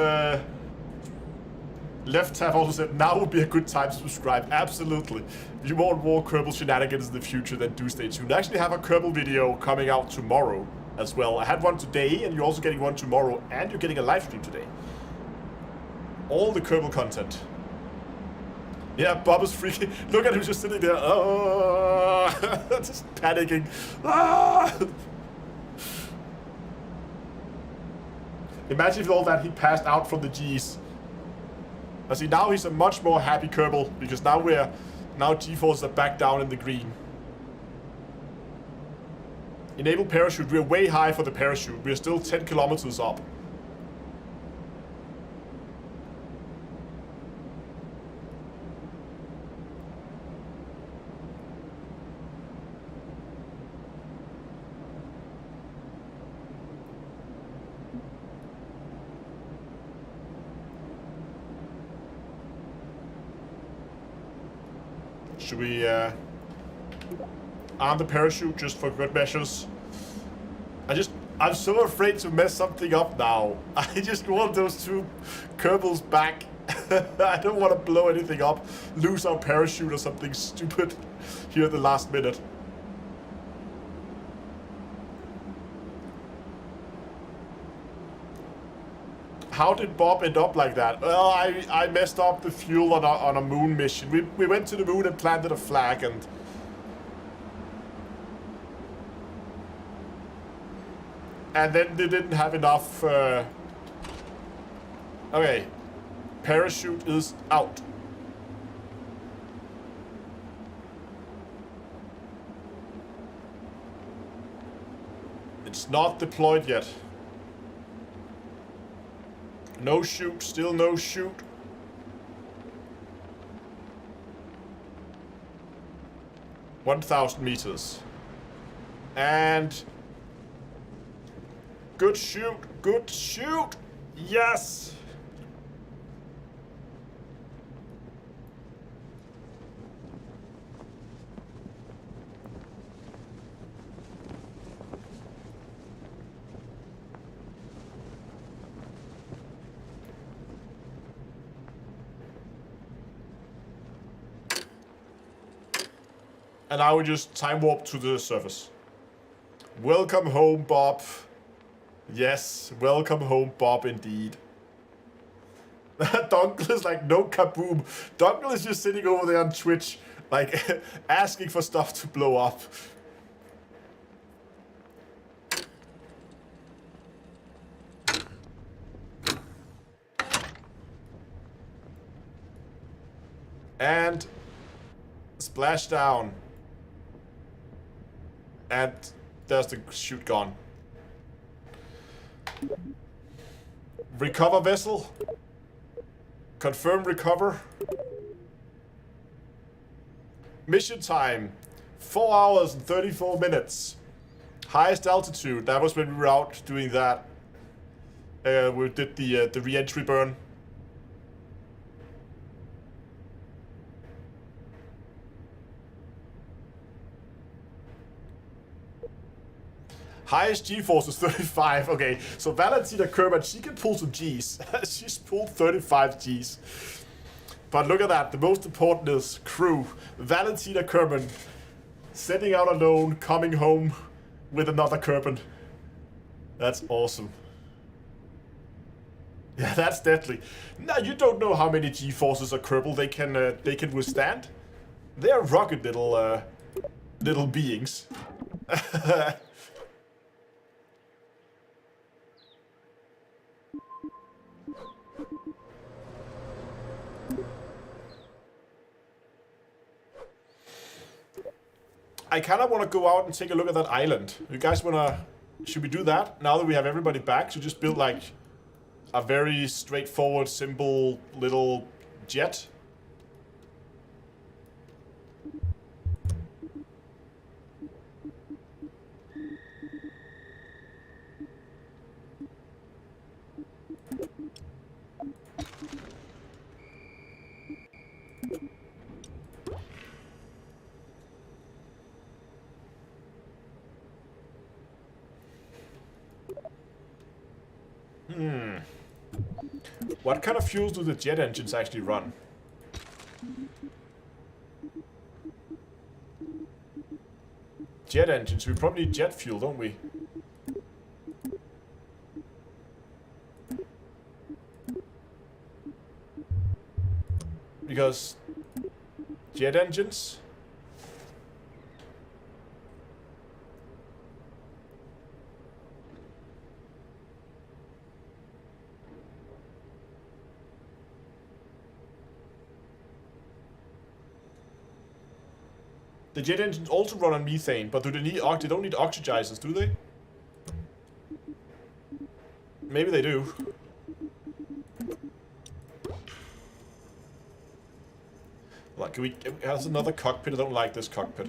Left have also said, now would be a good time to subscribe. Absolutely. If you want more Kerbal shenanigans in the future, then do stay tuned. I actually have a Kerbal video coming out tomorrow as well. I had one today, and you're also getting one tomorrow, and you're getting a live stream today. All the Kerbal content. Yeah, Bob is freaking. Look at him just sitting there. Oh, just panicking. Ah! Imagine if all that he passed out from the G's. I see now he's a much more happy Kerbal because now G-forces are back down in the green. Enable parachute. We're way high for the parachute. We're still 10 kilometers up. Should we arm the parachute just for good measures? I'm so afraid to mess something up now. I just want those 2 Kerbals back. I don't want to blow anything up, lose our parachute or something stupid here at the last minute. How did Bob end up like that? Well, I messed up the fuel on a moon mission. We went to the moon and planted a flag, and then they didn't have enough. Okay, parachute is out. It's not deployed yet. No shoot, still no shoot. (1,000 meters. And good shoot, good shoot. Yes. And now we just time warp to the surface. Welcome home, Bob. Yes, welcome home, Bob, indeed. Dunkel is like, no kaboom. Dunkel is just sitting over there on Twitch, like, asking for stuff to blow up. And splash down. And there's the chute gone. Recover vessel. Confirm recover. Mission time. 4 hours and 34 minutes. Highest altitude. That was when we were out doing that. We did the re-entry burn. Highest G-force is 35. Okay, so Valentina Kerbal, she can pull some Gs. She's pulled 35 Gs. But look at that. The most important is crew. Valentina Kerbal setting out alone, coming home with another Kerbal. That's awesome. Yeah, that's deadly. Now you don't know how many G-forces a Kerbal they can withstand. They're rugged little beings. I kind of want to go out and take a look at that island. You guys wanna? Should we do that now that we have everybody back? So just build like a very straightforward, simple little jet. What kind of fuels do the jet engines actually run? Jet engines, we probably need jet fuel, don't we? Because jet engines... The jet engines also run on methane, but do they need they don't need oxygizers, do they? Maybe they do. Like, can we... Has another cockpit? I don't like this cockpit.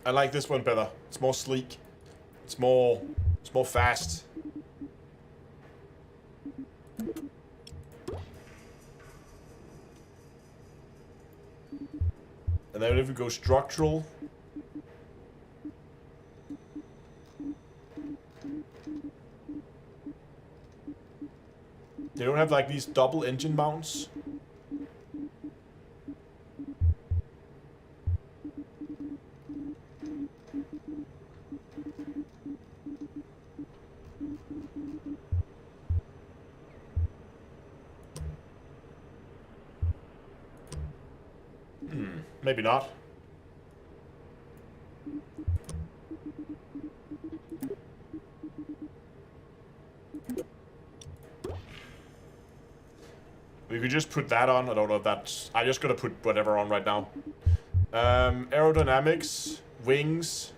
I like this one better. It's more sleek. It's more fast. then if we go structural, they don't have like these double engine mounts. Maybe not. We could just put that on. I don't know if that's... I'm just gonna put whatever on right now. Aerodynamics, wings.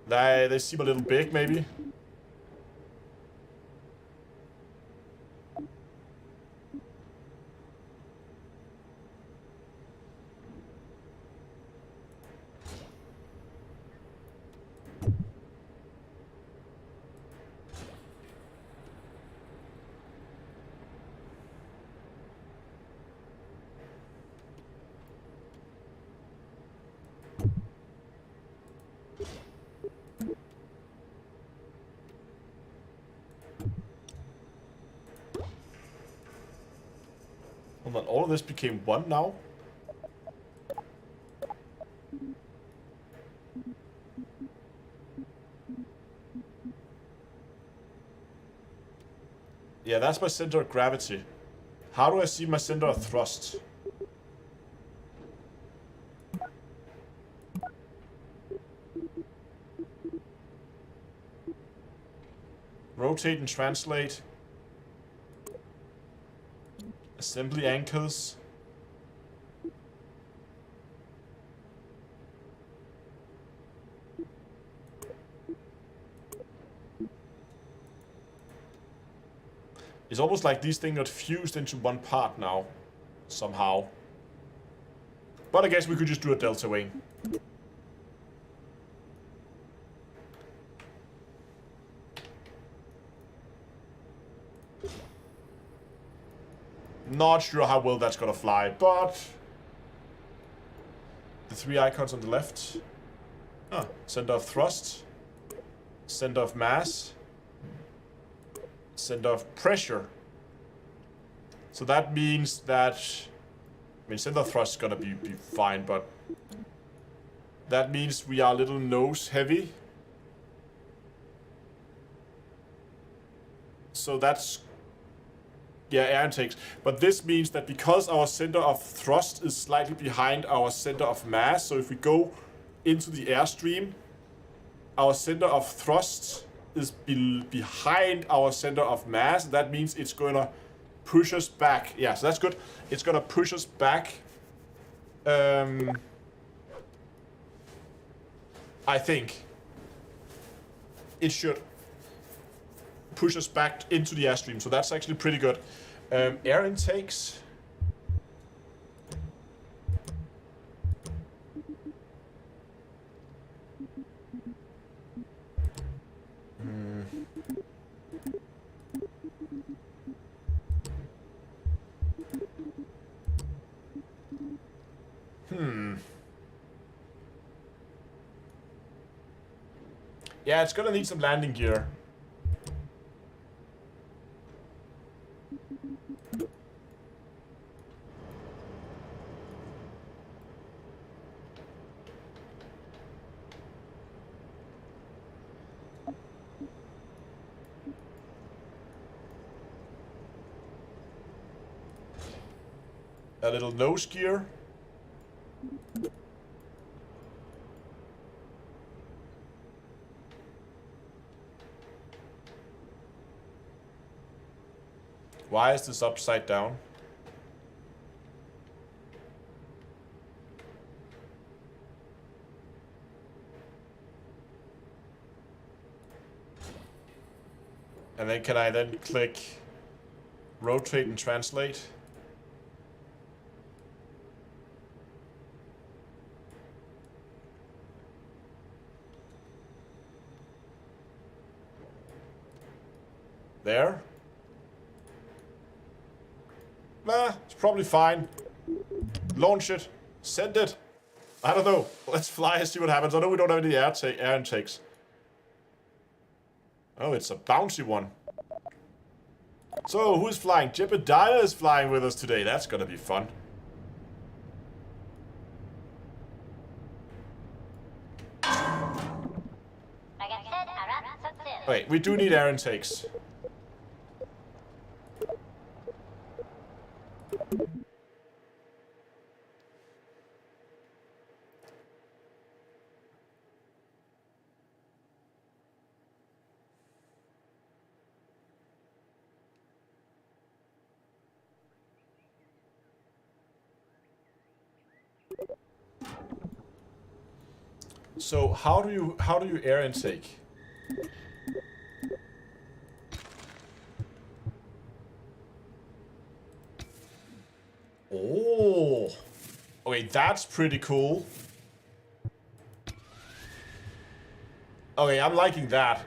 They seem a little big, maybe. Hold on, all of this became one now? Yeah, that's my center of gravity. How do I see my center of thrust? Rotate and translate. Assembly anchors. It's almost like these things got fused into one part now, somehow. But I guess we could just do a delta wing. Not sure how well that's gonna fly, but the three icons on the left. Center of thrust, center of mass, center of pressure. So that means that, I mean, center of thrust is gonna be fine, but that means we are a little nose heavy. So that's, yeah, air intakes. But this means that because our center of thrust is slightly behind our center of mass, so if we go into the airstream, our center of thrust is behind our center of mass. That means it's going to push us back. Yeah, so that's good. It's going to push us back. I think it should push us back into the airstream. So that's actually pretty good. Air intakes. Yeah, it's gonna need some landing gear. A little nose gear. Why is this upside down? And then can I then click rotate and translate? There. Nah, it's probably fine. Launch it. Send it. I don't know. Let's fly and see what happens. I know we don't have any air intakes. Oh, it's a bouncy one. So, who's flying? Jebediah is flying with us today. That's gonna be fun. Wait, we do need air intakes. So how do you air intake? Oh, okay, that's pretty cool. Okay, I'm liking that.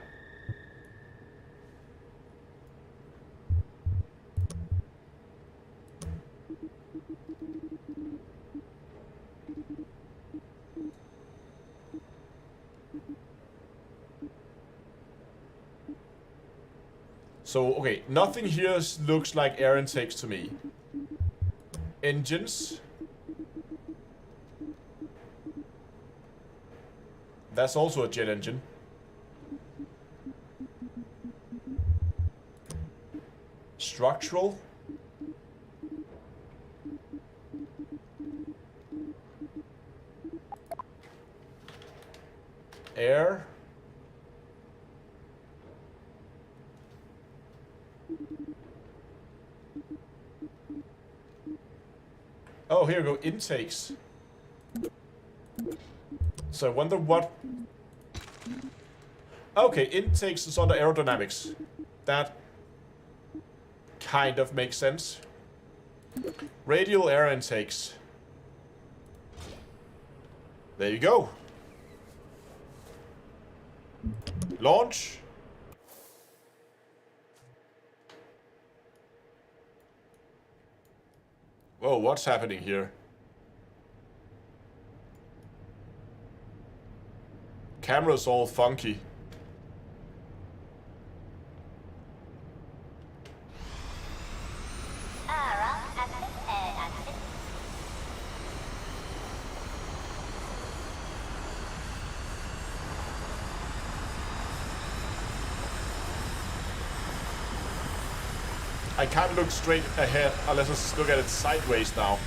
So, okay, nothing here looks like air intakes to me. Engines. That's also a jet engine. Structural. Air. Oh, here we go, intakes. So I wonder what... Okay, intakes is under aerodynamics. That kind of makes sense. Radial air intakes. There you go. Launch. Whoa, what's happening here? Camera's all funky. I can't look straight ahead unless I just look at it sideways now.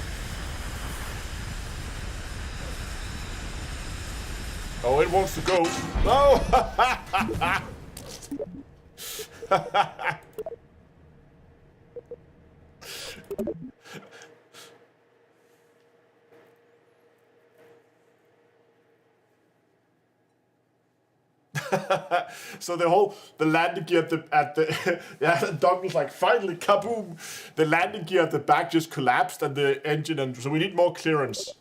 Oh, it wants to go. No! So the landing gear at the yeah, the dog was like, finally, kaboom! The landing gear at the back just collapsed and the engine, and so we need more clearance.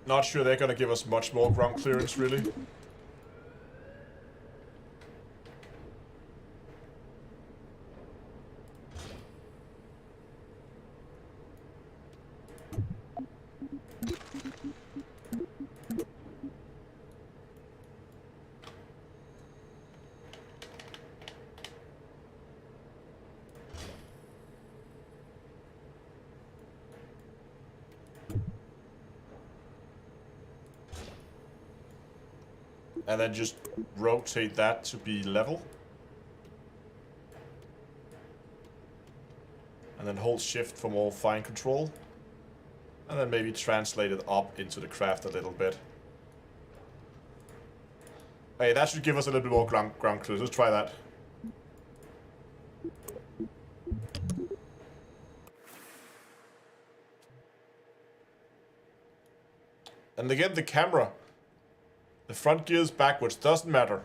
Not sure they're gonna give us much more ground clearance, really. And then just rotate that to be level. And then hold shift for more fine control. And then maybe translate it up into the craft a little bit. Hey, that should give us a little bit more ground clearance. Let's try that. And again, the camera. The front gear is backwards. Doesn't matter.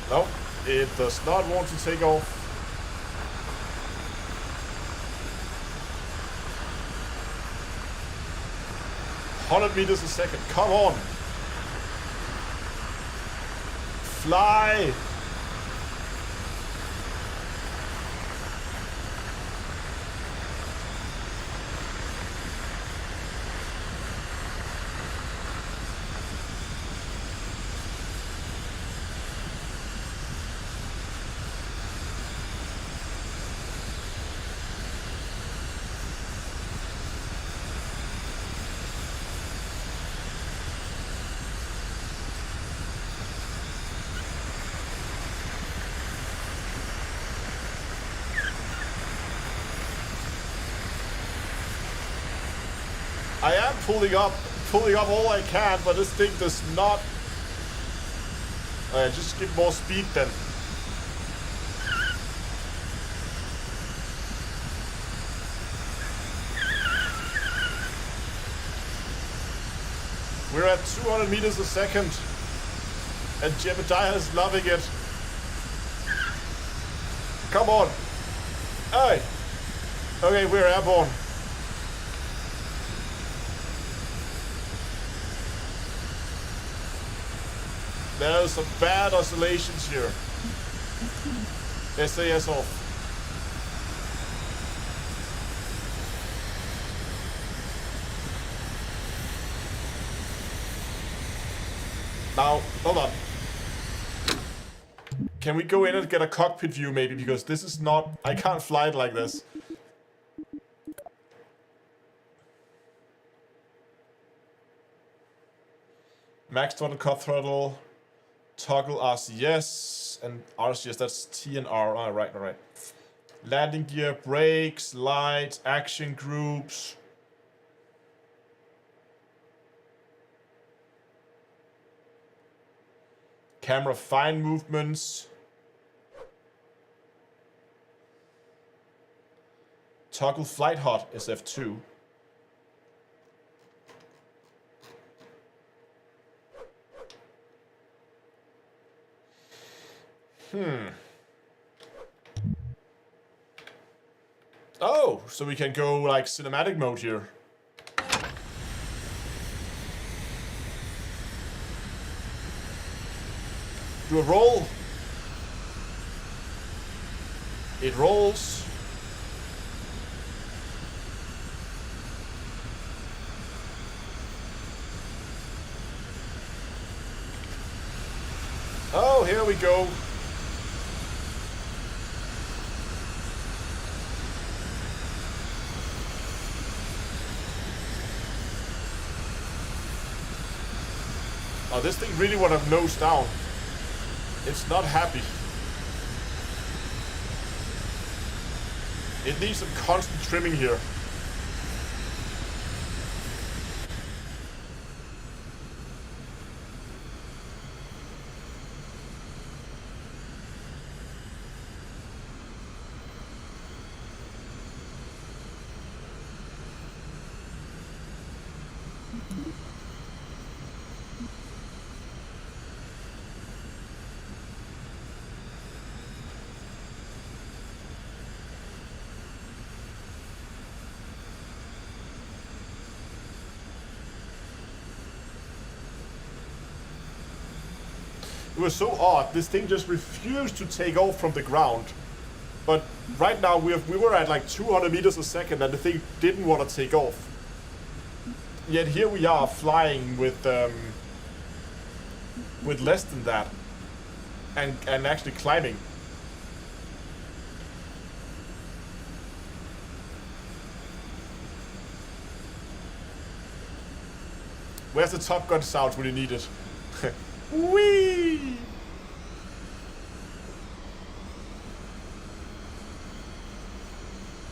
No, it does not want to take off. "100 meters a second, come on! Fly!" I am pulling up all I can, but this thing does not... just give more speed then. We're at 200 meters a second, and Jebediah is loving it. Come on. Hey. Okay, we're airborne. There's some bad oscillations here. SAS off. Now, hold on. Can we go in and get a cockpit view maybe? Because this is not... I can't fly it like this. Max throttle, cut throttle. Toggle RCS and RCS, that's T and R. Oh, right. Landing gear, brakes, lights, action groups. Camera fine movements. Toggle flight hot is F2. Oh, so we can go like cinematic mode here. Do a roll. It rolls. Oh, here we go. Oh, this thing really want to nose down. It's not happy. It needs some constant trimming here. It was so odd. This thing just refused to take off from the ground. But right now we were at like 200 meters a second and the thing didn't want to take off. Yet here we are flying with less than that. and actually climbing. Where's the Top Gun sound when you need it? Whee!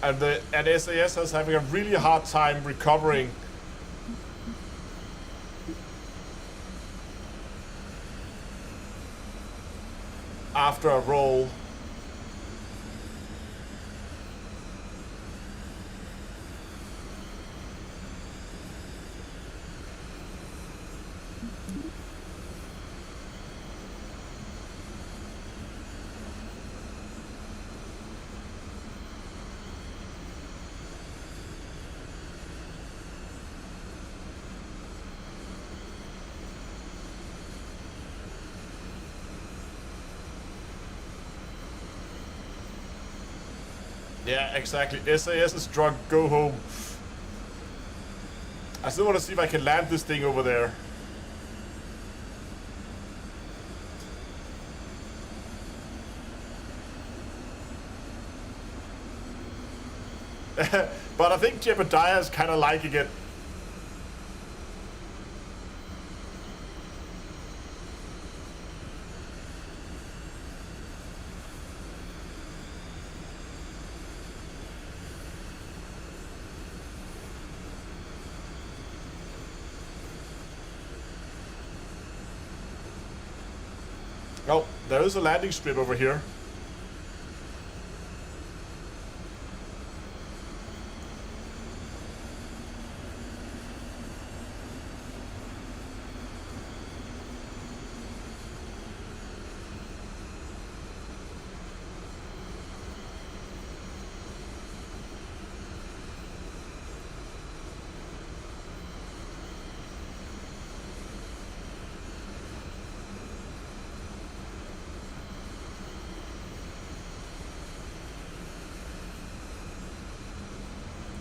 And SAS is having a really hard time recovering after a roll. Yeah, exactly. SAS is drunk. Go home. I still want to see if I can land this thing over there. But I think Jebediah is kind of liking it. Oh, there is a landing strip over here.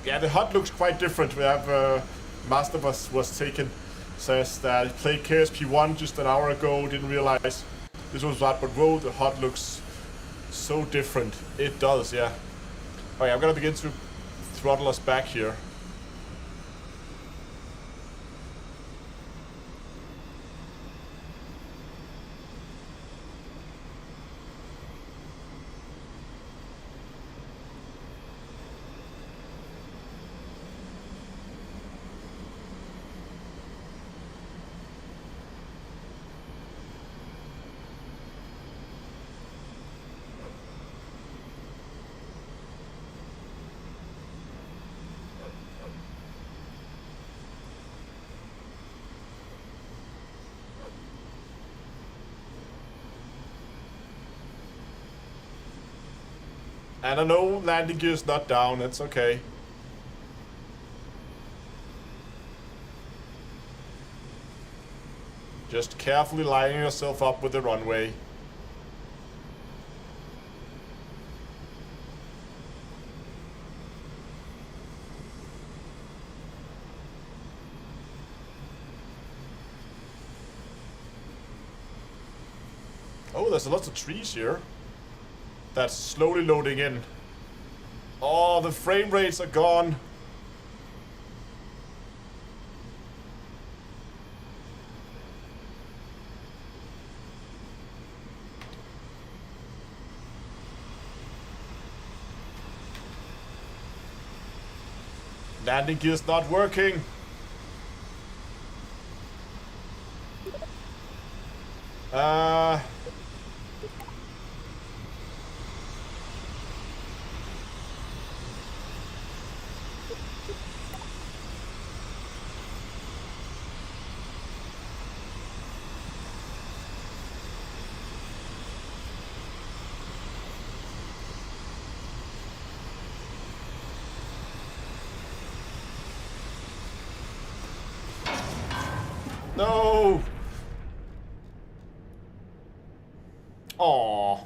Yeah, the HUD looks quite different. We have Master was taken. Says that he played KSP1 just an hour ago. Didn't realize this was that, but whoa, the HUD looks so different. It does, yeah. Okay, I'm gonna begin to throttle us back here. And I know landing gear is not down, it's okay. Just carefully lining yourself up with the runway. Oh, there's lots of trees here. That's slowly loading in. Oh, the frame rates are gone. Landing gear's not working. No! Aww.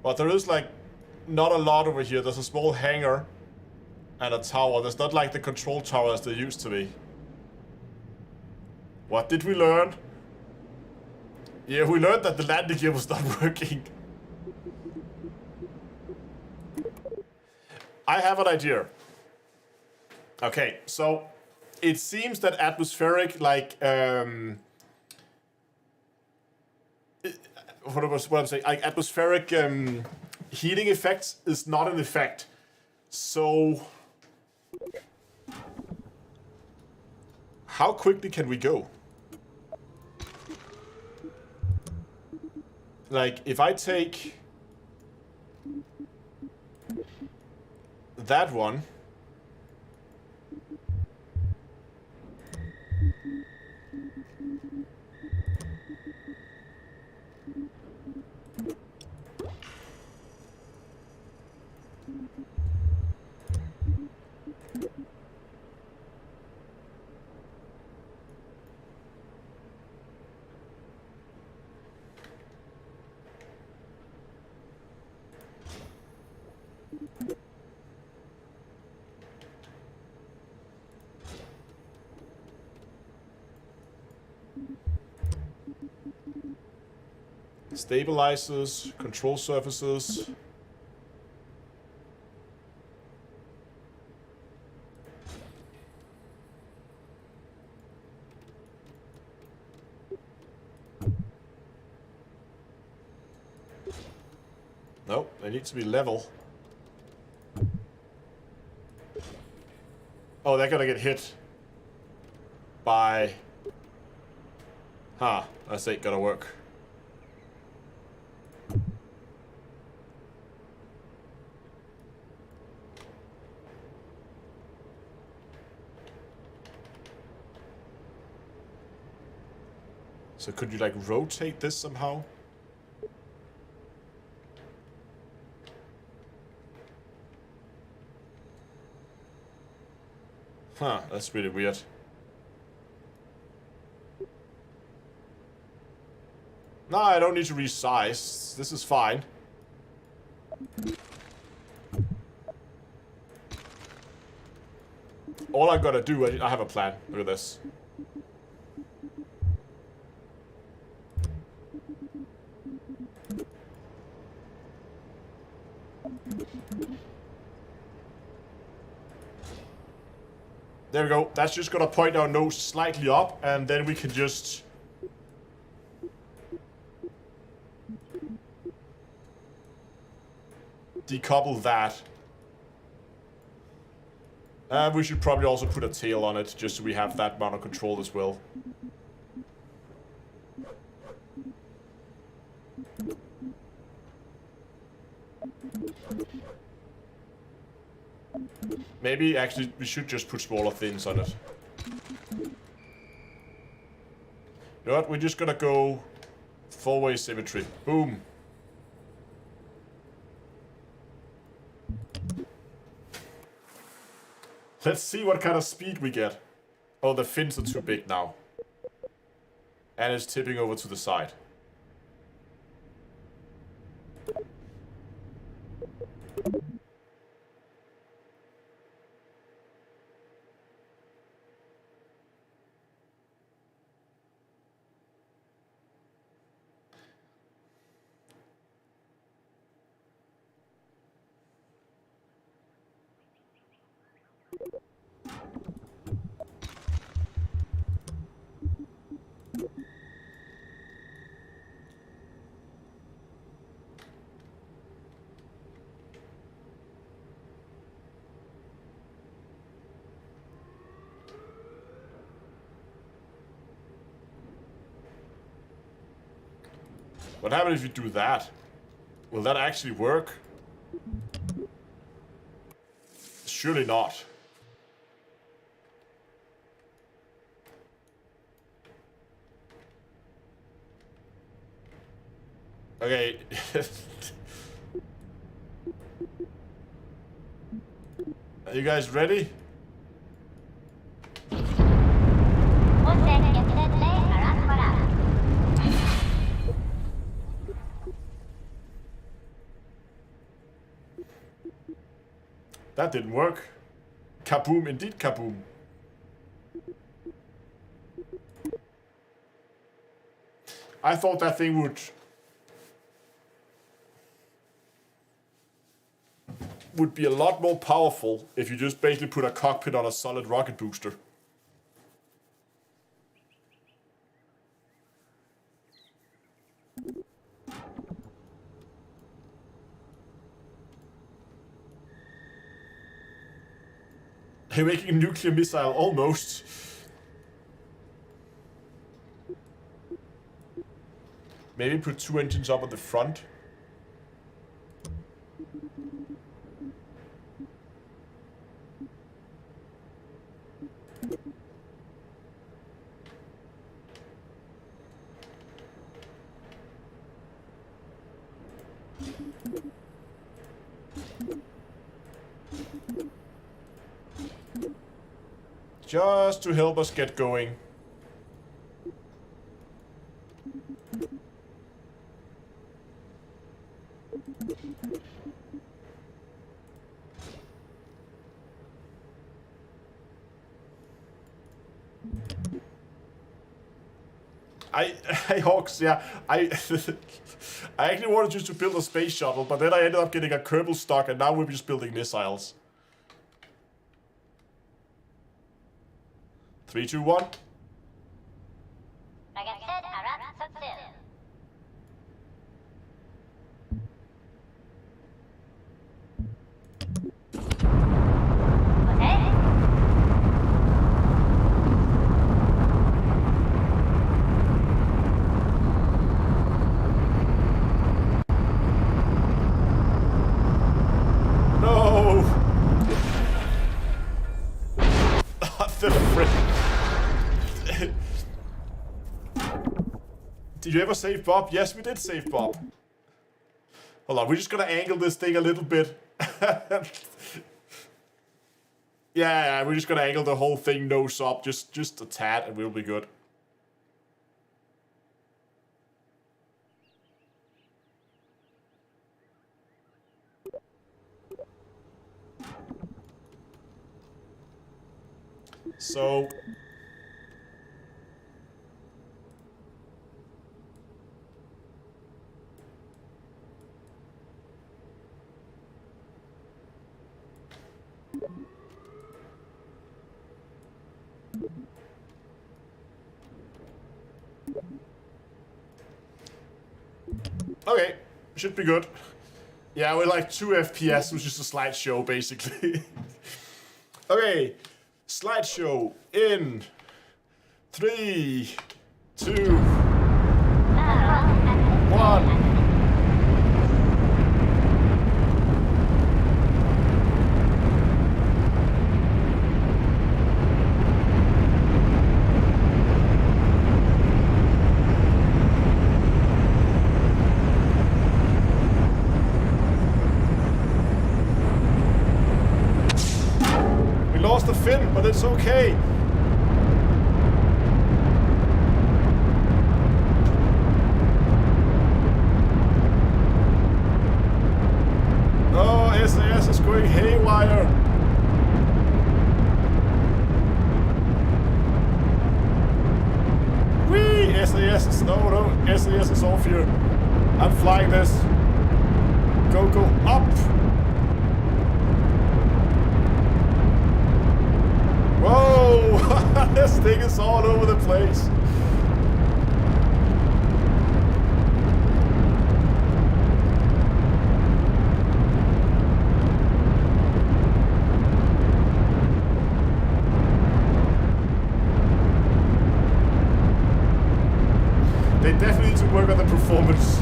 But there is like not a lot over here. There's a small hangar And a tower. There's not like the control tower as there used to be. What did we learn? Yeah, we learned that the landing gear was not working. I have an idea. Okay, so it seems that atmospheric, like, what I'm saying, like atmospheric heating effects is not an effect. So, how quickly can we go? Like, if I take that one, stabilizers, control surfaces. No, they need to be level. Oh, they're gonna get hit by... Huh, that's ain't gonna work. So could you like rotate this somehow? Huh, that's really weird. No, I don't need to resize. This is fine. All I gotta do, I have a plan. Look at this. There we go. That's just gonna point our nose slightly up, and then we can just... decouple that. And we should probably also put a tail on it, just so we have that amount of control as well. Maybe, actually, we should just put smaller fins on it. You know what? We're just gonna go four-way symmetry. Boom. Let's see what kind of speed we get. Oh, the fins are too big now. And it's tipping over to the side. What happens if you do that? Will that actually work? Surely not. Okay. Are you guys ready? That didn't work. Kaboom, indeed kaboom. I thought that thing would be a lot more powerful if you just basically put a cockpit on a solid rocket booster. They're making a nuclear missile, almost. Maybe put 2 engines up at the front. Just to help us get going. Hey Hawks, yeah, I actually wanted just to build a space shuttle, but then I ended up getting a Kerbal stock, and now we're just building missiles. 3, 2, 1. Did you ever save Bob? Yes, we did save Bob. Hold on, we're just gonna angle this thing a little bit. Yeah, we're just gonna angle the whole thing nose up, just a tad, and we'll be good. So okay, should be good. Yeah, we're like 2 FPS, which is a slideshow basically. Okay, slideshow in 3, 2, 1. The fin, but it's okay. Oh, SAS is going haywire. Whee! SAS is no, SAS is off here. I'm flying this. Go up. Whoa! This thing is all over the place. They definitely need to work on the performance.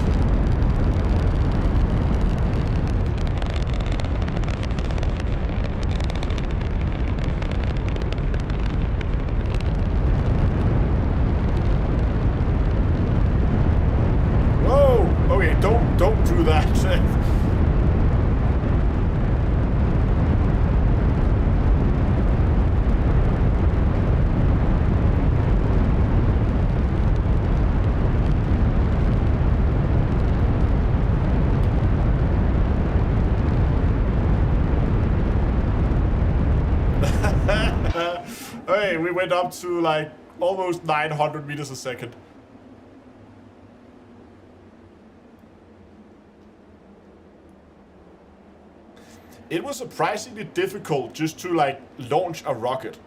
Don't do that. Hey, we went up to like almost 900 meters a second. It was surprisingly difficult just to like launch a rocket.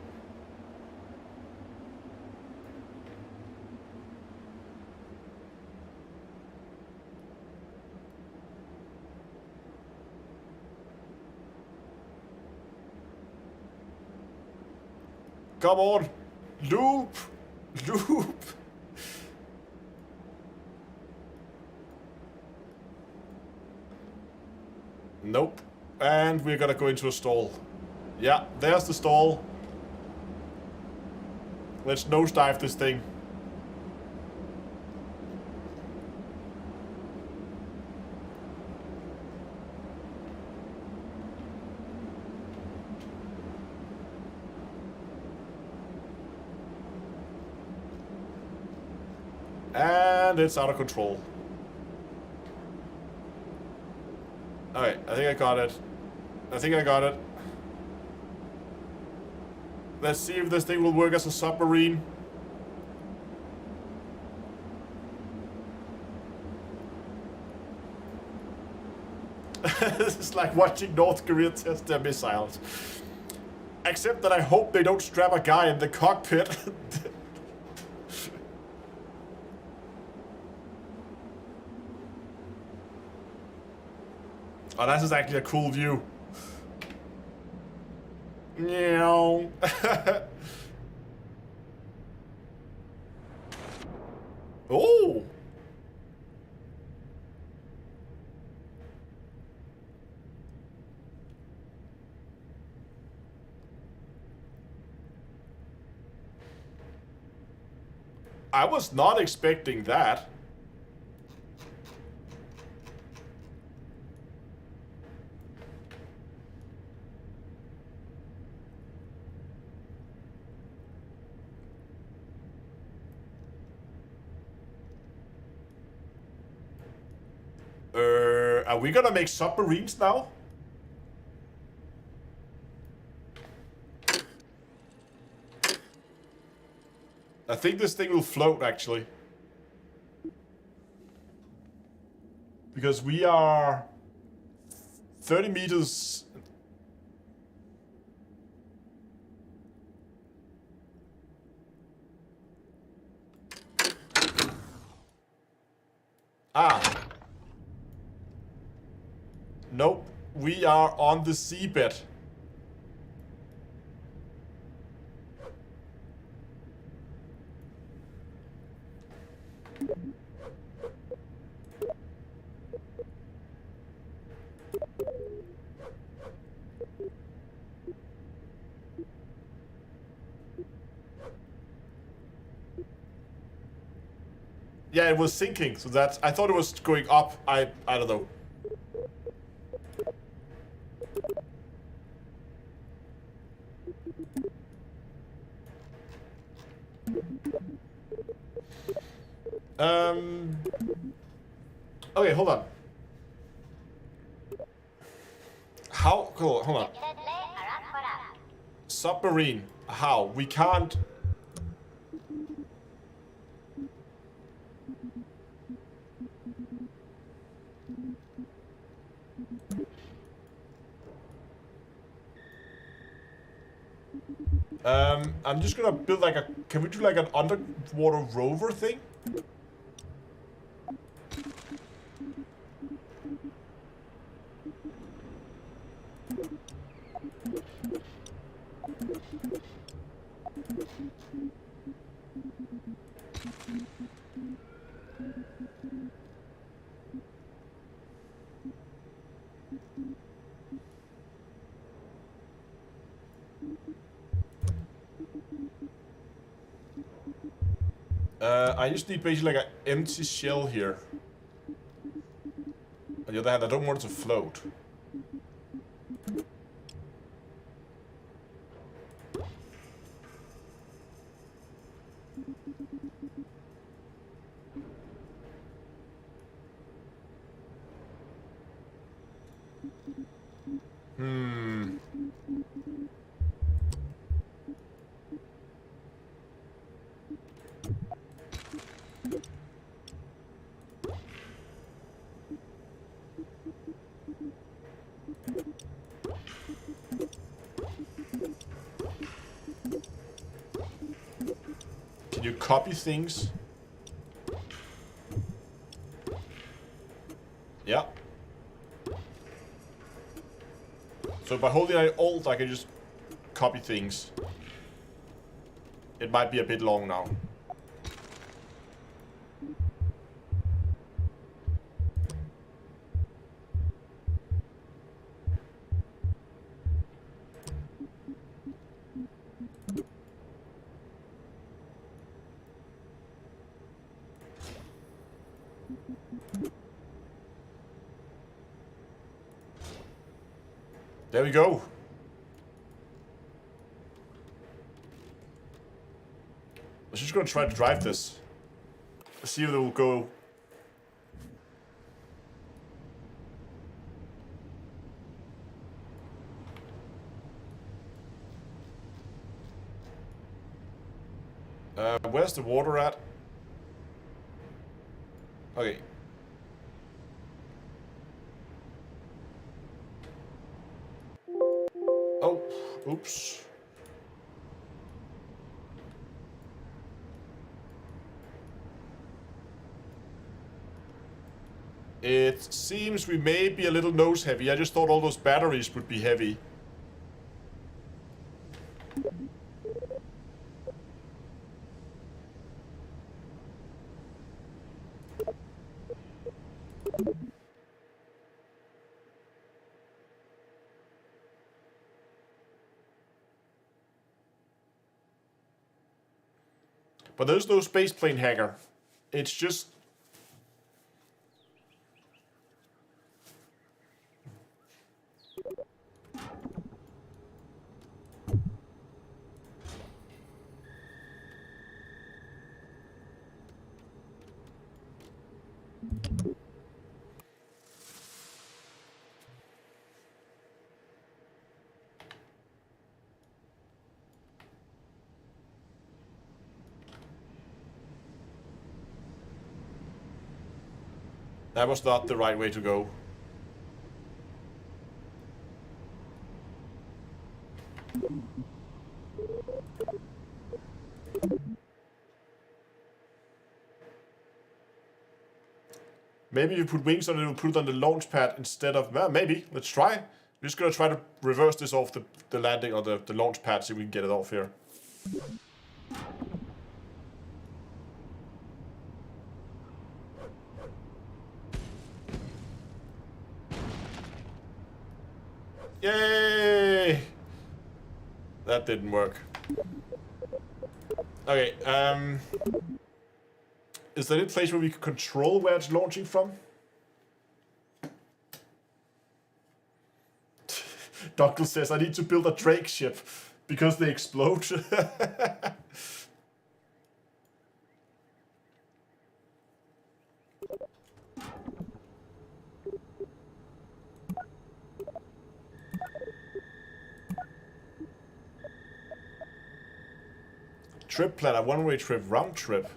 Come on, loop, loop. Nope. And we're gonna go into a stall. Yeah, there's the stall. Let's nosedive this thing. And it's out of control. Alright, I think I got it. I think I got it. Let's see if this thing will work as a submarine. This is like watching North Korea test their missiles. Except that I hope they don't strap a guy in the cockpit. Oh, this is actually a cool view. Meow. Oh. I was not expecting that. Are we gonna make submarines now? I think this thing will float, actually. Because we are 30 meters... Ah. Nope. We are on the seabed. Yeah, it was sinking, so that's... I thought it was going up. I don't know. Okay, hold on. How? Hold on. Submarine. How? We can't... I'm just gonna build like a... Can we do like an underwater rover thing? I just need basically like an empty shell here. On the other hand, I don't want it to float. Can you copy things? Yeah. So by holding Alt, I can just copy things. It might be a bit long now. There we go. I was just gonna try to drive this. Let's see if it will go. Where's the water at? Okay. Oh, oops. It seems we may be a little nose heavy. I just thought all those batteries would be heavy. But there's no spaceplane hacker. It's just... That was not the right way to go. Maybe if you put wings on it, it'll put it on the launch pad instead of... Well, maybe. Let's try. We're just gonna try to reverse this off the landing or the launch pad, see if we can get it off here. Yay! That didn't work. Okay, is there any place where we can control where it's launching from? Doctor says I need to build a Drake ship because they explode. Trip plan, a one-way trip, round trip.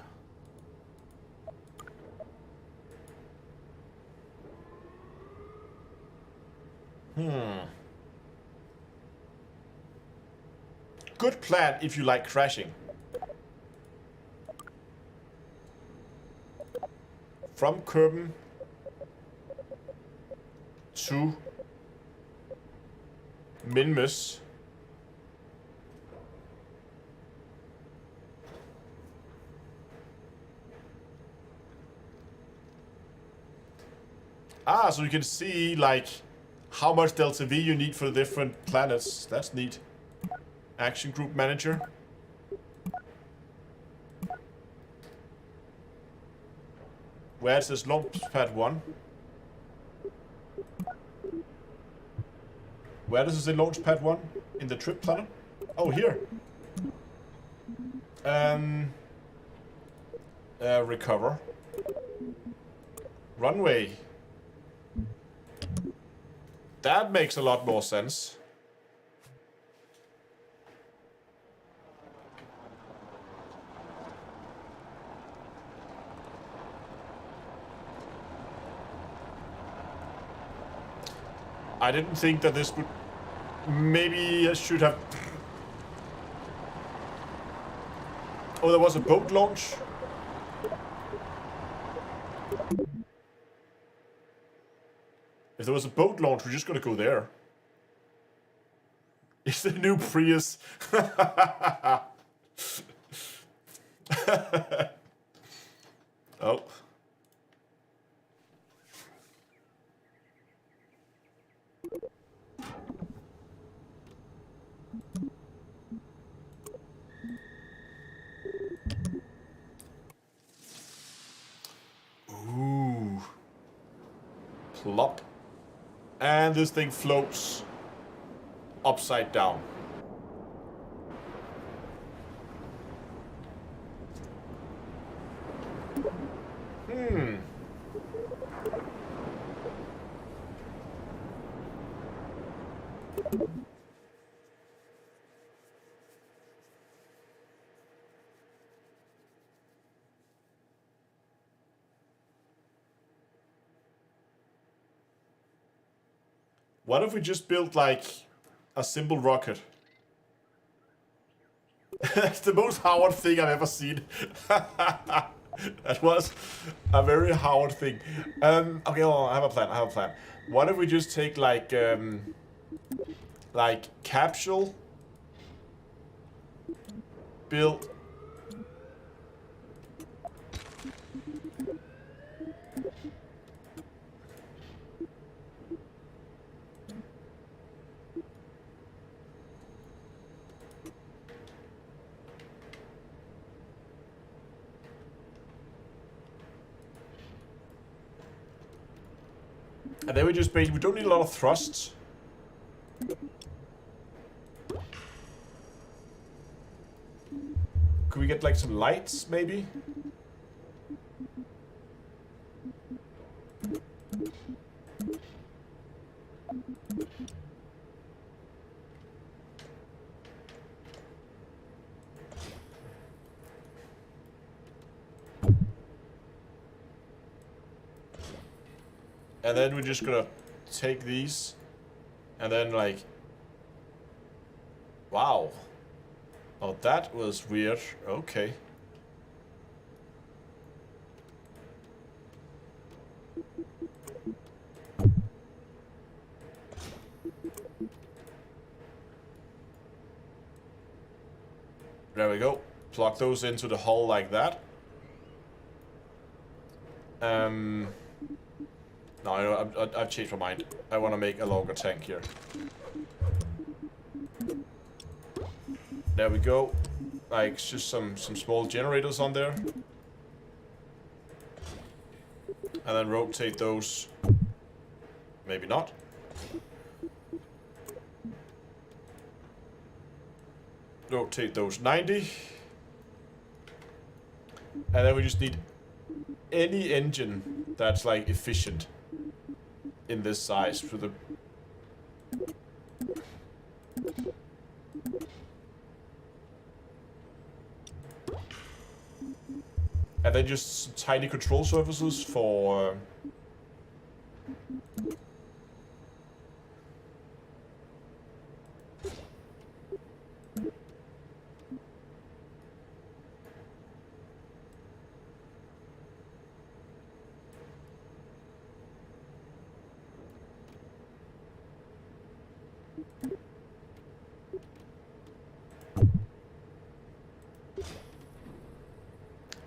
Good plan if you like crashing. From Kerbal to Minmus. Ah, so you can see, like, how much Delta V you need for the different planets. That's neat. Action Group Manager. Where it says Launchpad 1. Where does it say Launchpad 1? In the trip planner? Oh, here. Recover. Runway. That makes a lot more sense. I didn't think that this would... Maybe I should have... Oh, there was a boat launch. If there was a boat launch, we're just gonna go there. It's the new Prius. Oh. Ooh. Plop. And this thing floats upside down. What if we just built like a simple rocket? That's the most Howard thing I've ever seen. That was a very Howard thing. Okay, well, I have a plan. What if we just take like capsule, build. And then we just basically, we don't need a lot of thrusts. Could we get like some lights, maybe? And then we're just gonna take these and then like, wow. Oh, that was weird. Okay. There we go. Plug those into the hull like that. No, I've changed my mind. I want to make a longer tank here. There we go. Like, just some small generators on there. And then rotate those. Maybe not. Rotate those 90. And then we just need any engine that's like efficient in this size for the and then just some tiny control surfaces for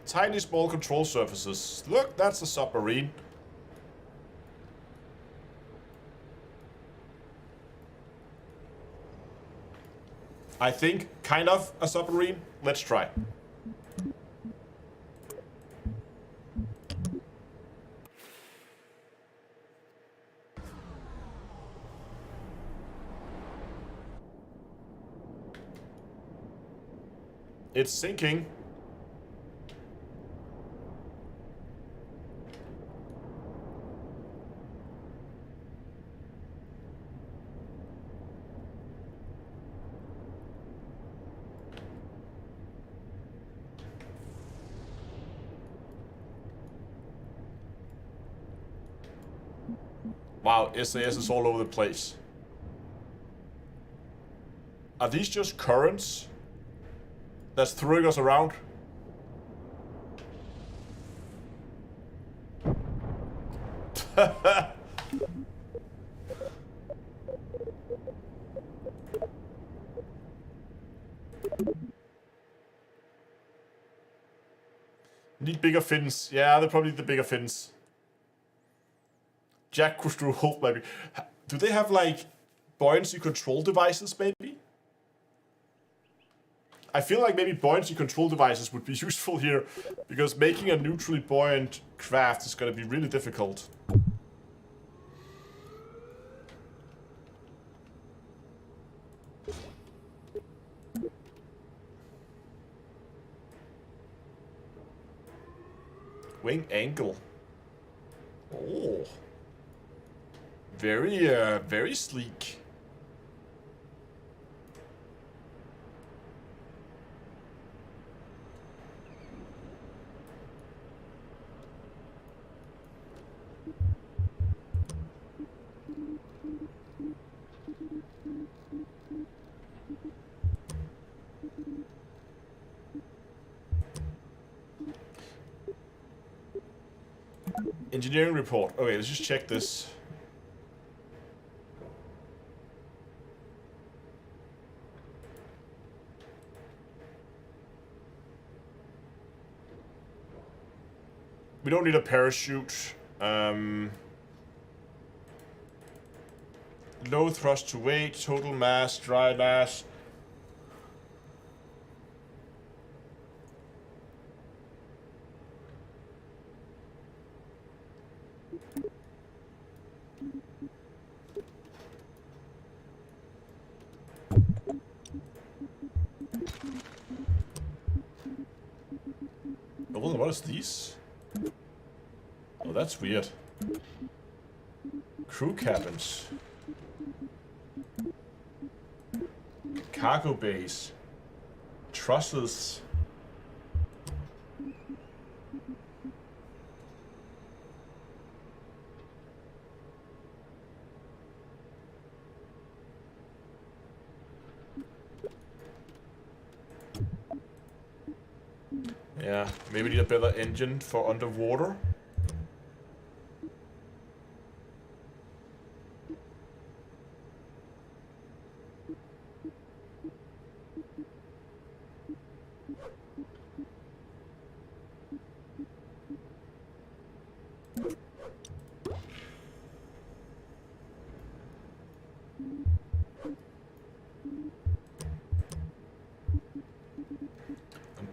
tiny small control surfaces. Look, that's a submarine. I think kind of a submarine. Let's try. It's sinking. Wow, SAS is all over the place. Are these just currents that's throwing us around? Need bigger fins. Yeah, they probably need the bigger fins. Jack Crystal Hope, maybe. Do they have, like, buoyancy control devices, maybe? I feel like maybe buoyancy control devices would be useful here, because making a neutrally buoyant craft is going to be really difficult. Wing angle. Oh. Very sleek. Engineering report. Okay, let's just check this. We don't need a parachute. Low thrust to weight, total mass, dry mass. Oh, what is these? Oh, that's weird. Crew cabins. Cargo bays. Trusses. Yeah, maybe need a better engine for underwater.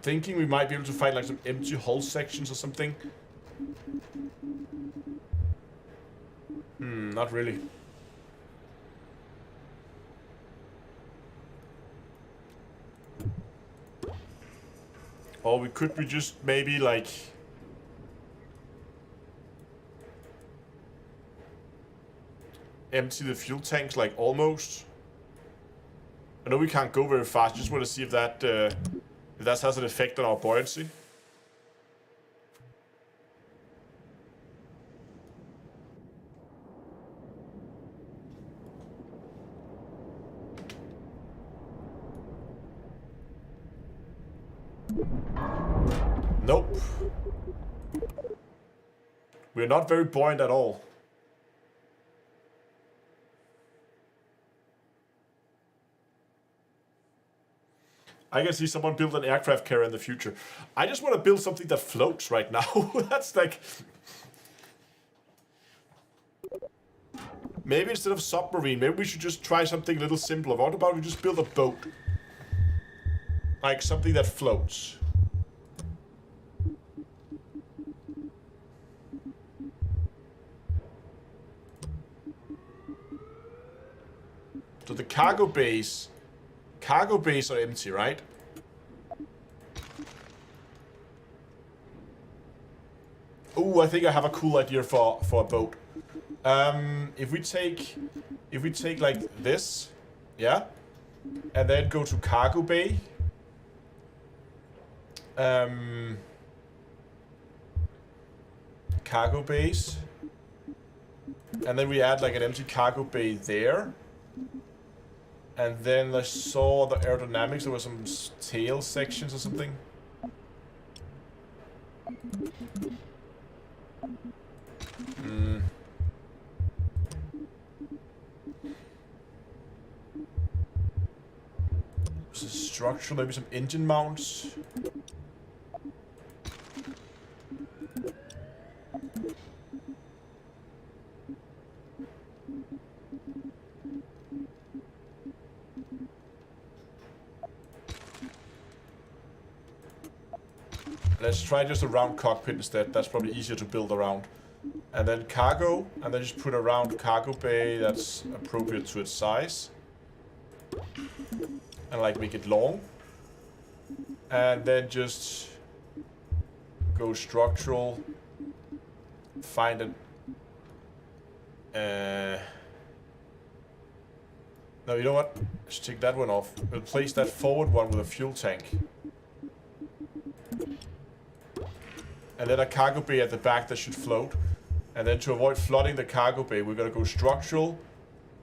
Thinking we might be able to find like some empty hull sections or something. Not really. Or we could be just maybe like empty the fuel tanks, like almost. I know we can't go very fast. Just want to see if that has an effect on our buoyancy. Nope. We're not very buoyant at all. I can see someone build an aircraft carrier in the future. I just want to build something that floats right now. That's like... Maybe instead of submarine, maybe we should just try something a little simpler. What about we just build a boat? Like something that floats. So the cargo bays are empty, right? Oh, I think I have a cool idea for a boat. If we take like this, yeah, and then go to cargo bay. Cargo bays, and then we add like an empty cargo bay there. And then I saw the aerodynamics, there were some tail sections or something. structure, maybe some engine mounts. Let's try just a round cockpit instead. That's probably easier to build around. And then cargo, and then just put a round cargo bay that's appropriate to its size. And like make it long. And then just go structural. Find an... no, you know what? Let's take that one off. We'll place that forward one with a fuel tank. And then a cargo bay at the back that should float. And then to avoid flooding the cargo bay, we're gonna go structural,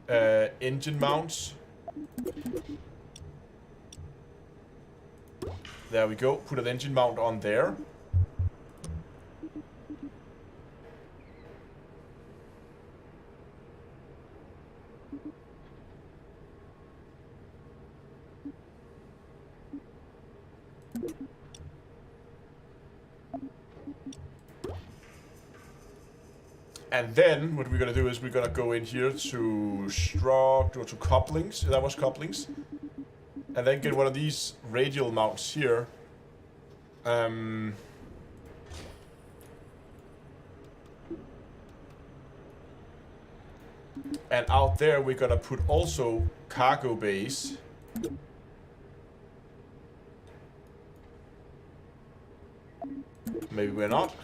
engine mounts. There we go. Put an engine mount on there. And then what we're gonna do is we're gonna go in here to to couplings. That was couplings. And then get one of these radial mounts here. And out there we're gonna put also cargo bays. Maybe we're not.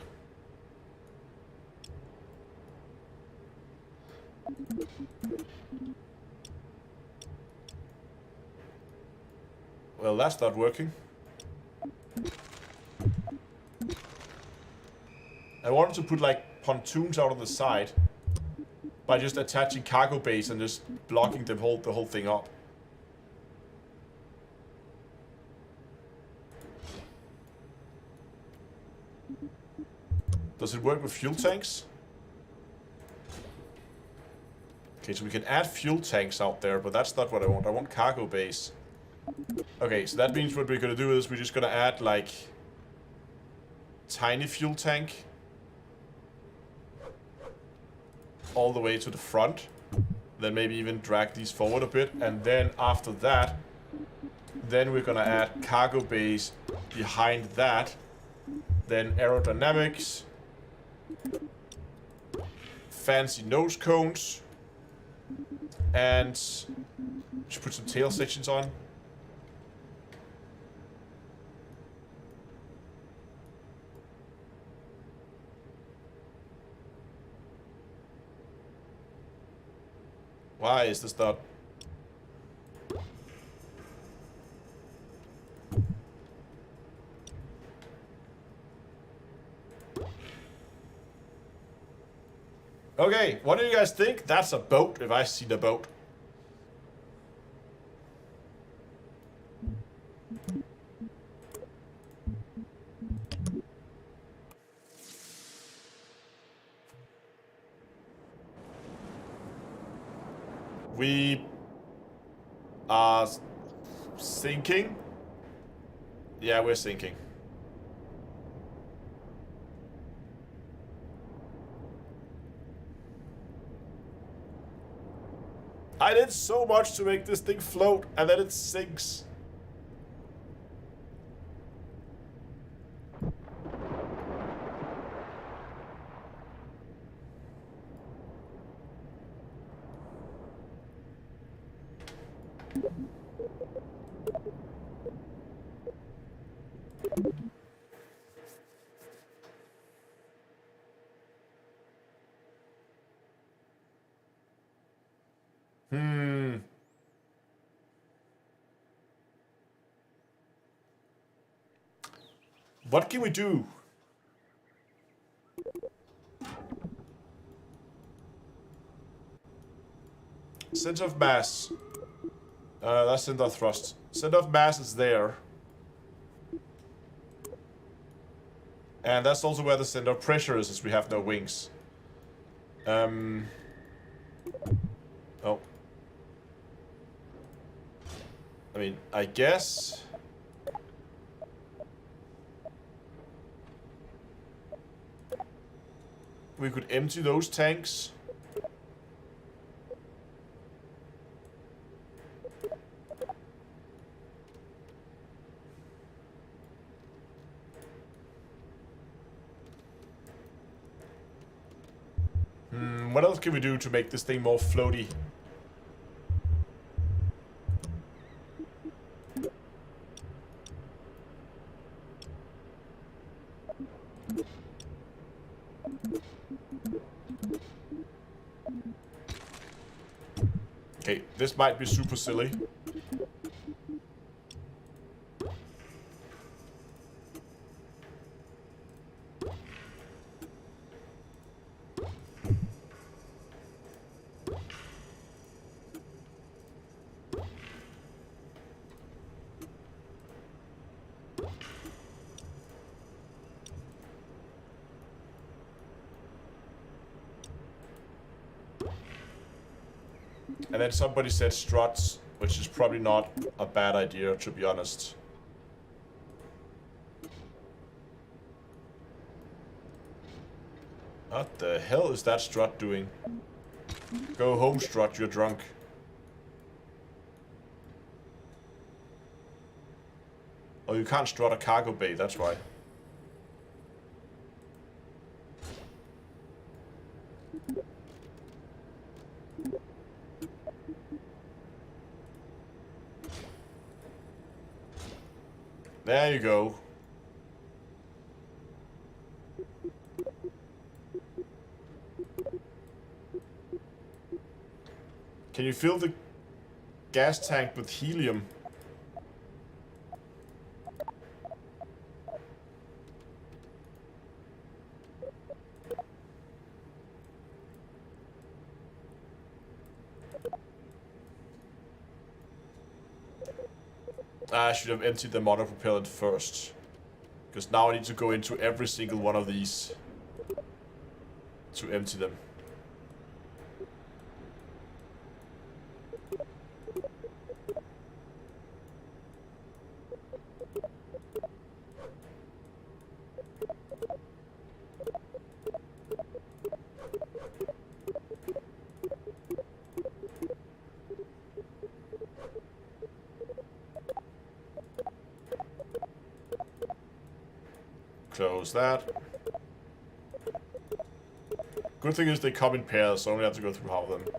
Well, that's not working. I wanted to put like pontoons out on the side by just attaching cargo bays and just blocking the whole thing up. Does it work with fuel tanks? Okay, so we can add fuel tanks out there, but that's not what I want. I want cargo bays. Okay, so that means what we're gonna do is we're just gonna add like tiny fuel tank all the way to the front. Then maybe even drag these forward a bit, and then after that, then we're gonna add cargo bays behind that. Then aerodynamics, fancy nose cones, and just put some tail sections on. Why is this not? Okay, what do you guys think? That's a boat, if I see the boat. We are sinking. Yeah, we're sinking. I did so much to make this thing float, and then it sinks. What can we do? Center of mass. That's center of thrust. Center of mass is there. And that's also where the center of pressure is, as we have no wings. Oh. I mean, I guess... We could empty those tanks. What else can we do to make this thing more floaty? Okay, this might be super silly. And then somebody said struts, which is probably not a bad idea, to be honest. What the hell is that strut doing? Go home, strut, you're drunk. Oh, you can't strut a cargo bay, that's why. There you go. Can you fill the gas tank with helium? I should have emptied the motor propellant first. Because now I need to go into every single one of these to empty them. Close that. Good thing is they come in pairs, so I only have to go through half of them.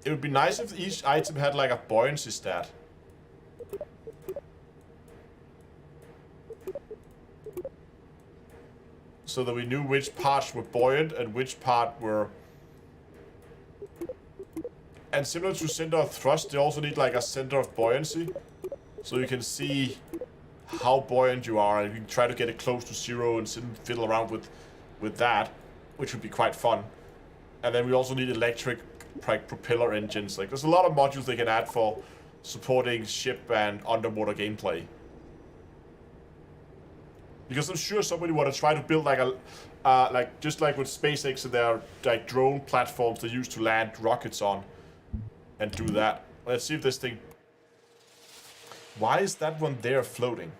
It would be nice if each item had like a buoyancy stat. So that we knew which parts were buoyant and which part were... And similar to center of thrust, they also need like a center of buoyancy. So you can see how buoyant you are, and you can try to get it close to zero and sit and fiddle around with that, which would be quite fun. And then we also need electric propeller engines. Like, there's a lot of modules they can add for supporting ship and underwater gameplay. Because I'm sure somebody want to try to build like a, like just like with SpaceX and their like drone platforms they use to land rockets on, and do that. Let's see if this thing. Why is that one there floating?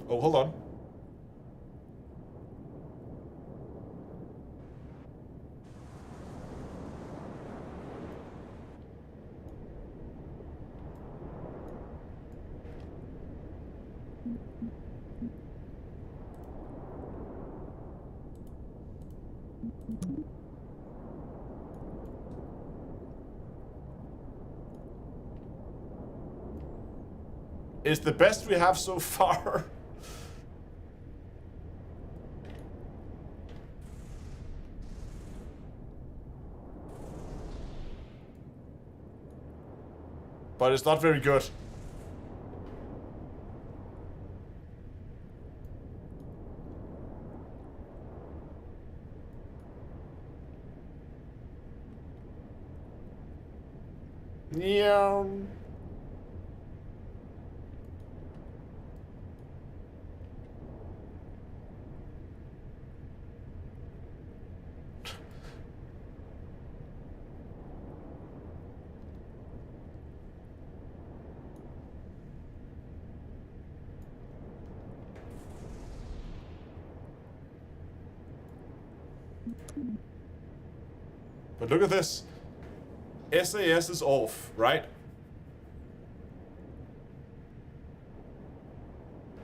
Oh, hold on. It's the best we have so far. But it's not very good. Yeah. But look at this. SAS is off, right?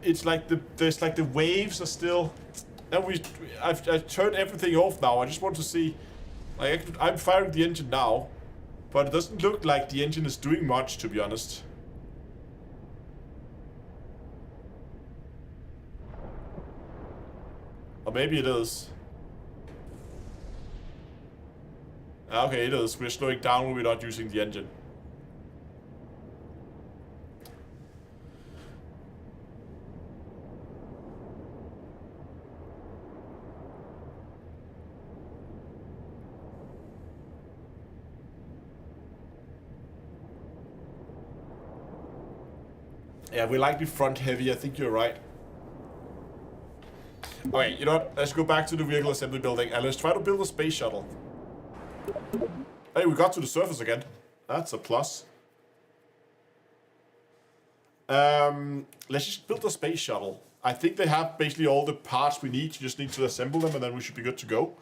It's like there's like the waves are still. And I've turned everything off now. I just want to see. Like I'm firing the engine now, but it doesn't look like the engine is doing much, to be honest. Or maybe it is. Okay, it is. We're slowing down when we're not using the engine. Yeah, we like the front heavy. I think you're right. Okay, you know what? Let's go back to the vehicle assembly building and let's try to build a space shuttle. Hey, we got to the surface again. That's a plus. Let's just build a space shuttle. I think they have basically all the parts we need. You just need to assemble them and then we should be good to go.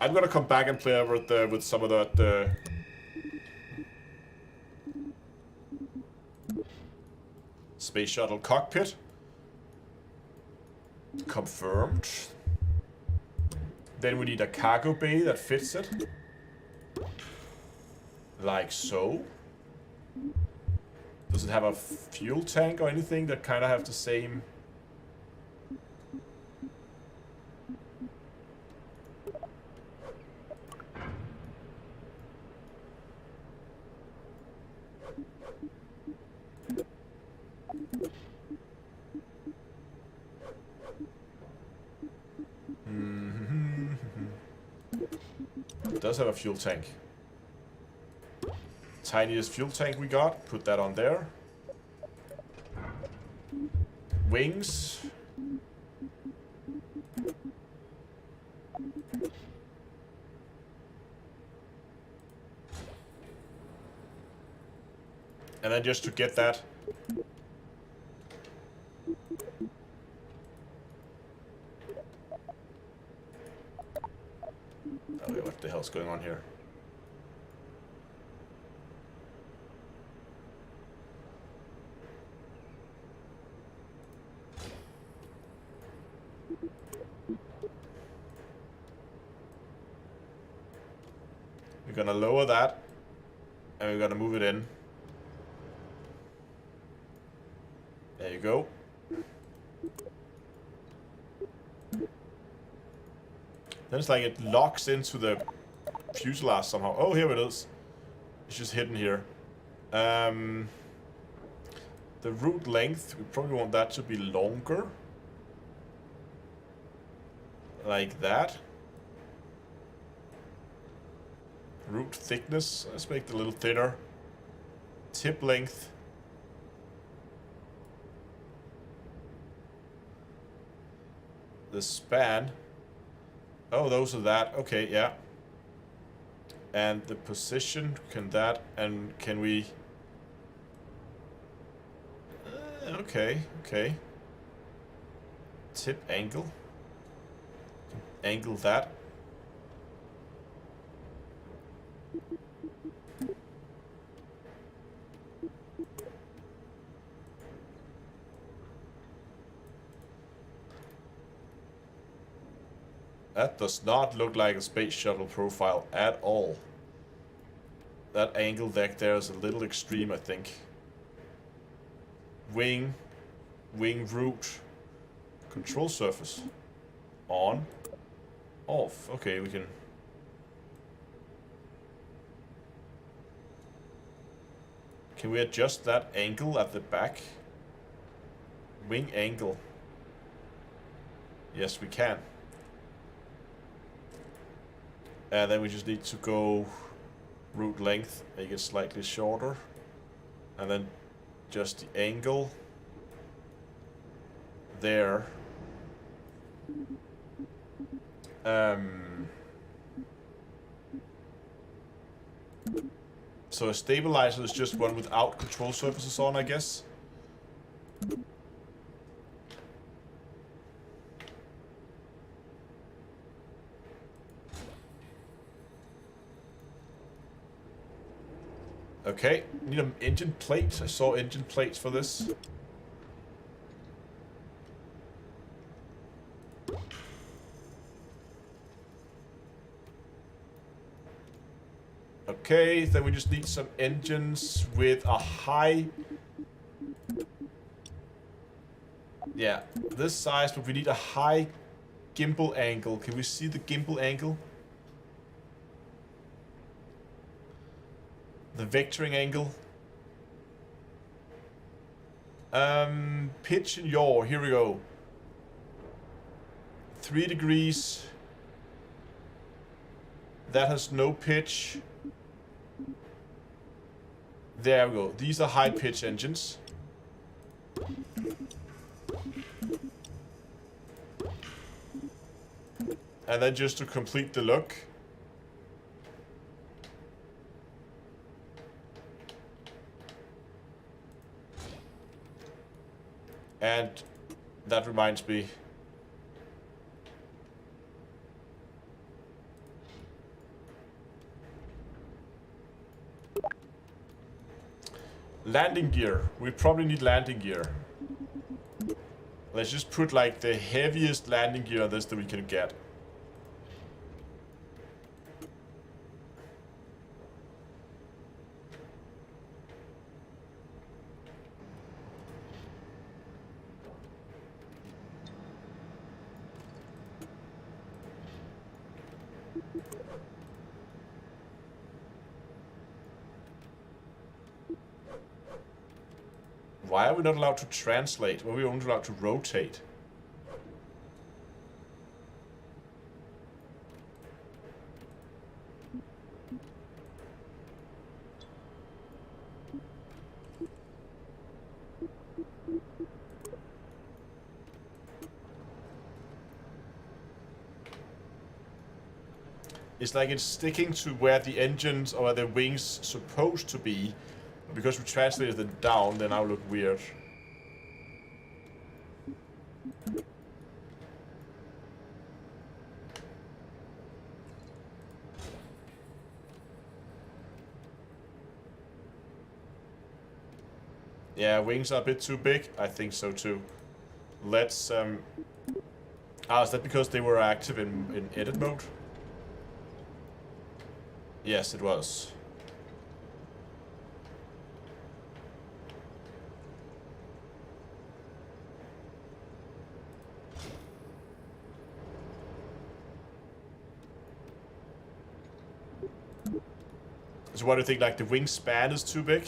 I'm gonna come back and play with some of the space shuttle cockpit. Confirmed. Then we need a cargo bay that fits it. Like so. Does it have a fuel tank or anything that kind of have the same... It does have a fuel tank. Tiniest fuel tank we got. Put that on there. Wings. And then just to get that... Okay, what the hell's going on here? We're gonna lower that, and we're gonna move it in. There you go. Then it's like it locks into the fuselage somehow. Oh, here it is. It's just hidden here. The root length, we probably want that to be longer. Like that. Root thickness, let's make it a little thinner. Tip length. The span. Oh, those are that. Okay, yeah. And the position, can that, and can we... okay, okay. Tip angle. Angle that. That does not look like a space shuttle profile at all. That angle deck there is a little extreme, I think. Wing root, control surface, on, off. Okay, we can. Can we adjust that angle at the back? Wing angle. Yes, we can. And then we just need to go root length, make it slightly shorter. And then just the angle there. So a stabilizer is just one without control surfaces on, I guess. Okay, need an engine plate. I saw engine plates for this. Okay, then we just need some engines with a high... Yeah, this size, but we need a high gimbal angle. Can we see the gimbal angle? The vectoring angle. Pitch and yaw, here we go. 3 degrees. That has no pitch. There we go. These are high pitch engines. And then just to complete the look. And that reminds me. Landing gear. We probably need landing gear. Let's just put like the heaviest landing gear on this that we can get. Why are we not allowed to translate? Why are we only allowed to rotate? It's like it's sticking to where the engines or the wings supposed to be. Because we translated them down, they now look weird. Yeah, wings are a bit too big. I think so too. Let's is that because they were active in edit mode? Yes, it was. So what do you think, like the wingspan is too big?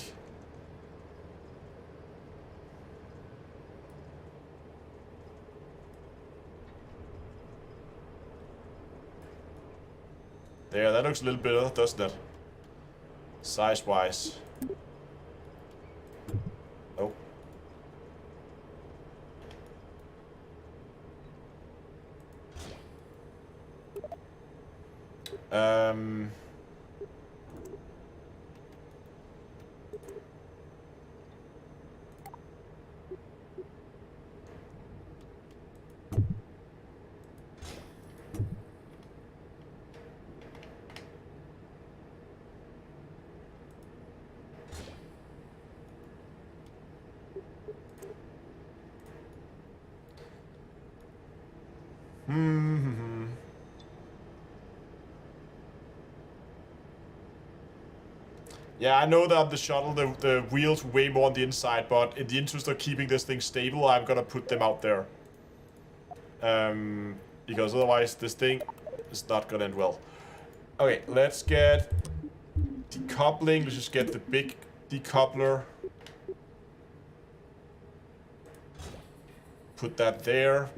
There, that looks a little better, doesn't it? Size-wise. Oh. Yeah, I know that on the shuttle the wheels way more on the inside, but in the interest of keeping this thing stable, I'm gonna put them out there. Because otherwise this thing is not gonna end well. Okay, let's get decoupling. Let's just get the big decoupler. Put that there.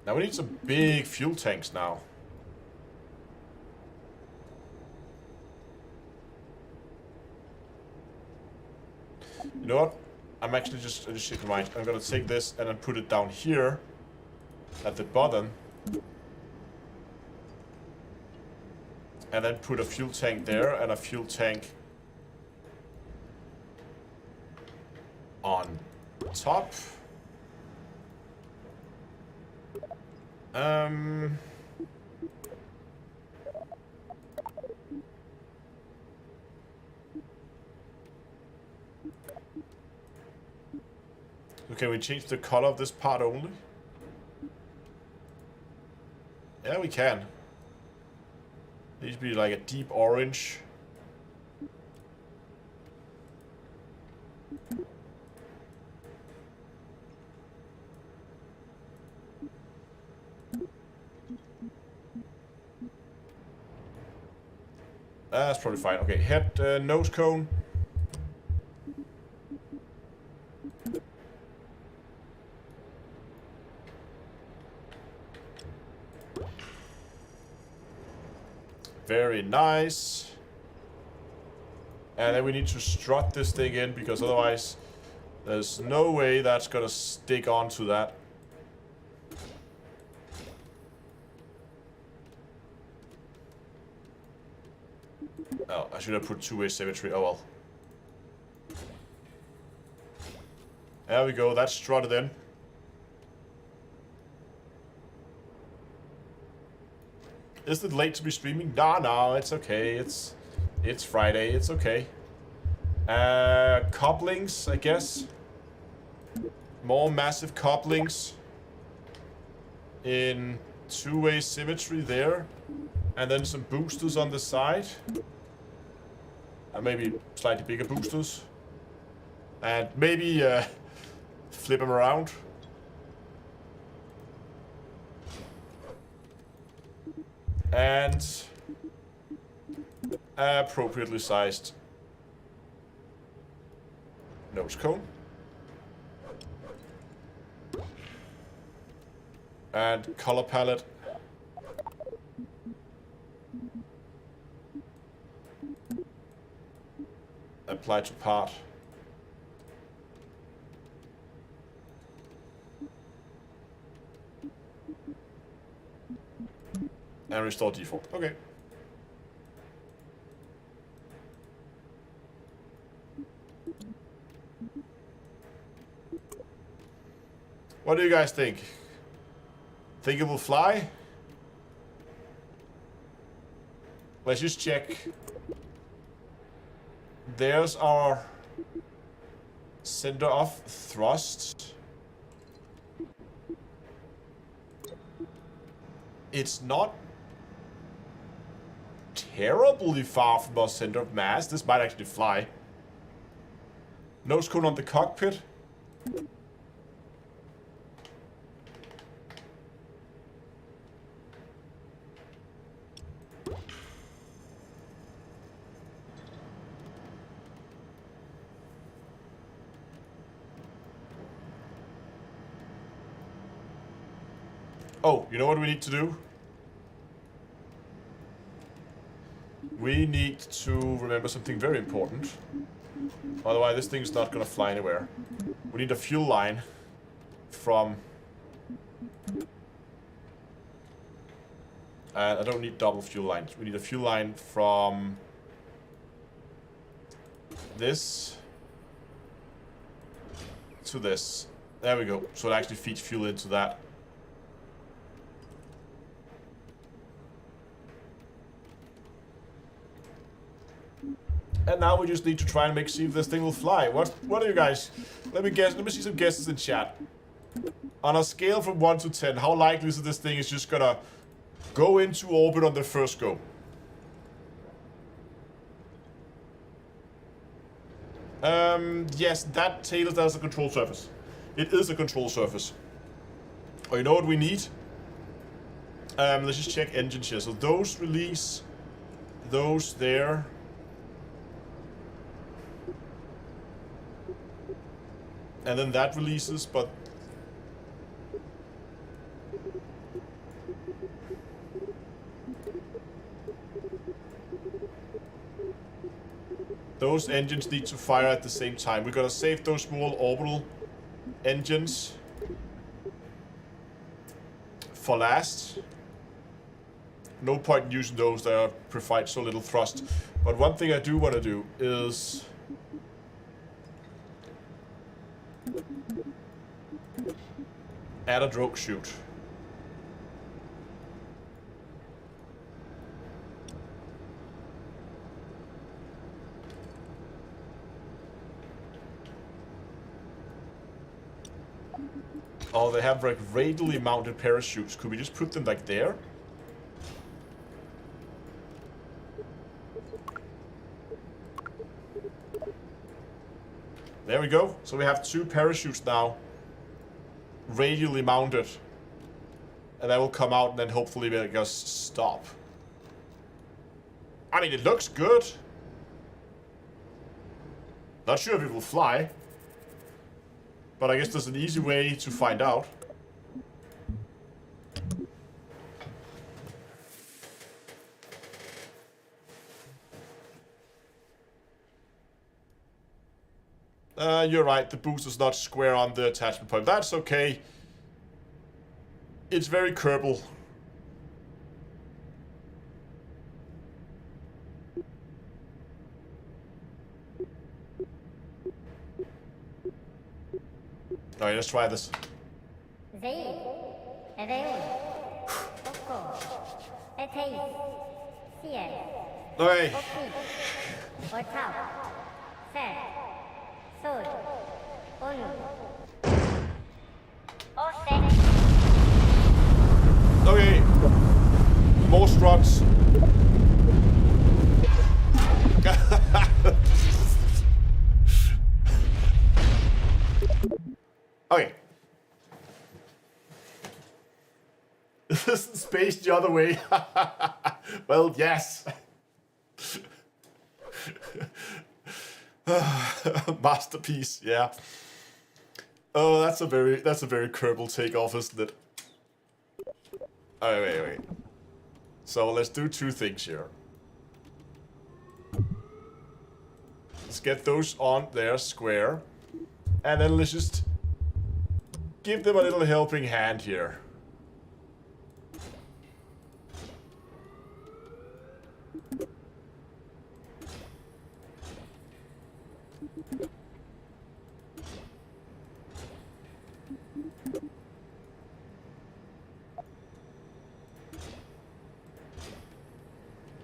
Now we need some big fuel tanks now. You know what? I'm actually just checking right. I'm gonna take this and then put it down here at the bottom. And then put a fuel tank there and a fuel tank on top. Okay, we change the color of this part only. Yeah, we can. It needs to be like a deep orange. That's probably fine. Okay, head nose cone. Very nice. And then we need to strut this thing in, because otherwise there's no way that's gonna stick onto that. Oh, I should have put two-way symmetry. Oh well. There we go, that's strutted in. Is it late to be streaming? No, it's okay. It's Friday, it's okay. Couplings, I guess. More massive couplings. In two-way symmetry there. And then some boosters on the side. And maybe slightly bigger boosters. And maybe flip them around. And appropriately sized nose cone. And color palette. Apply to part. And restore default. Okay. What do you guys think? Think it will fly? Let's just check. There's our center of thrust. It's not terribly far from our center of mass. This might actually fly. Nose cone on the cockpit. Oh, you know what we need to do? We need to remember something very important. Otherwise, this thing's not gonna fly anywhere. We need a fuel line from... I don't need double fuel lines. We need a fuel line from... this to this. There we go. So it actually feeds fuel into that. And now we just need to try and see if this thing will fly. What are you guys? Let me guess. Let me see some guesses in chat. On a scale from 1 to 10, how likely is it this thing is just gonna go into orbit on the first go? Yes, that tail is a control surface. It is a control surface. Oh, you know what we need? Let's just check engines here. So those release, those there. And then that releases, but Those engines need to fire at the same time. We're gonna save those small orbital engines for last. No point in using those that provide so little thrust. But one thing I do want to do is add a drogue chute. Oh, they have like radially mounted parachutes. Could we just put them like there? There we go. So we have 2 parachutes now, radially mounted. And that will come out and then hopefully make us stop. I mean, it looks good. Not sure if it will fly. But I guess there's an easy way to find out. You're right, the boost is not square on the attachment point. That's okay. It's very Kerbal. Alright, let's try this. Okay. Okay. More struts. Okay. Isn't space the other way? Well, yes. Masterpiece, yeah. Oh, that's a very Kerbal takeoff, isn't it? Oh, wait. So let's do 2 things here. Let's get those on there, square. And then let's just give them a little helping hand here.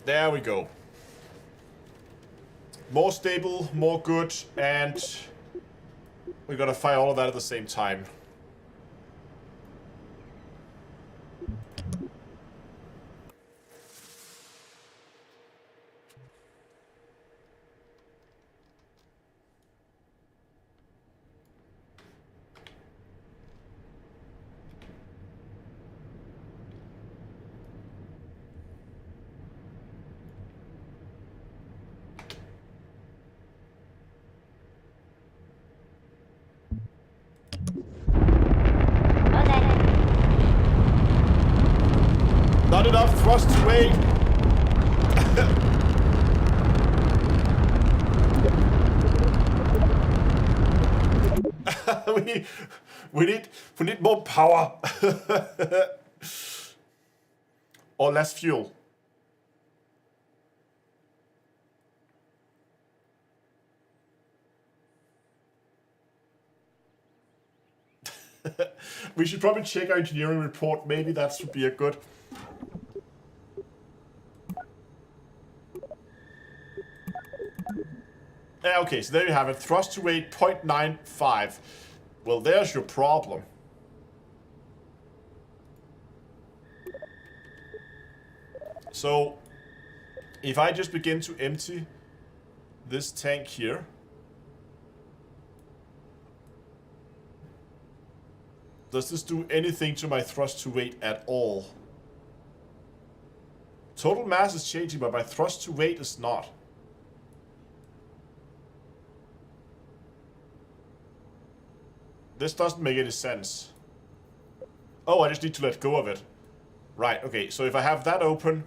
There we go. More stable, more good, and we're gonna fire all of that at the same time. Not enough thrust to wait. we need more power. Or less fuel. We should probably check our engineering report. Maybe that should be a good. Okay, so there you have it. Thrust to weight 0.95. Well, there's your problem. So, if I just begin to empty this tank here. Does this do anything to my thrust to weight at all? Total mass is changing, but my thrust to weight is not. This doesn't make any sense. Oh, I just need to let go of it. Right, okay, so if I have that open,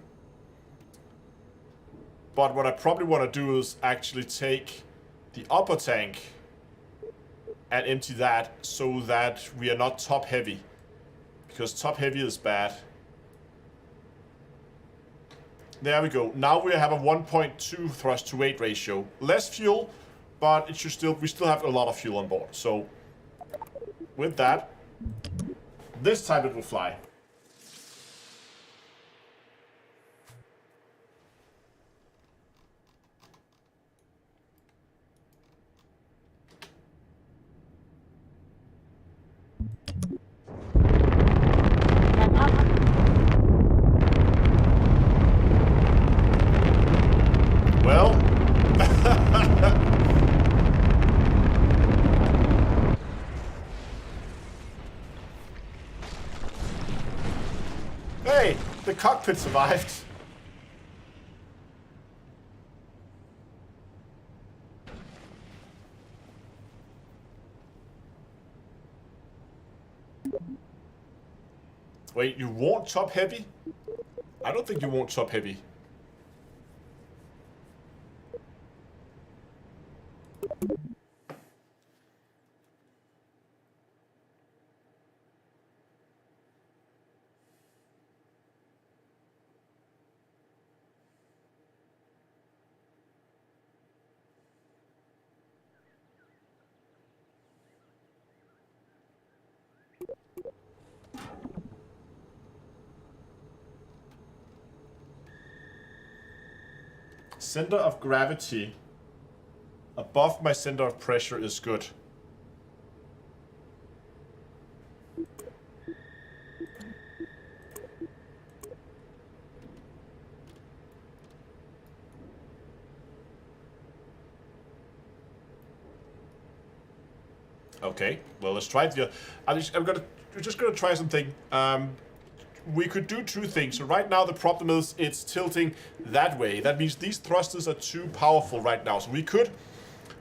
But what I probably want to do is actually take the upper tank and empty that so that we are not top heavy. Because top heavy is bad. There we go. Now we have a 1.2 thrust to weight ratio. Less fuel, but it should we still have a lot of fuel on board. So with that, this time it will fly. Well, hey, the cockpit survived. Wait, you want top heavy? I don't think you want top heavy. Center of gravity above my center of pressure is good. Okay, well let's try it. We're just gonna try something. We could do two things. So right now the problem is it's tilting that way. That means these thrusters are too powerful right now. So we could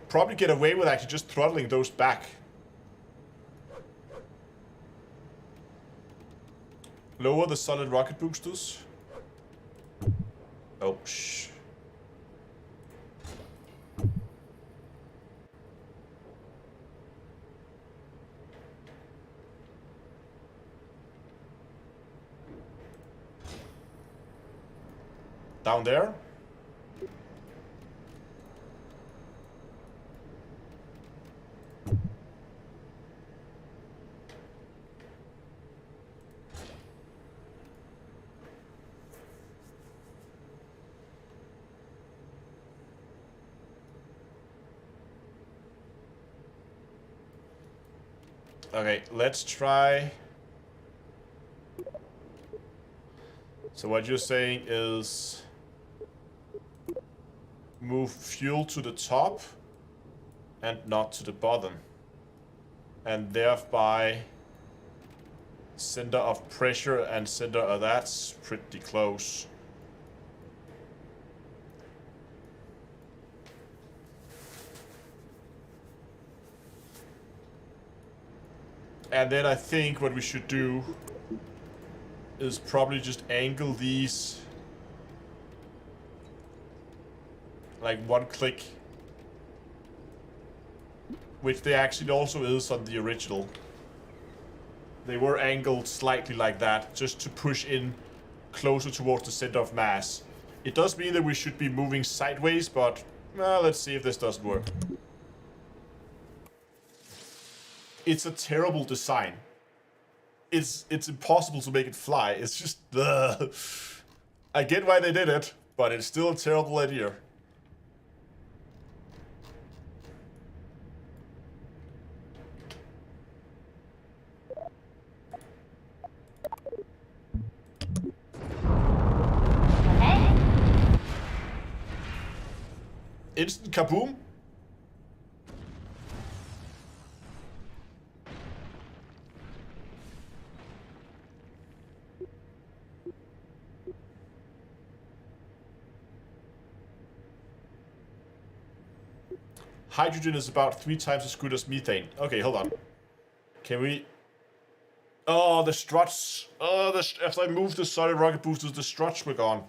probably get away with actually just throttling those back. Lower the solid rocket boosters. Oh, shh. Down there. Okay, let's try. So what you're saying is move fuel to the top and not to the bottom, and thereby center of pressure and center of that's pretty close. And then I think what we should do is probably just angle these like one click, which they actually also is on the original. They were angled slightly like that, just to push in closer towards the center of mass. It does mean that we should be moving sideways, but well, let's see if this doesn't work. It's a terrible design. It's impossible to make it fly. It's just I get why they did it, but it's still a terrible idea. Instant kaboom. Hydrogen is about 3 times as good as methane. Okay, hold on. Can we... Oh, the struts. Oh, as I moved the solid rocket boosters, the struts were gone.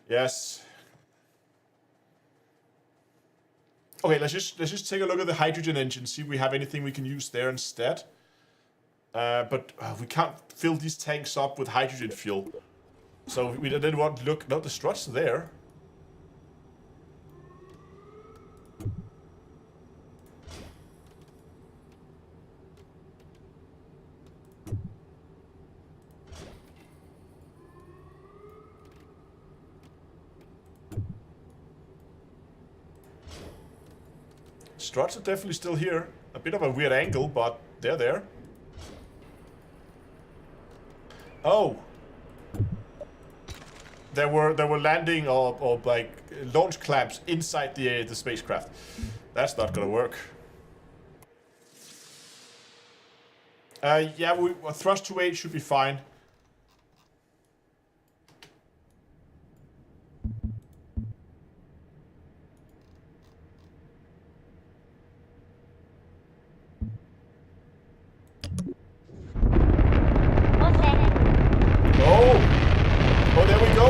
Yes. Okay, let's just take a look at the hydrogen engine, see if we have anything we can use there instead. But we can't fill these tanks up with hydrogen fuel. So we didn't want to look. No, the struts are there. Struts are definitely still here. A bit of a weird angle, but they're there. Oh. There were landing or like launch clamps inside the spacecraft. That's not gonna work. Yeah, thrust to 8 should be fine. Oh, there we go.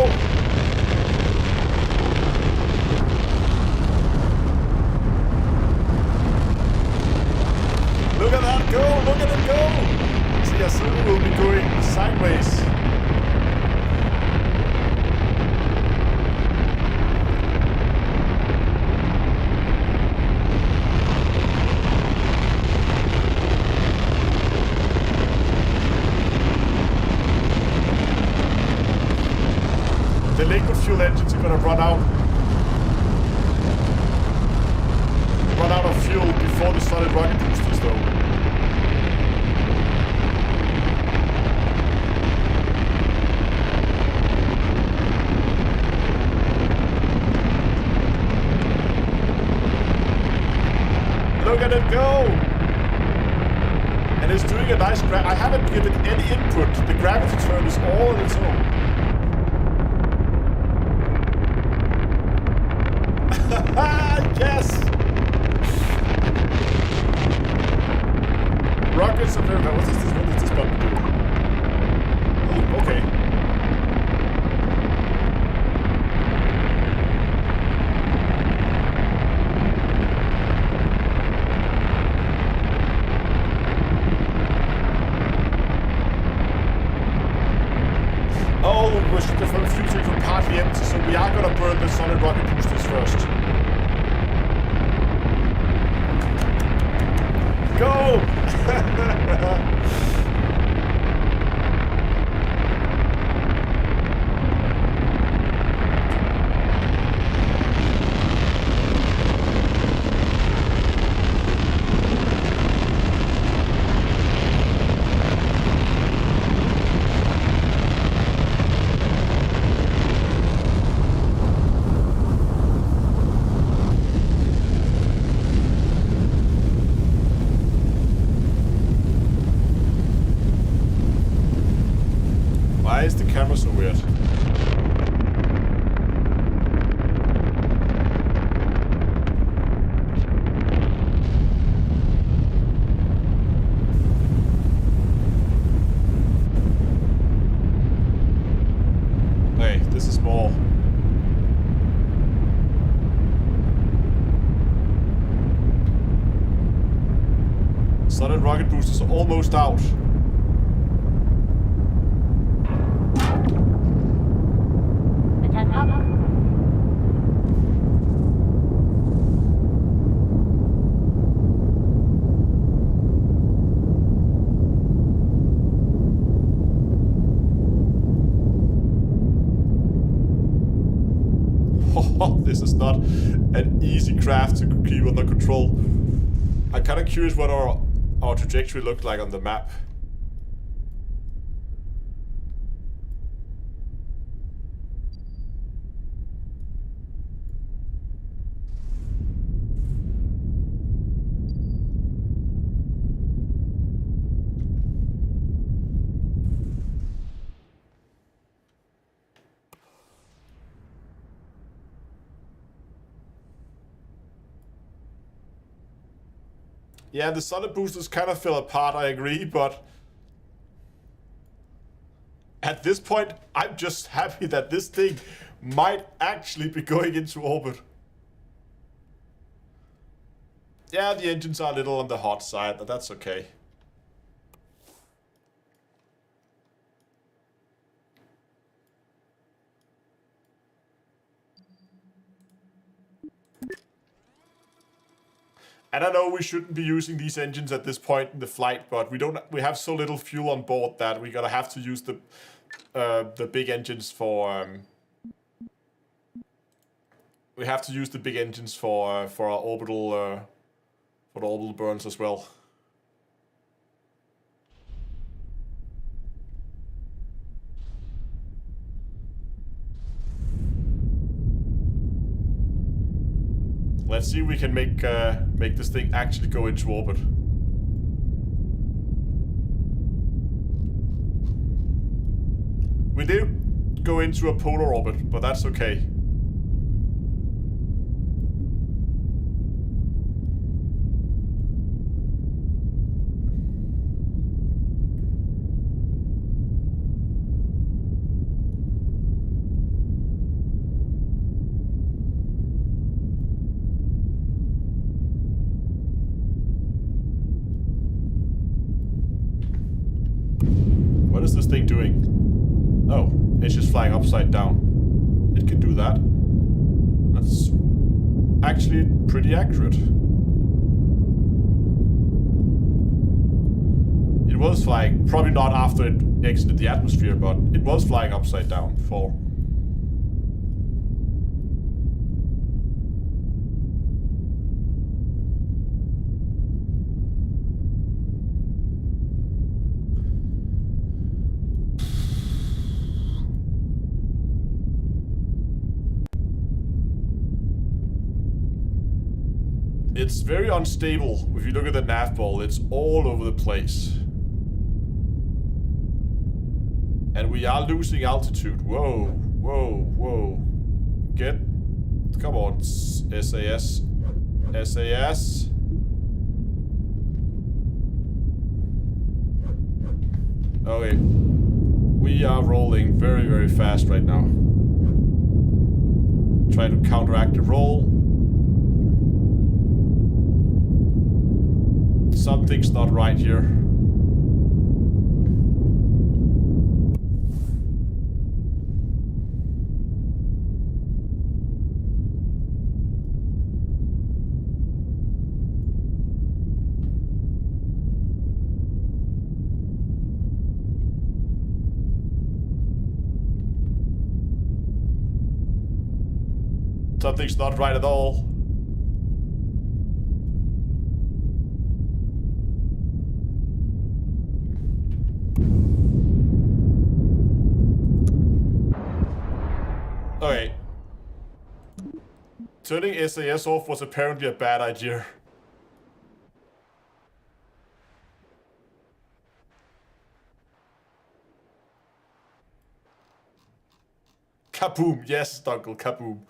Look at that go! Look at it go! See, soon will be going sideways. The liquid fuel engines are gonna run out of fuel before the solid rocket boosters, though. Look at it go! And it's doing a nice I haven't given any input. The gravity turn is all on its own. Yes! Rockets are very... What does this button do? Oh, okay. Oh, we're from future from partly empty, so we are gonna burn the solid rocket boosters first. Go! Why is the camera so weird? Hey, this is more. Solid rocket boosters are almost out. This is not an easy craft to keep under control. I'm kind of curious what our trajectory looked like on the map. Yeah, the solid boosters kind of fell apart, I agree, but at this point, I'm just happy that this thing might actually be going into orbit. Yeah, the engines are a little on the hot side, but that's okay. And I know we shouldn't be using these engines at this point in the flight, but we have so little fuel on board that we're gonna have to use the big engines for we have to use the big engines for our orbital for the orbital burns as well. Let's see if we can make this thing actually go into orbit. We did go into a polar orbit, but that's okay. What is this thing doing? Oh, it's just flying upside down. It can do that. That's actually pretty accurate. It was flying, probably not after it exited the atmosphere, but it was flying upside down for... It's very unstable. If you look at the nav ball, it's all over the place. And we are losing altitude. Whoa, whoa, whoa. Come on, SAS. SAS. Okay. We are rolling very, very fast right now. Trying to counteract the roll. Something's not right here. Something's not right at all. Okay. Turning SAS off was apparently a bad idea. Kaboom! Yes, Dunkel, kaboom.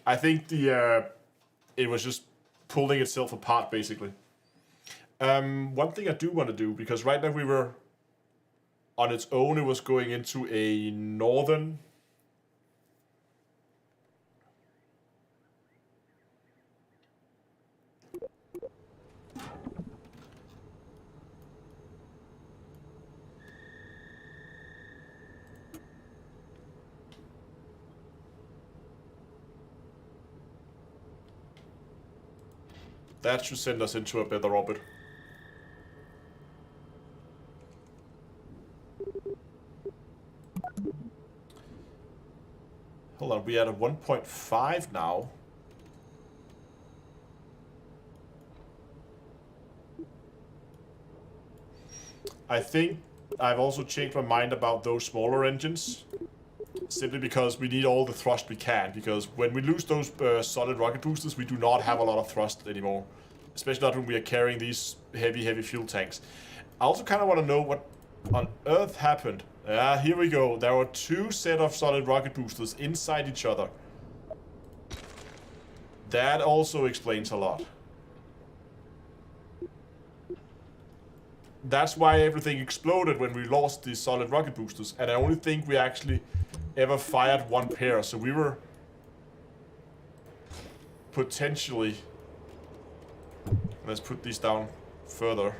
I think it was just pulling itself apart, basically. One thing I do want to do, because right now we were on its own, it was going into a northern. That should send us into a better orbit. Hold on, we are at 1.5 now. I think I've also changed my mind about those smaller engines. Simply because we need all the thrust we can, because when we lose those solid rocket boosters, we do not have a lot of thrust anymore. Especially not when we are carrying these heavy fuel tanks. I also kind of want to know what on earth happened. Here we go. There were two set of solid rocket boosters inside each other. That also explains a lot. That's why everything exploded when we lost the solid rocket boosters, and I only think we actually ever fired one pair, so we were potentially... Let's put these down further.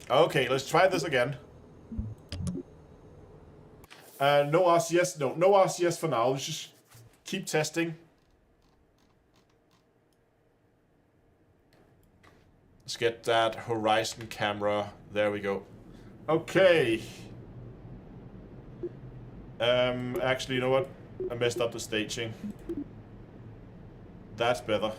Okay, let's try this again. No RCS, no RCS for now. Let's just keep testing. Let's get that horizon camera. There we go. Okay. Actually, you know what? I messed up the staging. That's better.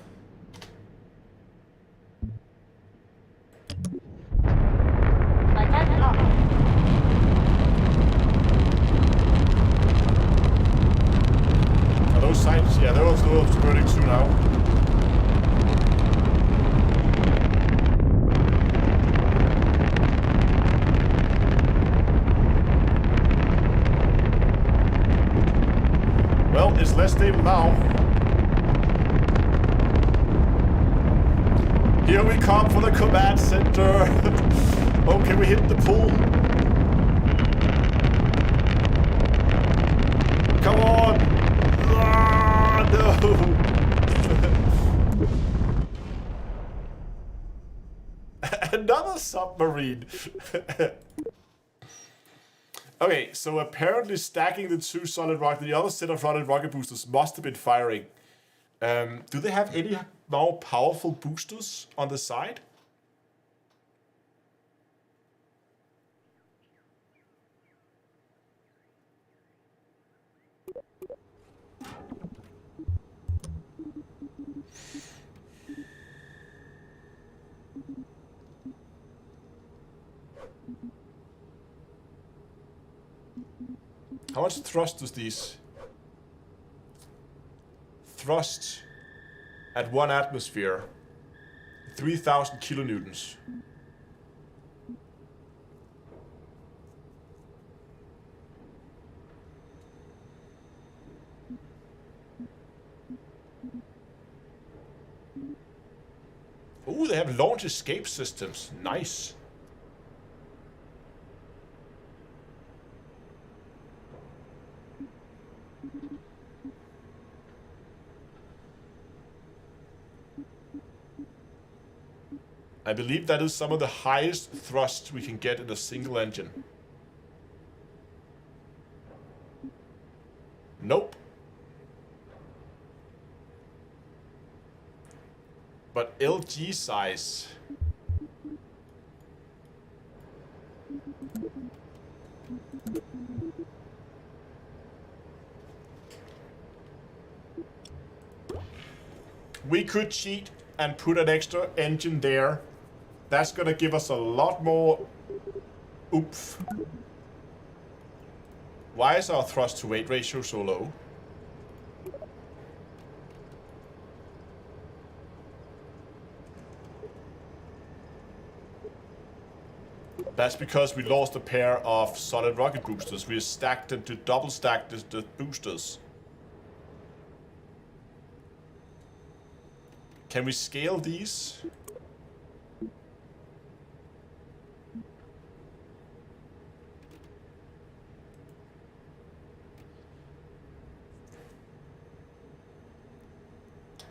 Are those signs? Yeah, they're also burning too now. Well, it's less stable now. Here we come for the command center. Oh, can we hit the pool? Come on! Ah, no! Another submarine. Okay, so apparently stacking the two solid rocket, the other set of solid rocket boosters must have been firing. Do they have any more powerful boosters on the side? How much thrust does these? Thrust at 1 atmosphere, 3,000 kilonewtons. Ooh, they have launch escape systems. Nice. I believe that is some of the highest thrust we can get in a single engine. Nope. But LG size. We could cheat and put an extra engine there. That's gonna give us a lot more oomph. Why is our thrust to weight ratio so low? That's because we lost a pair of solid rocket boosters. We stacked them to double stack the boosters. Can we scale these?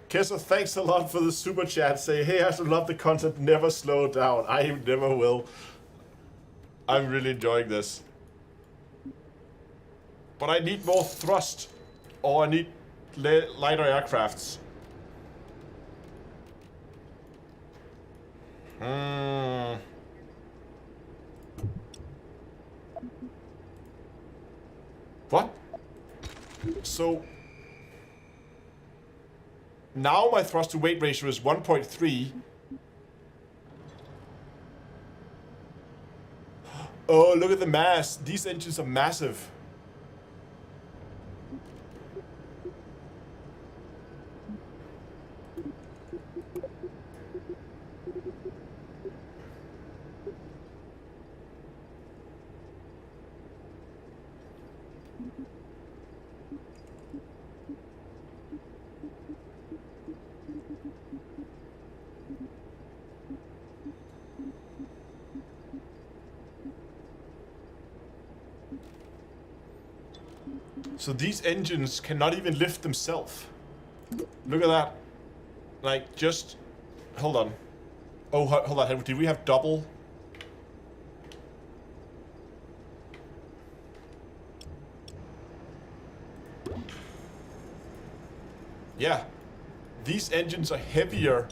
Kessa, thanks a lot for the super chat. Say, hey, I love the content, never slow down. I never will. I'm really enjoying this. But I need more thrust. Or I need lighter aircrafts. What? So... now my thrust to weight ratio is 1.3. Oh, look at the mass. These engines are massive. So these engines cannot even lift themselves. Look at that. Like, just... Hold on. Oh, hold on. Did we have double? Yeah. These engines are heavier.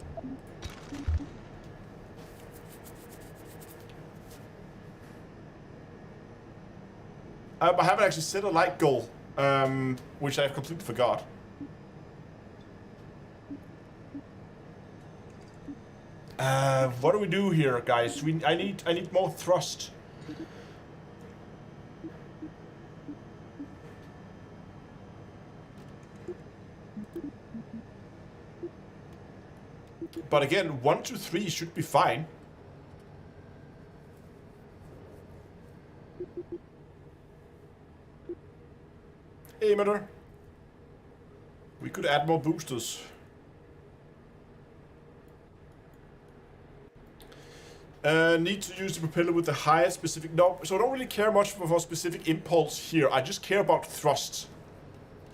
I haven't actually set a light goal, which I completely forgot. What do we do here, guys? I need more thrust. But again, 1 to 3 should be fine. Emitter. We could add more boosters. Need to use the propeller with the highest specific... No, so I don't really care much for specific impulse here. I just care about thrust.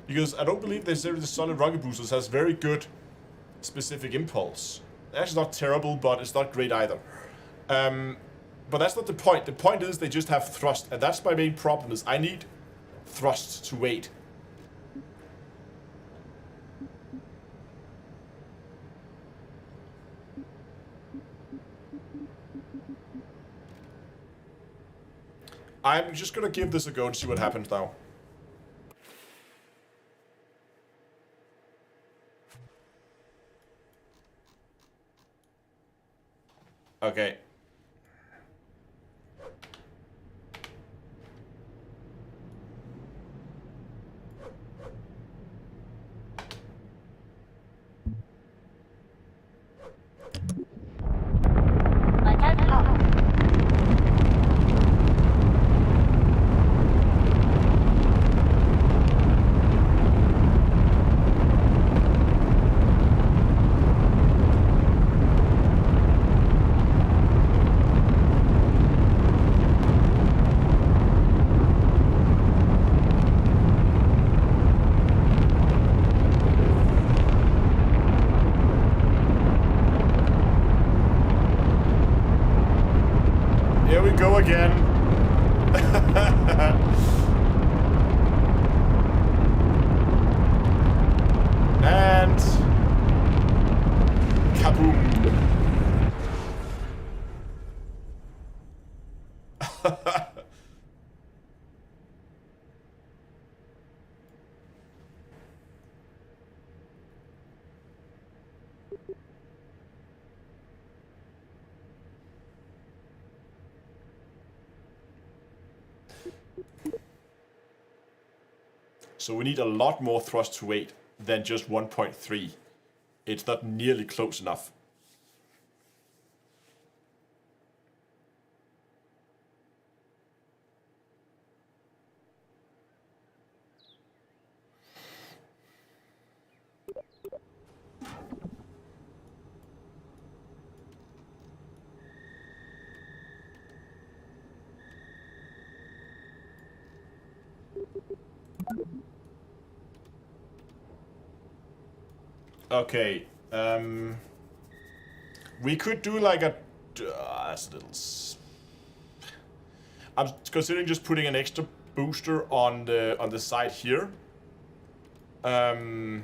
Because I don't believe necessarily the solid rocket boosters has very good specific impulse. Actually not terrible, but it's not great either. But that's not the point. The point is they just have thrust, and that's my main problem is I need thrust to weight. I'm just gonna give this a go and see what happens now. Okay. Again. And kaboom. So we need a lot more thrust to weight than just 1.3. It's not nearly close enough. Okay, we could do like a... that's a little... I'm considering just putting an extra booster on the side here. That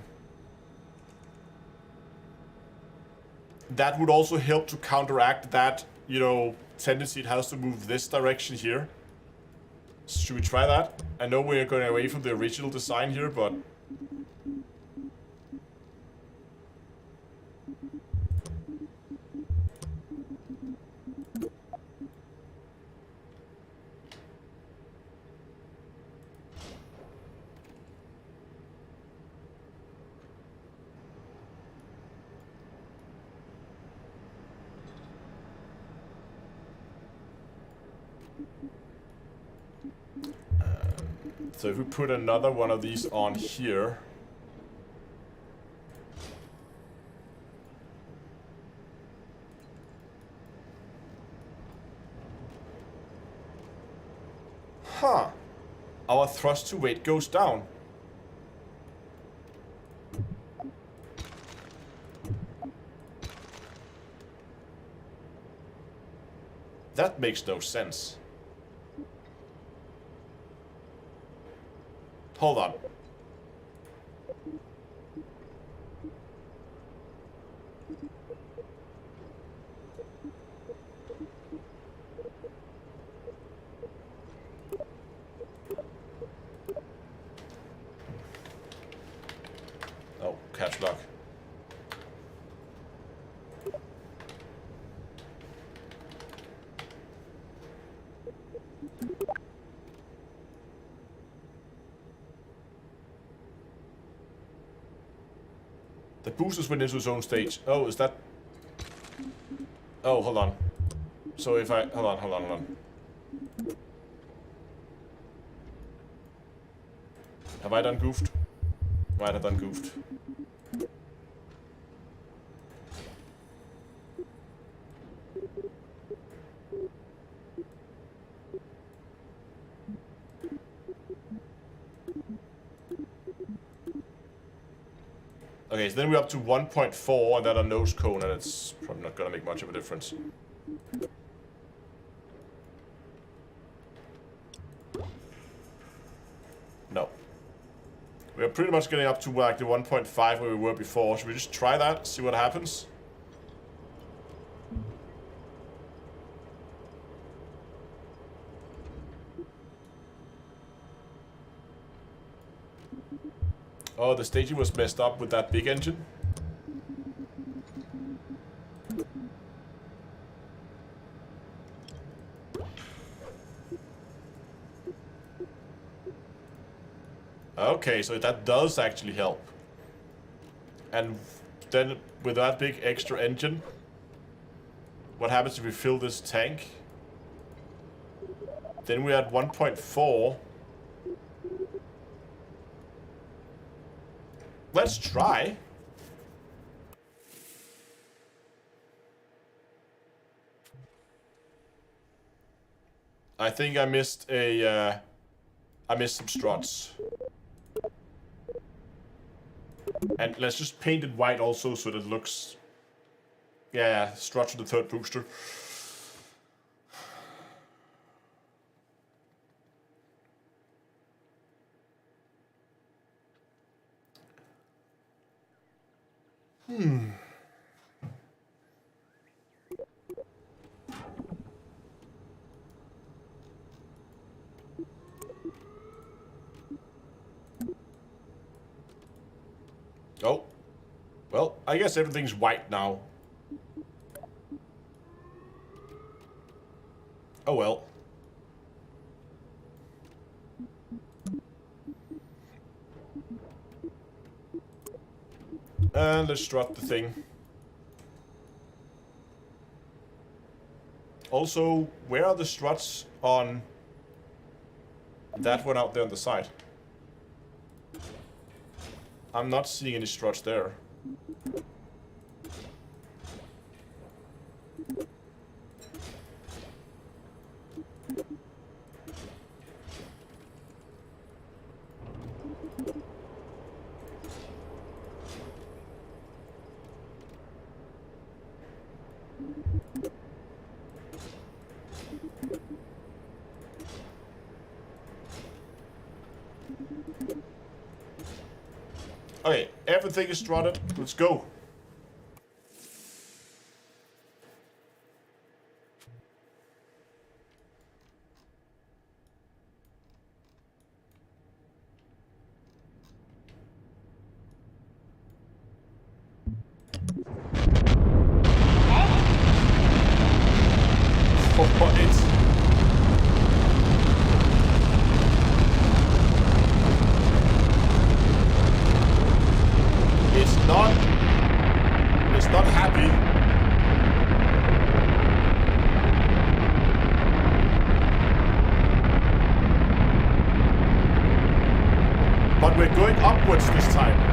would also help to counteract that, you know, tendency it has to move this direction here. Should we try that? I know we're going away from the original design here, but... So if we put another one of these on here. Huh. Our thrust to weight goes down. That makes no sense. Hold on. Oh, caps lock. The boosters went into its own stage. Oh, is that... Oh, hold on. So if I... Hold on. Have I done goofed? Might have done goofed. Okay, so then we're up to 1.4 and then a nose cone, and it's probably not gonna make much of a difference. No. We're pretty much getting up to like the 1.5 where we were before. Should we just try that, see what happens? Oh, the staging was messed up with that big engine. Okay, so that does actually help. And then with that big extra engine, what happens if we fill this tank? Then we're at 1.4. Let's try. I think I missed a, I missed some struts. And let's just paint it white also so that it looks... Yeah, struts for the third booster. Oh. Well, I guess everything's white now. Oh well. And let's strut the thing. Also, where are the struts on that one out there on the side? I'm not seeing any struts there. Okay, everything is strutted. Let's go. It's not happy. But we're going upwards this time.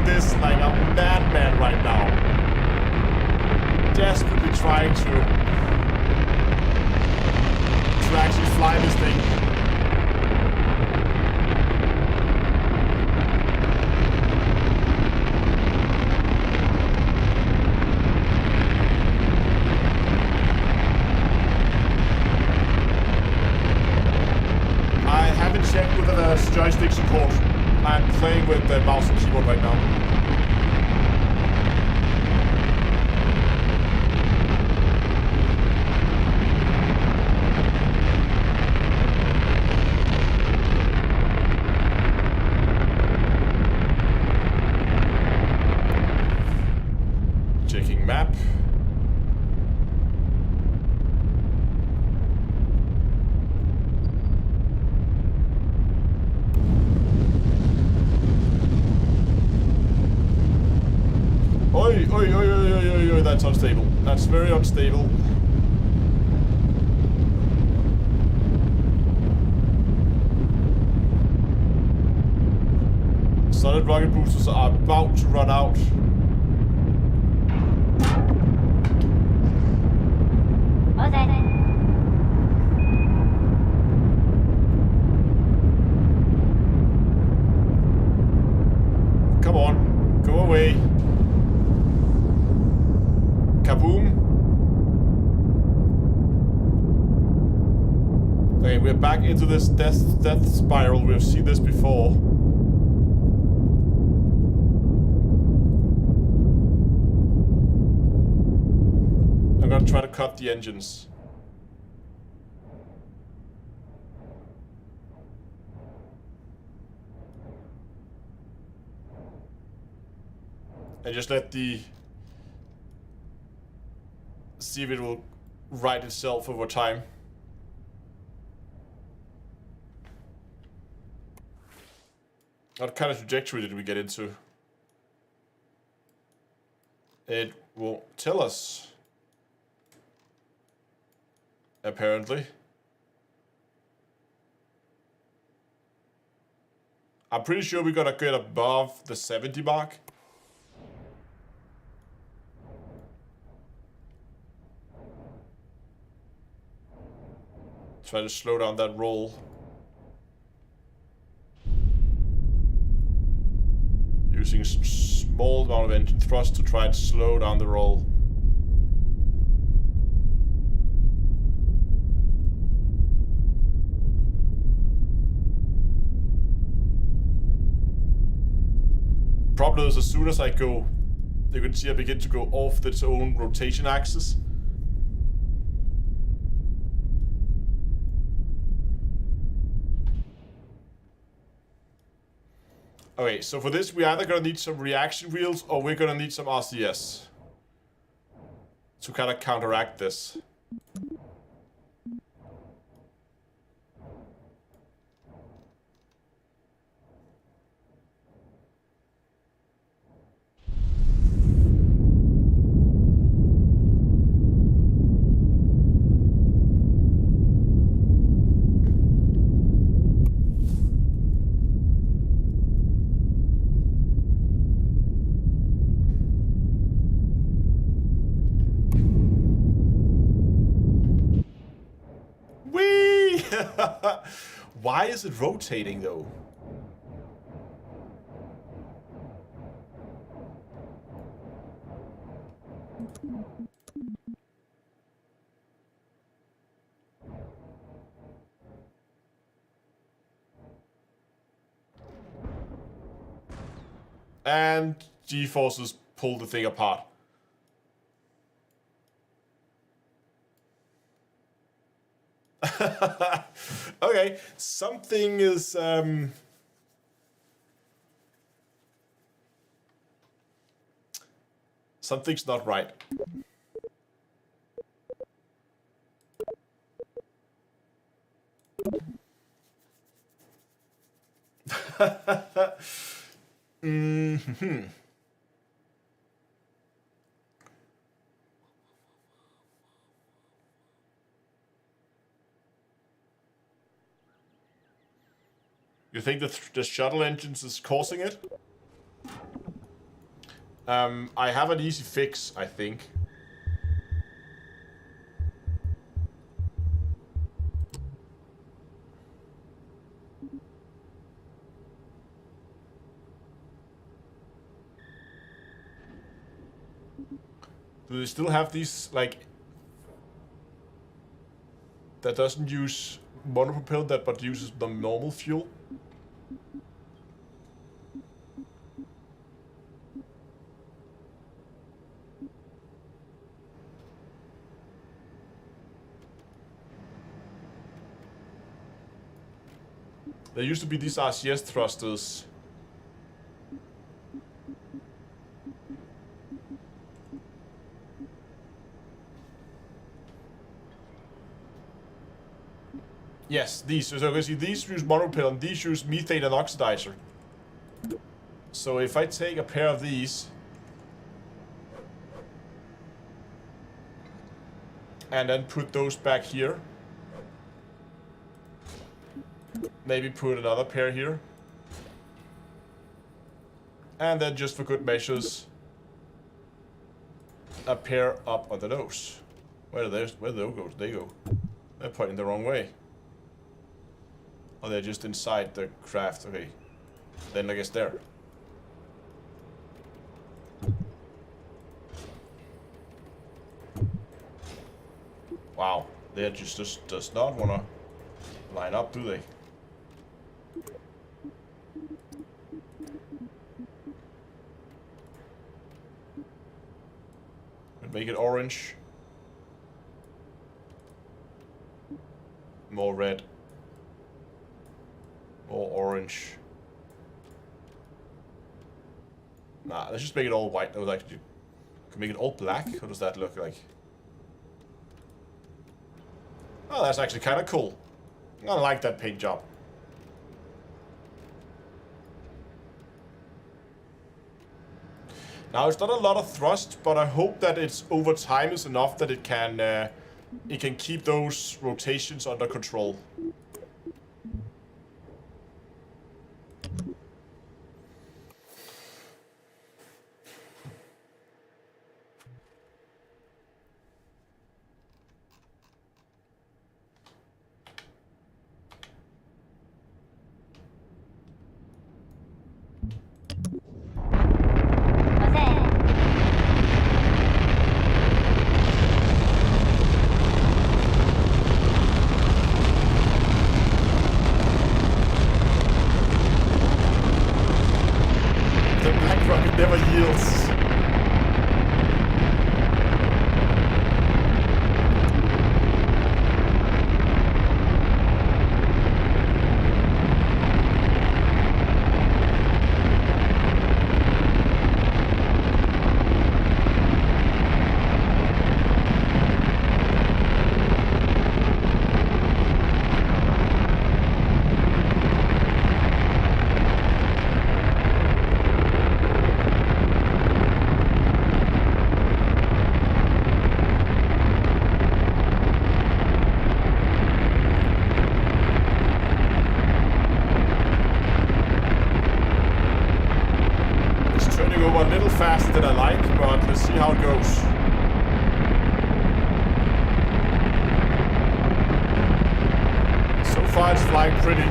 doing this like a madman right now. Desperately trying to actually fly this thing. I haven't checked with the joystick support. I'm playing with the mouse and keyboard right now. Checking map. Oi, oi, oi, oi, oi, oi, oi, that's unstable. That's very unstable. Solid rocket boosters are about to run out. Come on, go away. Kaboom. Okay, we're back into this death spiral. We've seen this before. I'm gonna try to cut the engines. And just let the... see if it will right itself over time. What kind of trajectory did we get into? It will tell us. Apparently. I'm pretty sure we're gonna get above the 70 mark. Try to slow down that roll. Using a small amount of engine thrust to try and slow down the roll. Problem is, as soon as I go, you can see I begin to go off its own rotation axis. Okay, so for this, we're either gonna need some reaction wheels or we're gonna need some RCS to kind of counteract this. Why is it rotating though? And G-forces pull the thing apart. Okay, something is something's not right. Mm-hmm. You think that the shuttle engines is causing it? I have an easy fix, I think. Do they still have these, like, that doesn't use monopropel, that but uses the normal fuel? There used to be these RCS thrusters. Yes, these. So you can see these use monopropel and these use methane and oxidizer. So if I take a pair of these and then put those back here, maybe put another pair here, and then just for good measures, a pair up on the nose. Where do those go? They go. They're pointing the wrong way. Oh, they're just inside the craft. Okay. Then I guess there. Wow. They just does not want to line up, do they? Make it orange. More red. More orange. Nah, let's just make it all white. I would like to can make it all black. What does that look like? Oh, that's actually kind of cool. I like that paint job. Now, it's not a lot of thrust, but I hope that it's over time is enough that it can keep those rotations under control. Faster than I like, but let's see how it goes. So far it's flying pretty.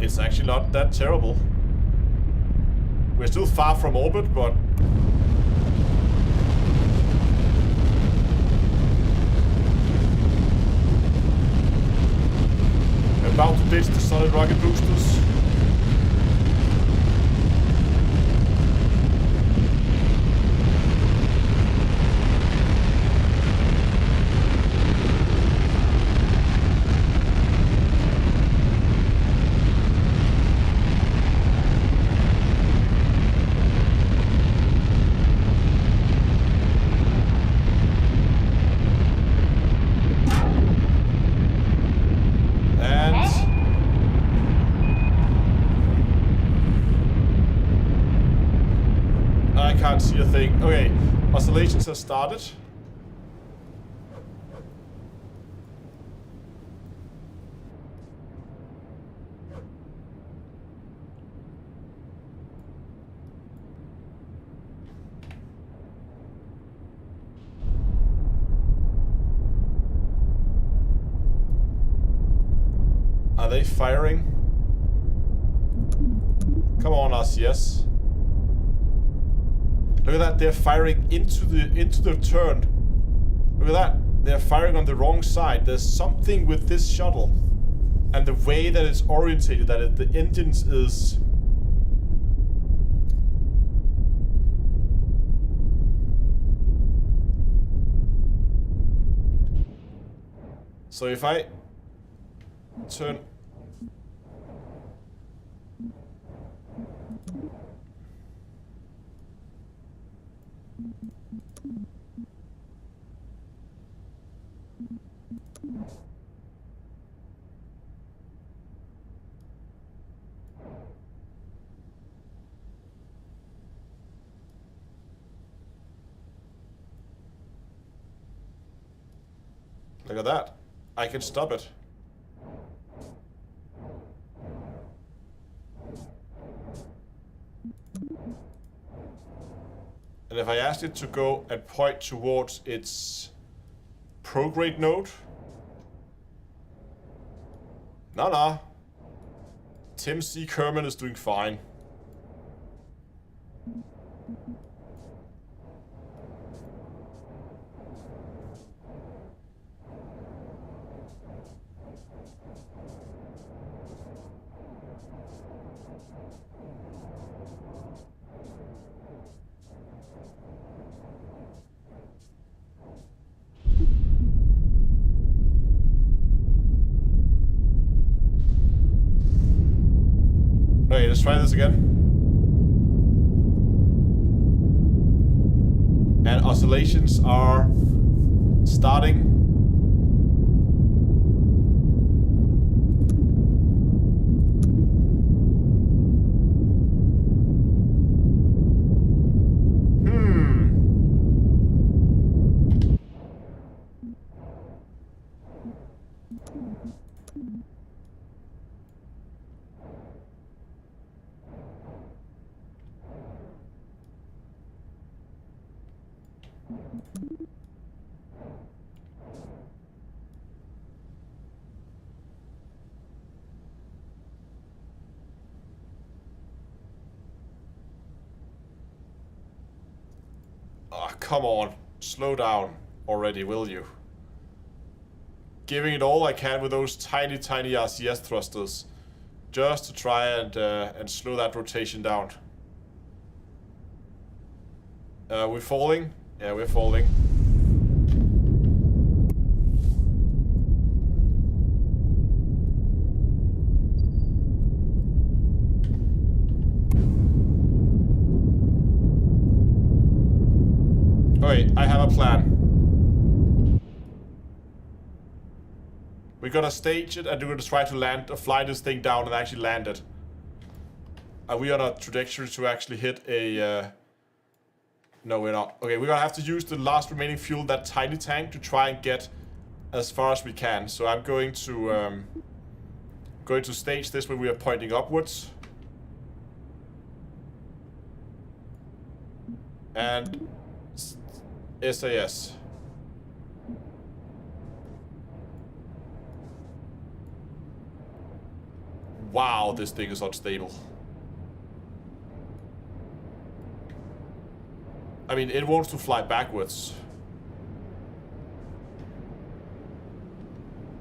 It's actually not that terrible. We're still far from orbit, but... About to ditch the solid rocket boosters. See a thing. Okay, oscillations have started. Are they firing? Come on, RCS. Look at that, they're firing into the turn. Look at that, they're firing on the wrong side. There's something with this shuttle and the way that it's orientated, that the engines is... So if I turn... Look at that. I can stop it. And if I asked it to go and point towards its prograde node... No. Tim C. Kerman is doing fine. Okay, let's try this again. And oscillations are starting. Come on, slow down already, will you? Giving it all I can with those tiny RCS thrusters, just to try and slow that rotation down. We're falling? Yeah, we're falling. Okay, I have a plan. We're gonna stage it and we're gonna try to fly this thing down and actually land it. Are we on a trajectory to actually hit a... No, we're not. Okay, we're gonna have to use the last remaining fuel, that tiny tank, to try and get as far as we can. So I'm going to stage this when we are pointing upwards. And SAS. Wow, this thing is unstable. I mean, it wants to fly backwards.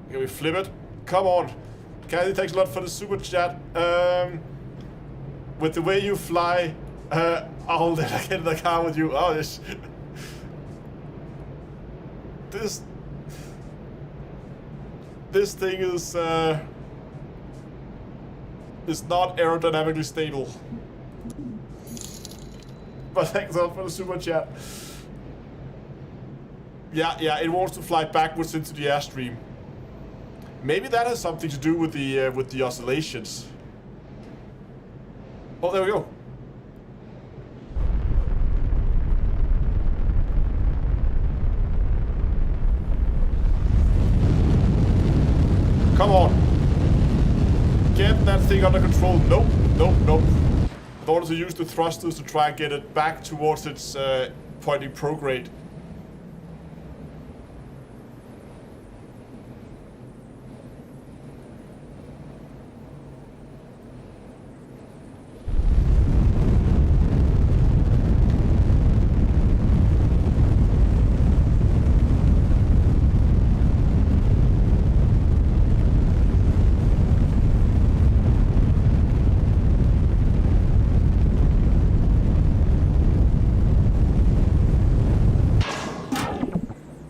Can we flip it? Come on. Kathy, thanks a lot for the super chat. With the way you fly, I'll let I get in the car with you. Oh, this... This thing is not aerodynamically stable. But thanks a lot for the super chat. Yeah, it wants to fly backwards into the airstream. Maybe that has something to do with the oscillations. Oh, there we go. Come on. Get that thing under control. Nope. In order to use the thrusters to try and get it back towards its pointing prograde.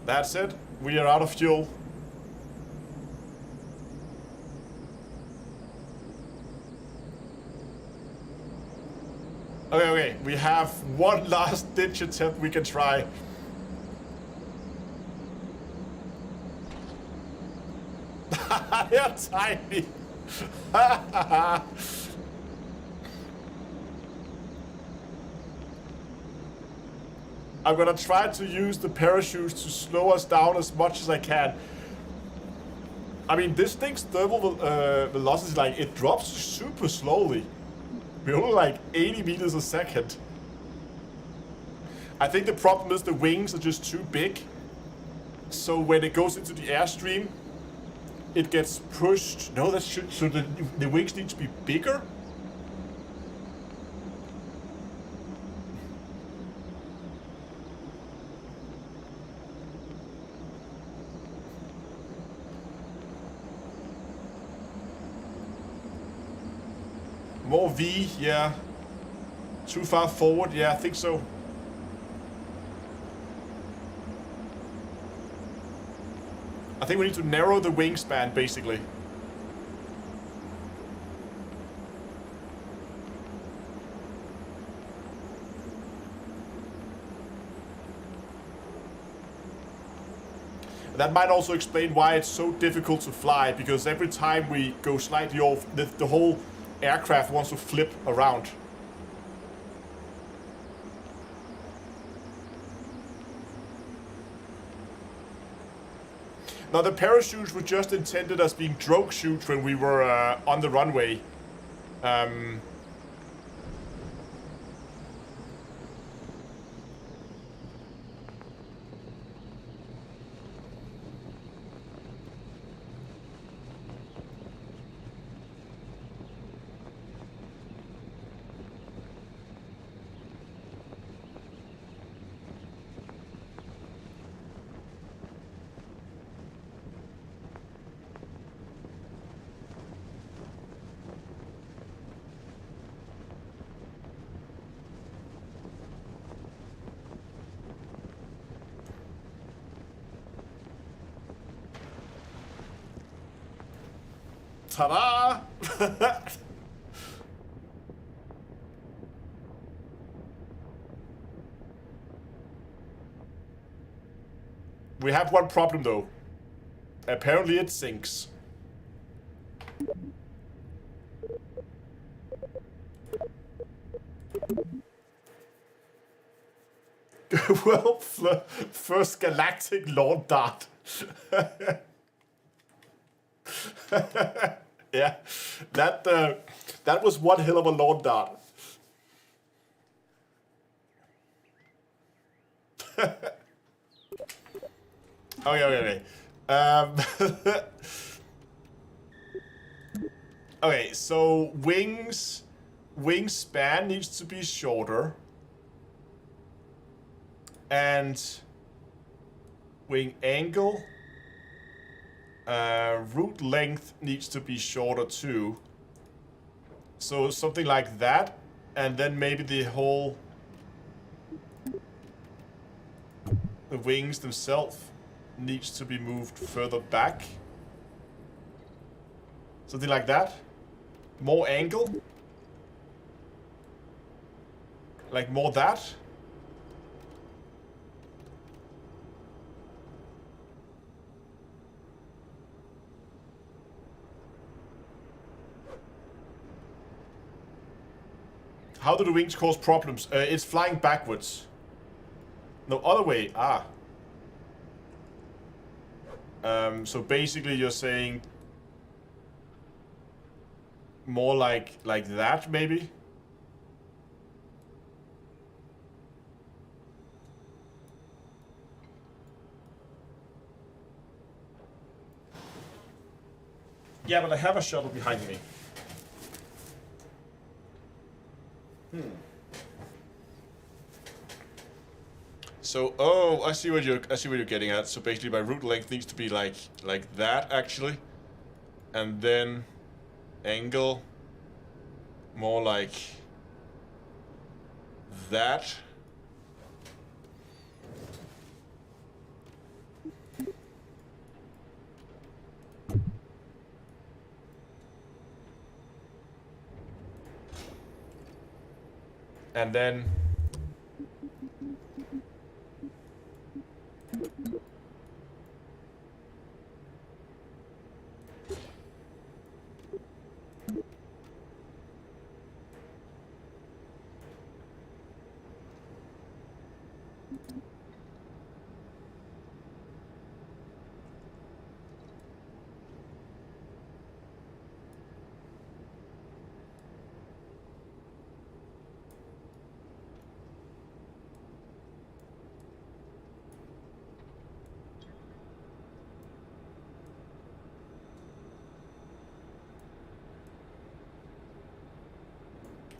That's it. We are out of fuel. Okay. We have one last ditch attempt we can try. They're tiny. I'm gonna try to use the parachutes to slow us down as much as I can. I mean, this thing's thermal velocity, like, it drops super slowly. We're only like 80 meters a second. I think the problem is the wings are just too big. So when it goes into the airstream, it gets pushed. No, that should, so the wings need to be bigger. More V, yeah. Too far forward, yeah, I think so. I think we need to narrow the wingspan, basically. That might also explain why it's so difficult to fly, because every time we go slightly off, the whole aircraft wants to flip around. Now the parachutes were just intended as being drogue chutes when we were on the runway. Ta-da! We have one problem though. Apparently it sinks. Well, first galactic lawn dart. Yeah, that was one hell of a lawn dart. Okay. Okay, so wingspan needs to be shorter. And wing angle, root length needs to be shorter too. So something like that, and then maybe the wings themselves needs to be moved further back. Something like that. More angle. Like more that. How do the wings cause problems? It's flying backwards. No, other way. Ah. So basically you're saying more like that, maybe? Yeah, but I have a shuttle behind me. So, oh, I see what you're getting at. So basically, my root length needs to be like that, actually, and then angle more like that. And then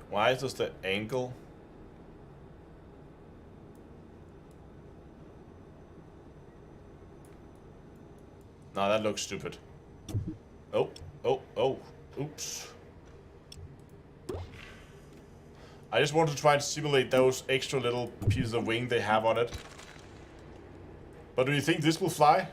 why is this the angle? No, that looks stupid. Oh, oops. I just want to try and simulate those extra little pieces of wing they have on it. But do you think this will fly?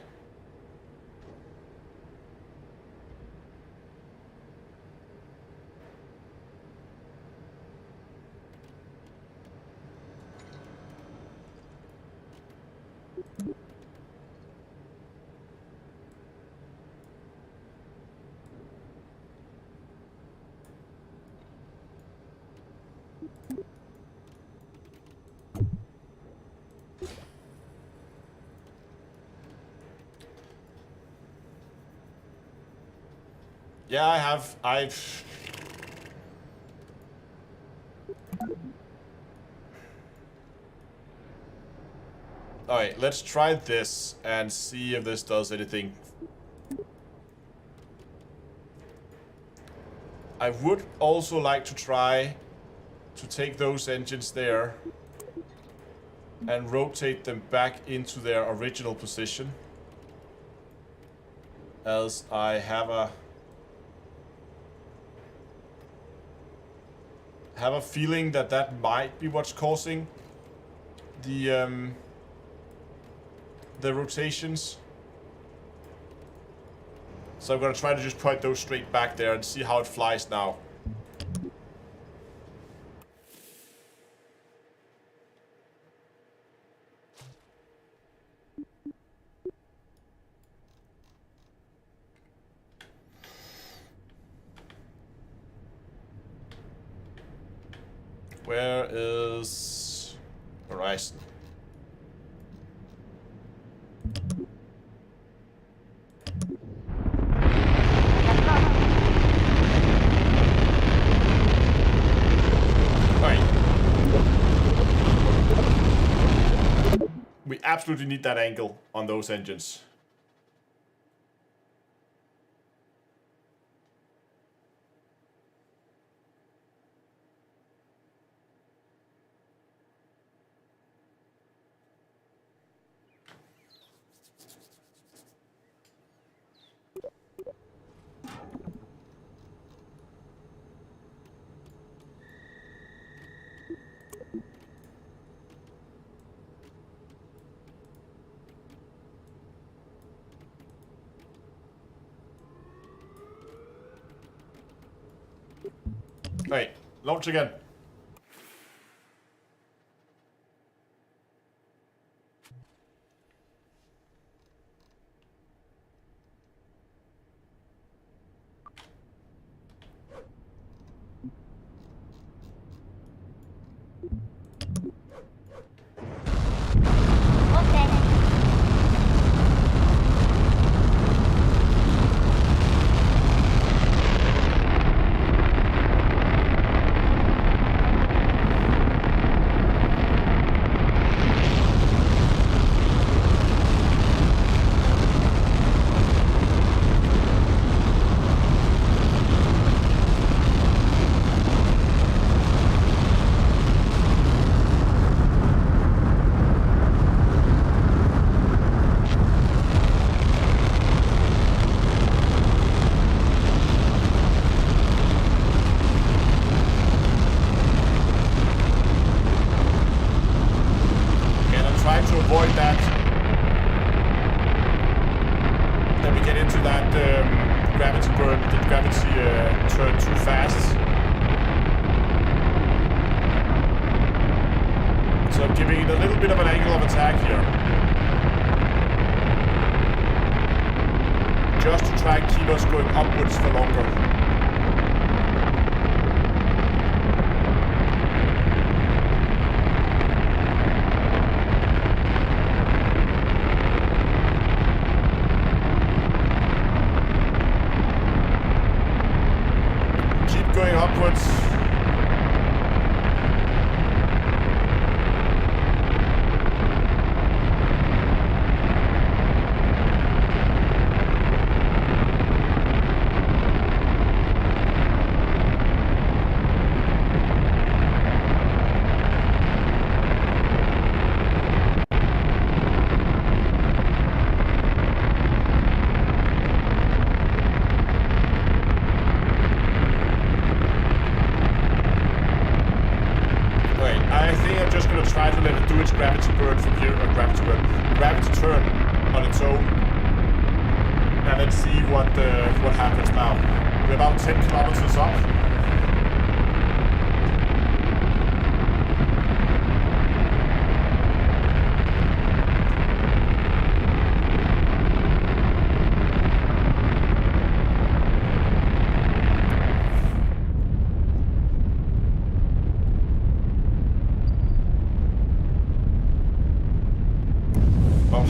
Yeah, I've... Alright, let's try this and see if this does anything. I would also like to try to take those engines there and rotate them back into their original position, as I have a feeling that that might be what's causing the rotations. So I'm gonna try to just put those straight back there and see how it flies now. Where is Horizon? We absolutely need that angle on those engines. Wait, launch again.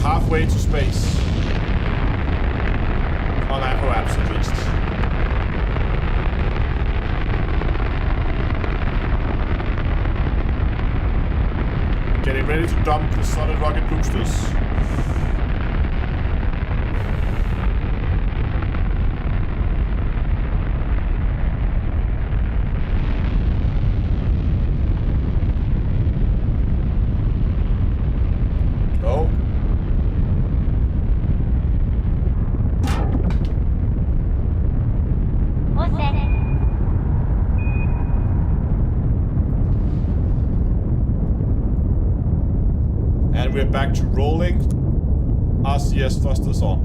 Halfway to space. On aPOAPs at least. Getting ready to dump the solid rocket boosters. We're back to rolling. RCS thrusters on.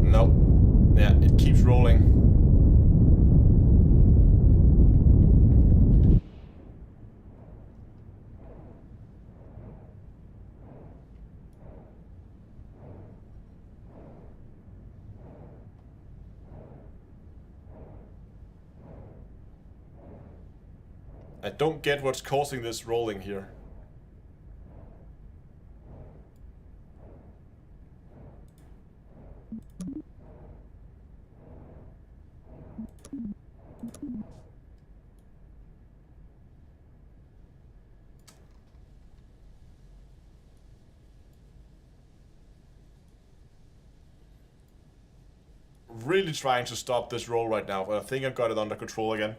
Nope. Yeah, it keeps rolling. I don't get what's causing this rolling here. Really trying to stop this roll right now, but I think I've got it under control again.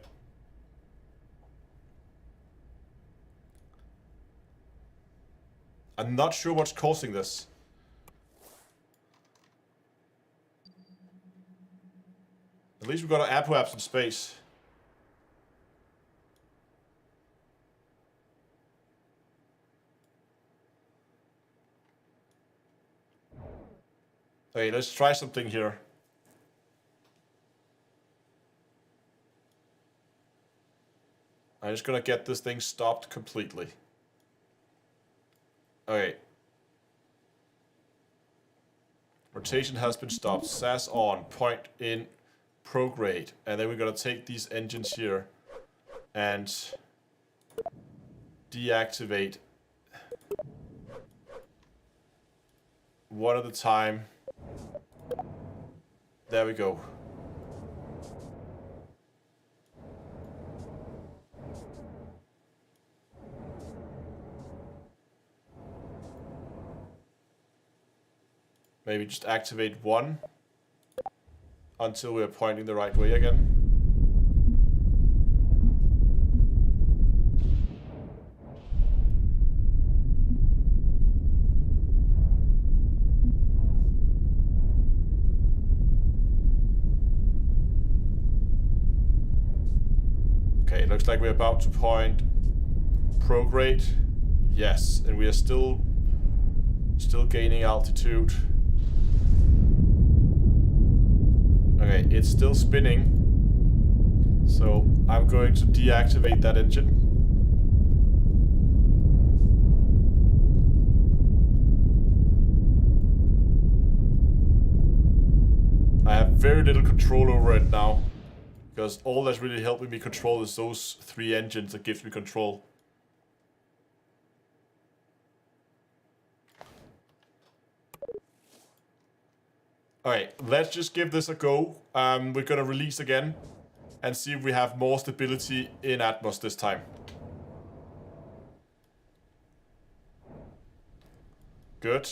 I'm not sure what's causing this. At least we've got our aPOAPs in space. Okay, let's try something here. I'm just gonna get this thing stopped completely. Okay. Rotation has been stopped. SAS on. Point in prograde. And then we're gonna take these engines here and deactivate one at a time. There we go. Maybe just activate one until we're pointing the right way again. Okay, it looks like we're about to point prograde. Yes, and we are still gaining altitude. Okay, it's still spinning, so I'm going to deactivate that engine. I have very little control over it now, because all that's really helping me control is those 3 engines that gives me control. Alright, let's just give this a go. We're gonna release again and see if we have more stability in Atmos this time. Good.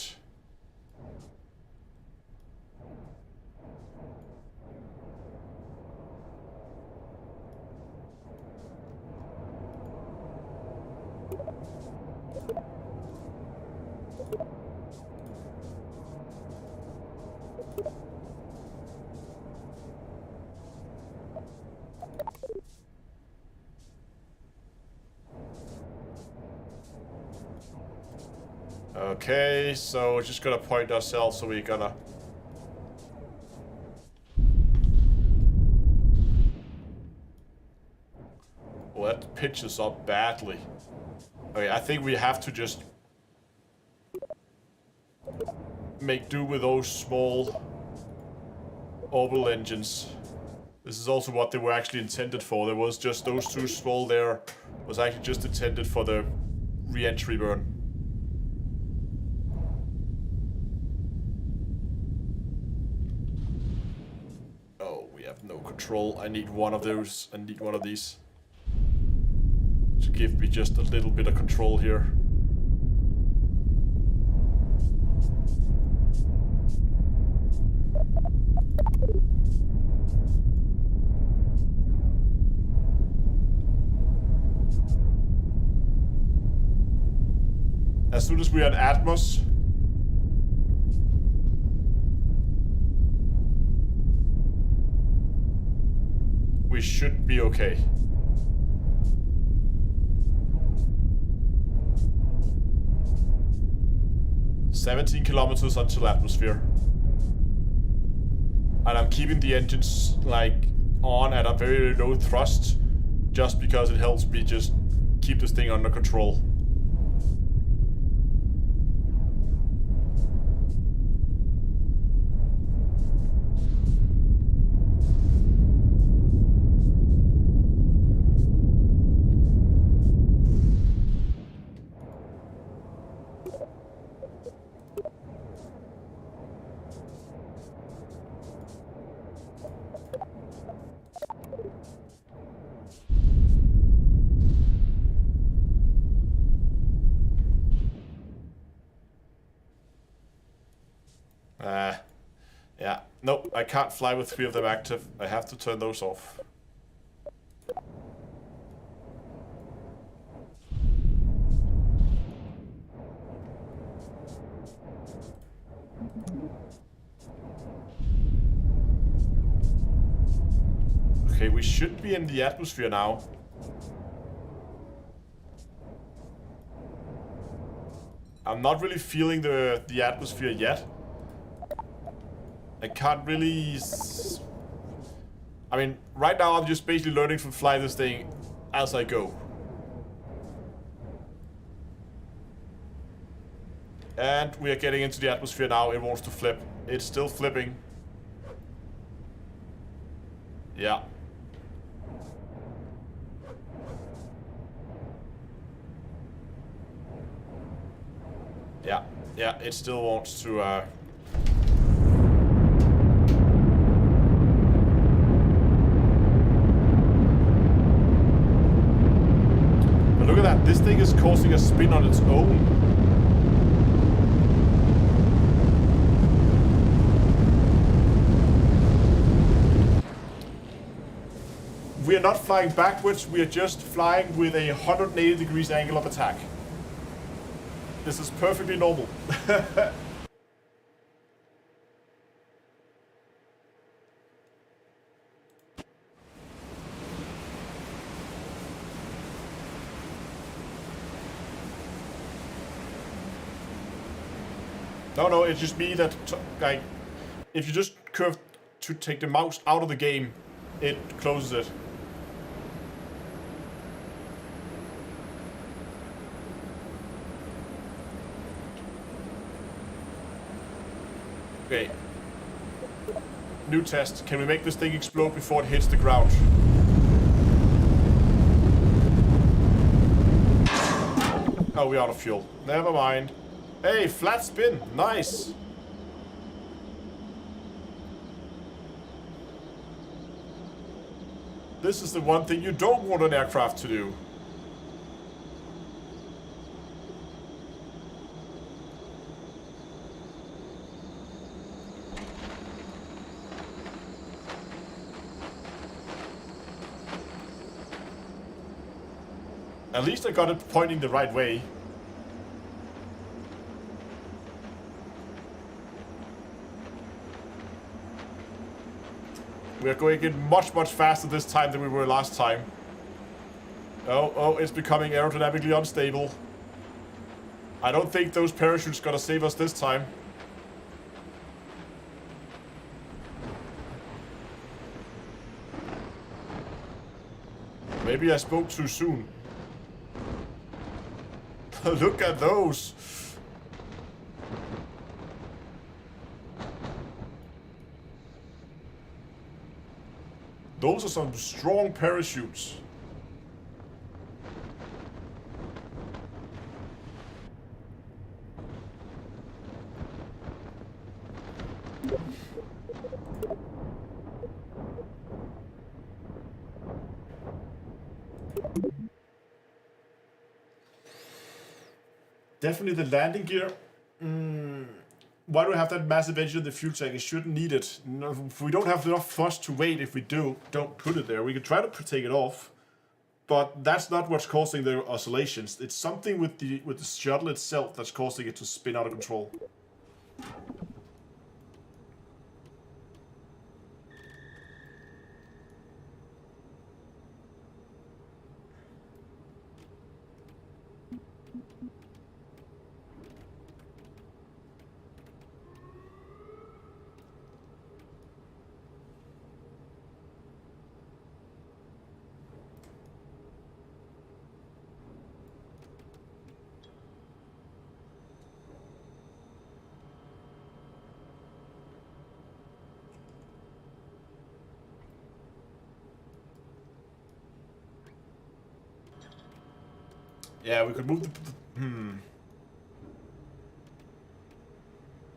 Okay, so we're just gonna point ourselves, so we're gonna... Oh, that pitches up badly. Okay, I think we have to just make do with those small orbital engines. This is also what they were actually intended for. There was just those 2 small there was actually just intended for the re-entry burn. No control. I need one of those. I need one of these to give me just a little bit of control here. As soon as we are in Atmos, we should be okay. "17 kilometers until atmosphere." And I'm keeping the engines like on at a very low thrust just because it helps me just keep this thing under control. Yeah, nope, I can't fly with 3 of them active. I have to turn those off. Okay, we should be in the atmosphere now. I'm not really feeling the atmosphere yet. I can't really... I mean, right now I'm just basically learning to fly this thing as I go. And we are getting into the atmosphere now. It wants to flip. It's still flipping. Yeah. Yeah, it still wants to, But look at that, this thing is causing a spin on its own. We are not flying backwards, we are just flying with a 180 degrees angle of attack. This is perfectly normal. No, it's just me that, like, if you just curve to take the mouse out of the game, it closes it. Okay. New test. Can we make this thing explode before it hits the ground? Oh, we're out of fuel. Never mind. Hey, flat spin. Nice. This is the one thing you don't want an aircraft to do. At least I got it pointing the right way. We are going in much faster this time than we were last time. Oh, it's becoming aerodynamically unstable. I don't think those parachutes gonna save us this time. Maybe I spoke too soon. Look at those. Those are some strong parachutes. Definitely the landing gear. Why do we have that massive engine in the fuel tank? It shouldn't need it. No, if we don't have enough thrust to weight, if we don't put it there. We could try to take it off, but that's not what's causing the oscillations. It's something with the shuttle itself that's causing it to spin out of control. Yeah, we could move the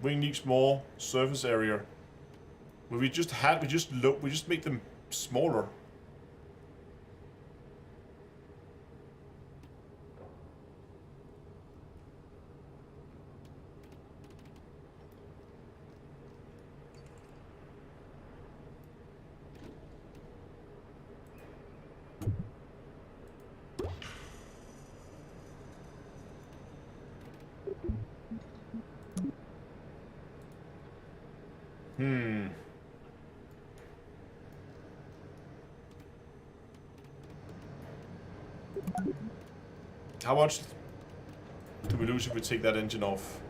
wing needs more surface area. But we just make them smaller. How much do we lose if we take that engine off?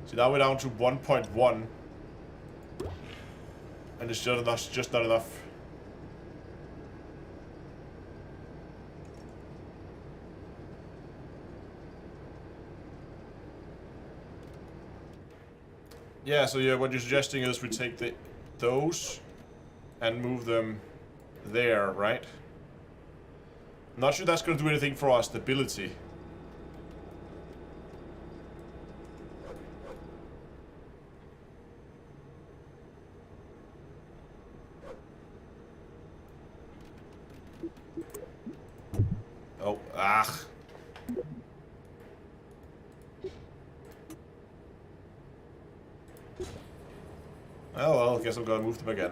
So now we're down to 1.1. And it's just not enough. Yeah, so yeah, what you're suggesting is we take those and move them there, right? Not sure that's going to do anything for our stability. Oh, ah. Oh well, I guess I'm gonna move them again.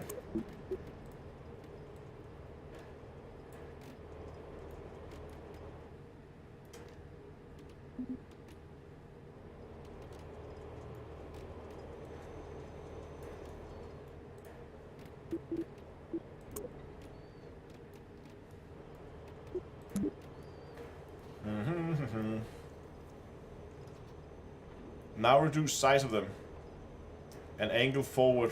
Now reduce size of them. And angle forward.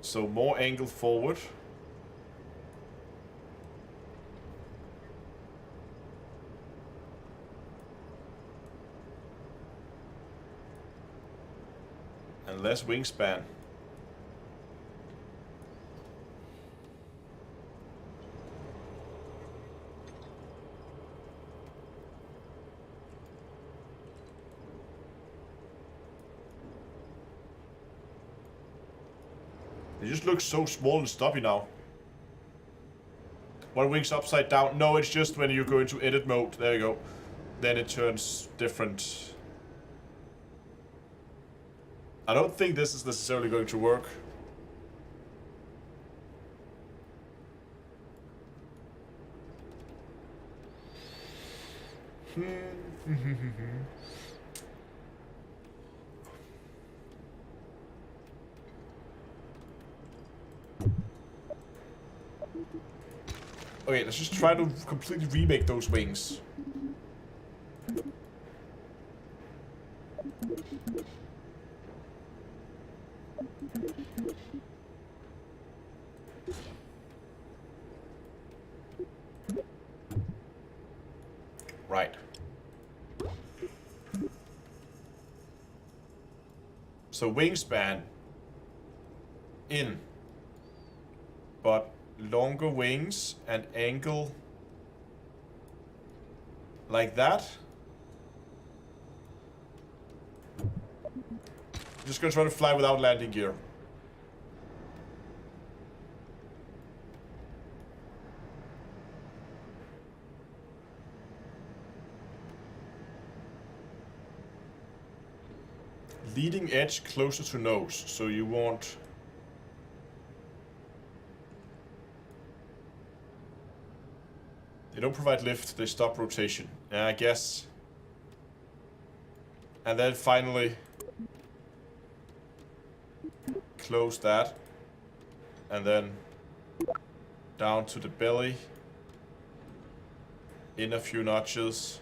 So more angle forward. And less wingspan. It just looks so small and stuffy now. One wing's upside down. No, it's just when you go into edit mode. There you go. Then it turns different. I don't think this is necessarily going to work. Okay, let's just try to completely remake those wings. Right. So wingspan in, but longer wings and angle like that. Just gonna try to fly without landing gear. Leading edge closer to nose, so you want they don't provide lift, they stop rotation. Yeah, I guess. And then finally close that. And then down to the belly. In a few notches.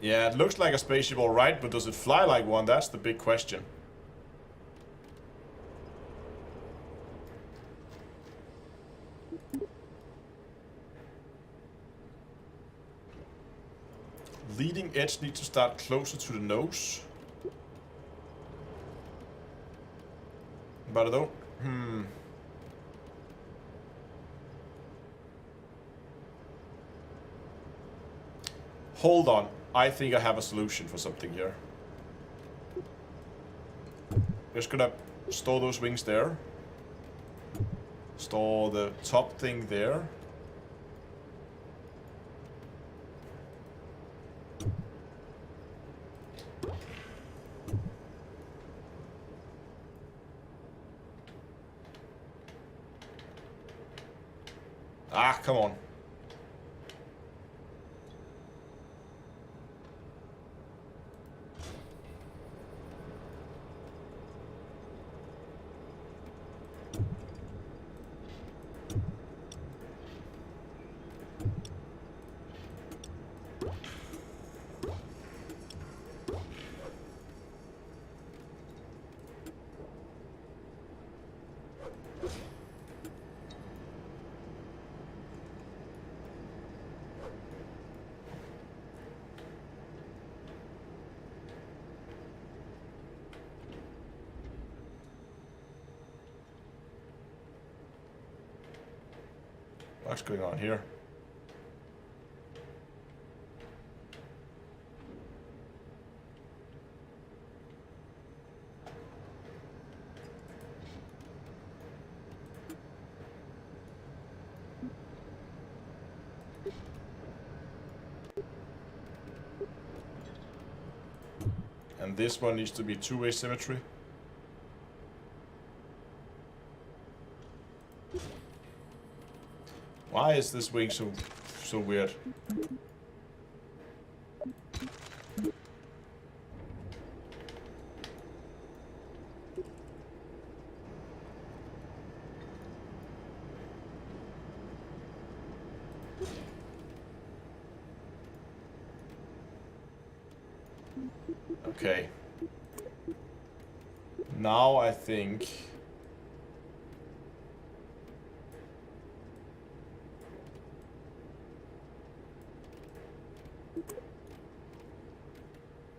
Yeah, it looks like a spaceship alright, but does it fly like one? That's the big question. Leading edge needs to start closer to the nose. But I don't... Hold on. I think I have a solution for something here. Just gonna store those wings there. Store the top thing there. Ah, come on. What's going on here? And this one needs to be two-way symmetry. Why is this wing so weird? Okay. Now I think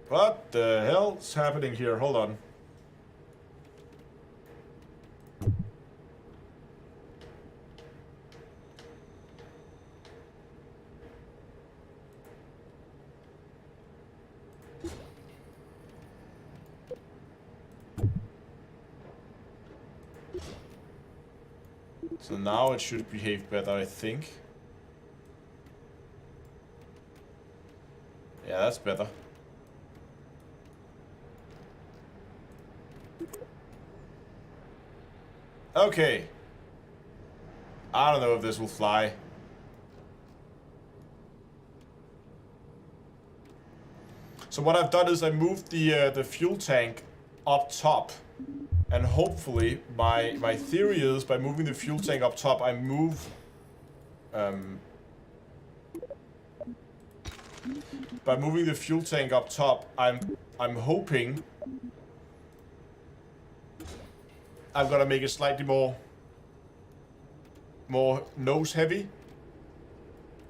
what the hell's happening here? Hold on. So now it should behave better, I think. Yeah, that's better. Okay. I don't know if this will fly. So what I've done is I moved the fuel tank up top. And hopefully, my theory is by moving the fuel tank up top, I move by moving the fuel tank up top, I'm hoping I'm gonna make it slightly more nose heavy,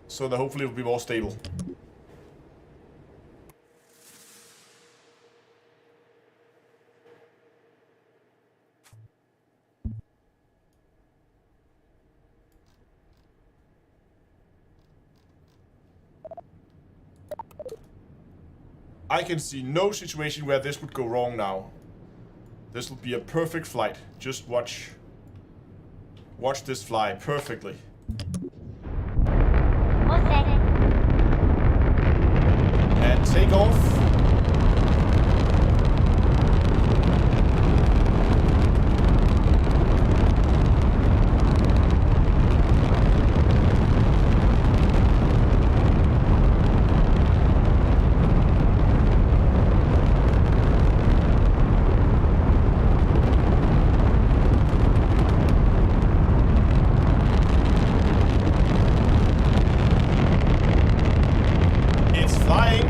so that hopefully it will be more stable. I can see no situation where this would go wrong now. This will be a perfect flight. Just watch this fly perfectly. Okay. And take off. It's flying.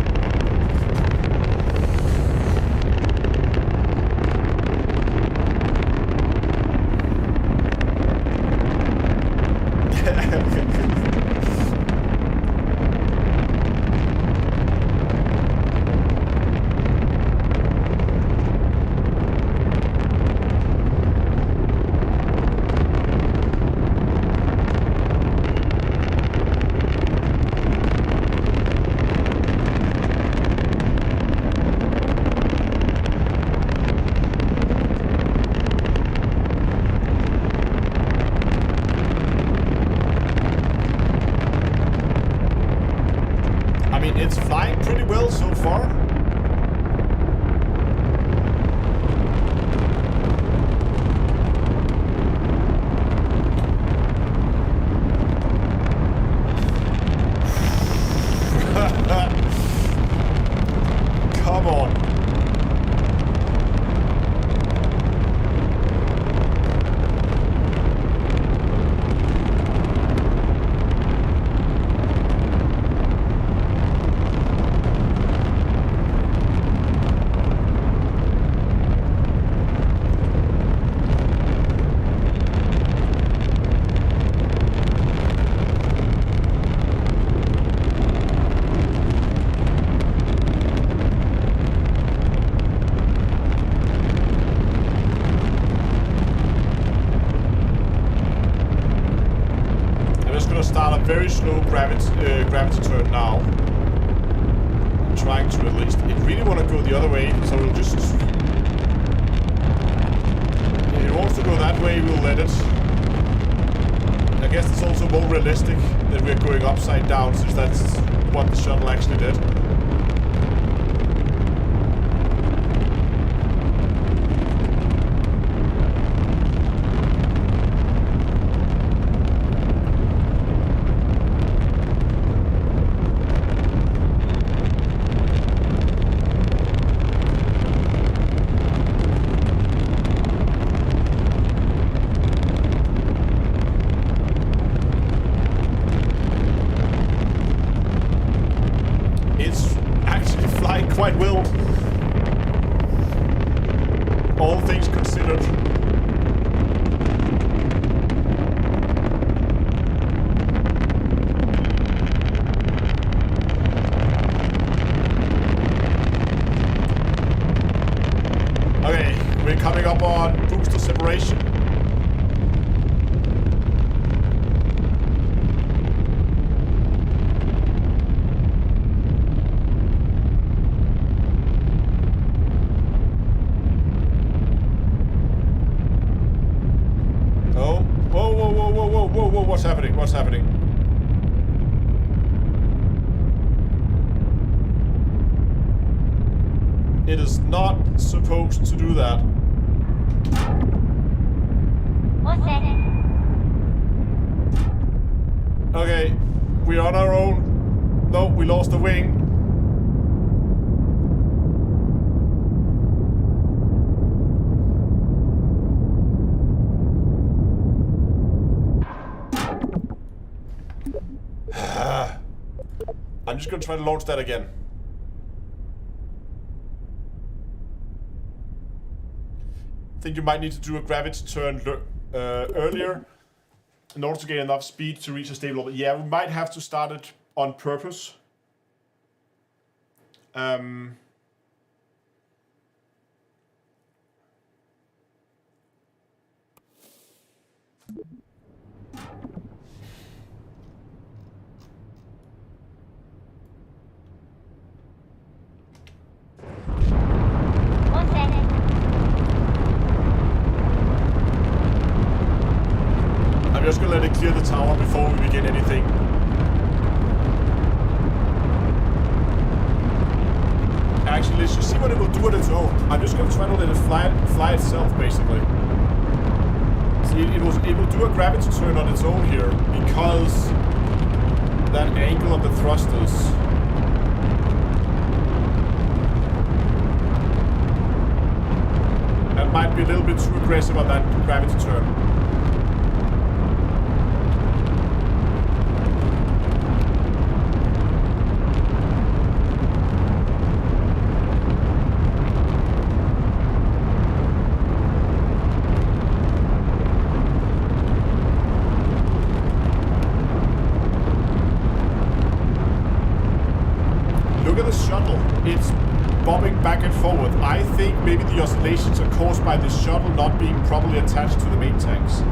now. I'm trying to at least. It really want to go the other way, so we'll just. If it wants to go that way, we'll let it. I guess it's also more realistic that we're going upside down, since that's what the shuttle actually did. Quite well, all things considered. Okay, we're coming up on booster separation. What's happening? What's happening? It is not supposed to do that. Okay, we're on our own. No, we lost the wing. I'm just gonna try to launch that again. I think you might need to do a gravity turn earlier in order to get enough speed to reach a stable orbit. Yeah, we might have to start it on purpose. I'm just gonna let it clear the tower before we begin anything. Actually, let's just see what it will do on its own. I'm just gonna try to let it fly itself, basically. See, it will do a gravity turn on its own here because that angle of the thrusters. That might be a little bit too aggressive on that gravity turn. It's bobbing back and forward. I think maybe the oscillations are caused by the shuttle not being properly attached to the main tanks.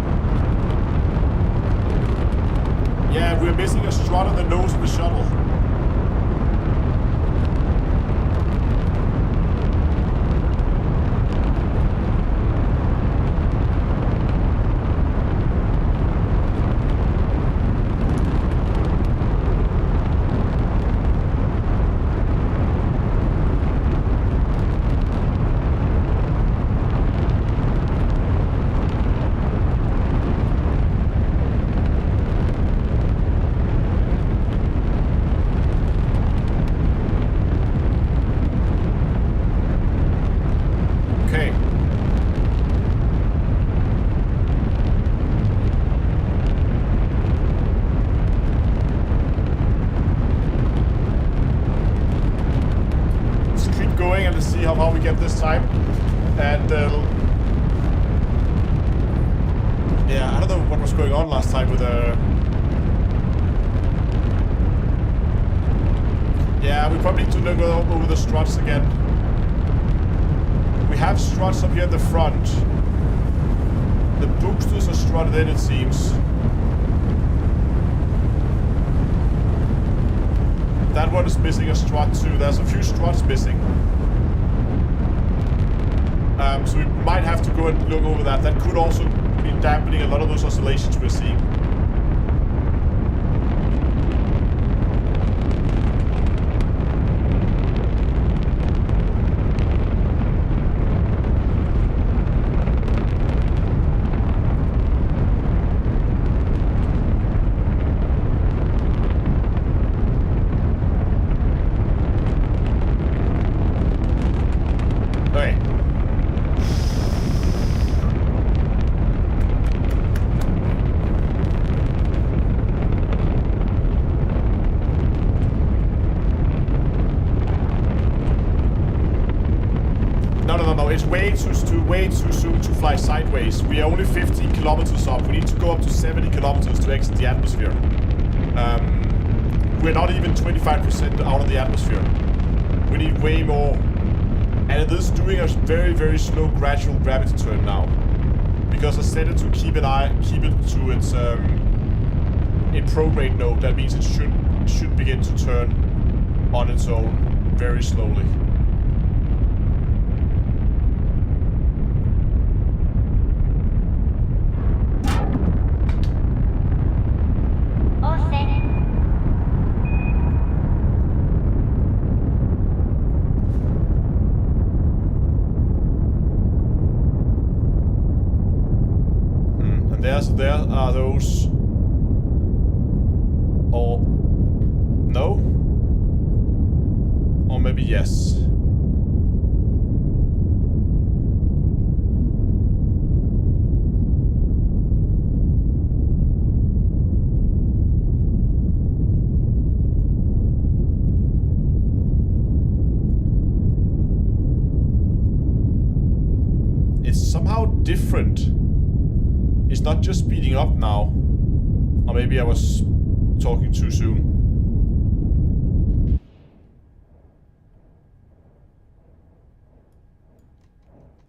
Yeah, we're missing a strut on the nose of the shuttle. How we get this time, and yeah, I don't know what was going on last time with yeah, we probably need to go over the struts again. We have struts up here in the front. The boosters are strutted in, it seems. That one is missing a strut too. There's a few struts missing. So we might have to go and look over that. That could also be dampening a lot of those oscillations we're seeing. Way too soon to fly sideways. We are only 15 kilometers up. We need to go up to 70 kilometers to exit the atmosphere. We're not even 25% out of the atmosphere. We need way more. And it is doing a very, very slow gradual gravity turn now. Because I set it to keep it to its in prograde node. That means it should begin to turn on its own very slowly. There are those, or no, or maybe yes. It's somehow different. It's not just speeding up now. Or maybe I was talking too soon.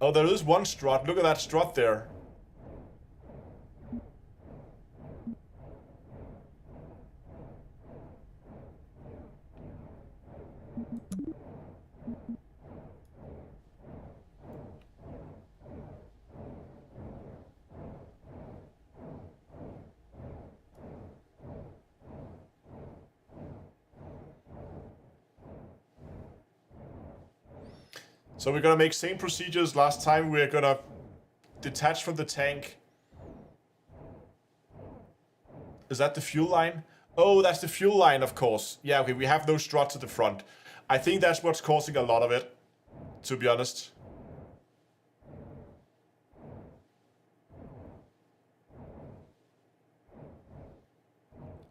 Oh, there is one strut. Look at that strut there. So we're gonna make same procedures last time. We're gonna detach from the tank. Is that the fuel line? Oh, that's the fuel line, of course. Yeah, okay, we have those struts at the front. I think that's what's causing a lot of it, to be honest.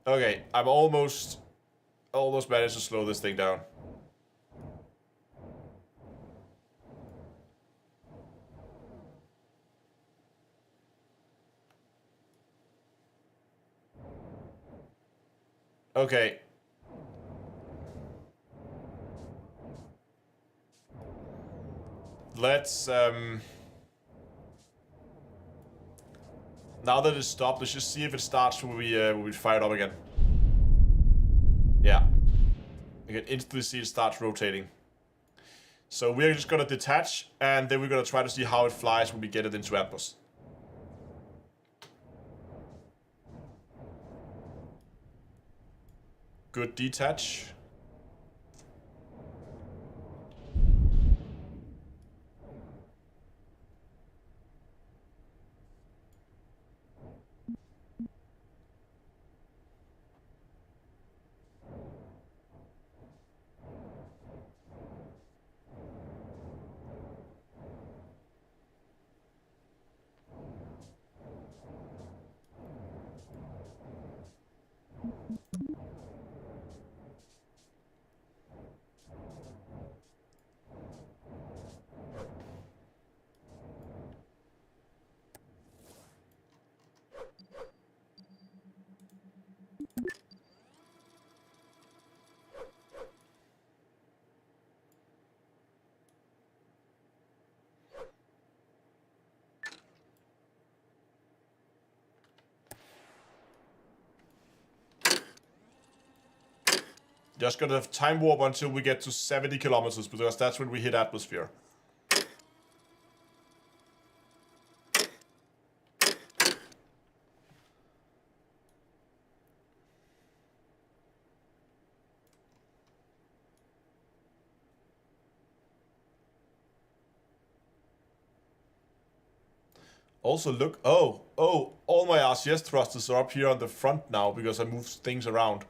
Okay, I'm almost managed to slow this thing down. Okay. Let's, now that it's stopped, let's just see if it starts when we fire it up again. Yeah. You can instantly see it starts rotating. So we're just gonna detach, and then we're gonna try to see how it flies when we get it into Atmos. Good detach. Just gonna time warp until we get to 70 kilometers, because that's when we hit atmosphere. Also look, oh, all my RCS thrusters are up here on the front now because I moved things around.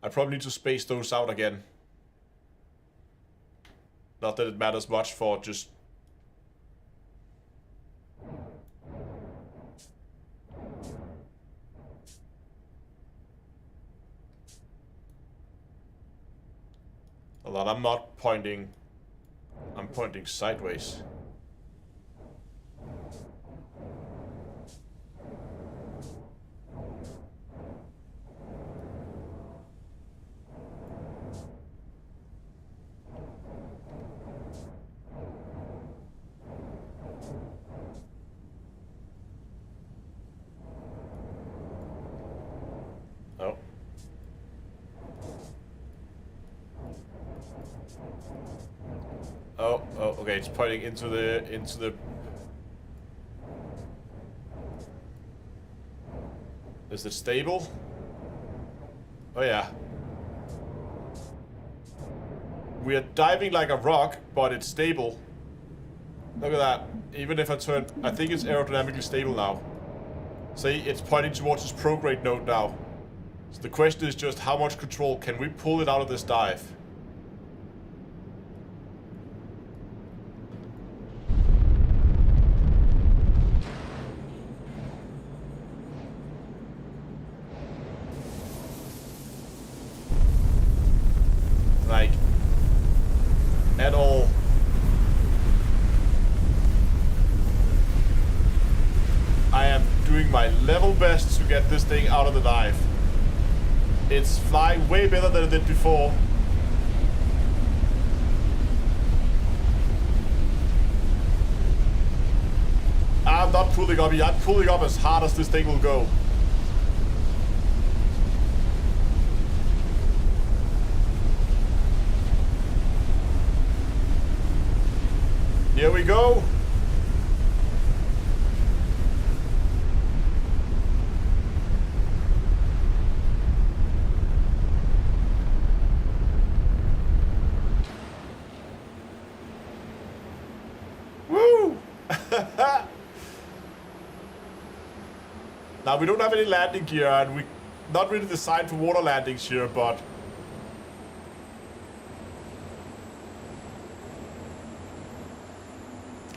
I probably need to space those out again. Not that it matters much for just... A lot, I'm not pointing... I'm pointing sideways. Oh, okay, it's pointing into the... Is it stable? Oh yeah. We are diving like a rock, but it's stable. Look at that. Even if I turn... I think it's aerodynamically stable now. See, it's pointing towards its prograde node now. So the question is just how much control can we pull it out of this dive? Like, at all. I am doing my level best to get this thing out of the dive. It's flying way better than it did before. I'm not pulling up yet. I'm pulling up as hard as this thing will go. Here we go. Woo! Now we don't have any landing gear, and we not really designed for water landings here, but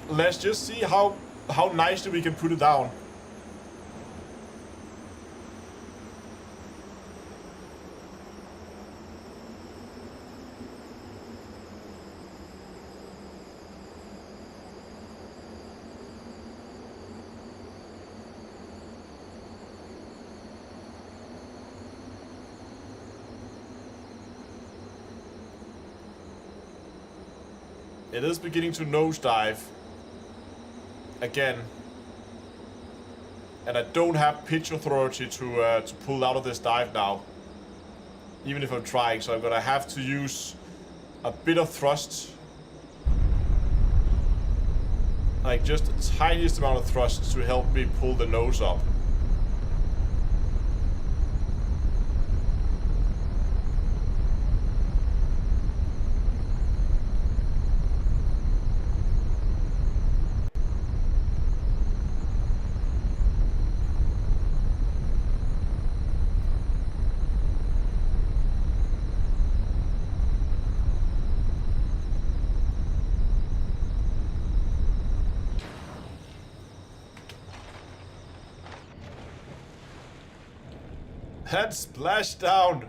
let's just see how nicely we can put it down. It is beginning to nosedive again, and I don't have pitch authority to pull out of this dive now, even if I'm trying. So I'm gonna have to use a bit of thrust, like just the tiniest amount of thrust to help me pull the nose up. And splash down.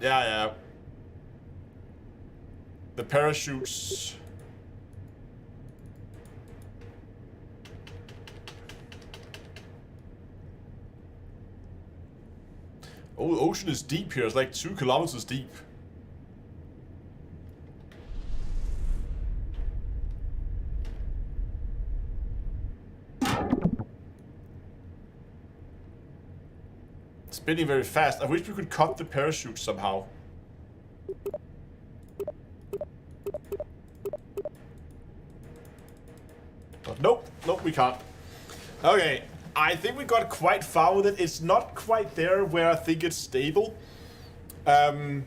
Yeah. The parachutes. Oh, the ocean is deep here. It's like 2 kilometers deep. Spinning very fast. I wish we could cut the parachute somehow. But nope, we can't. Okay, I think we got quite far with it. It's not quite there where I think it's stable. I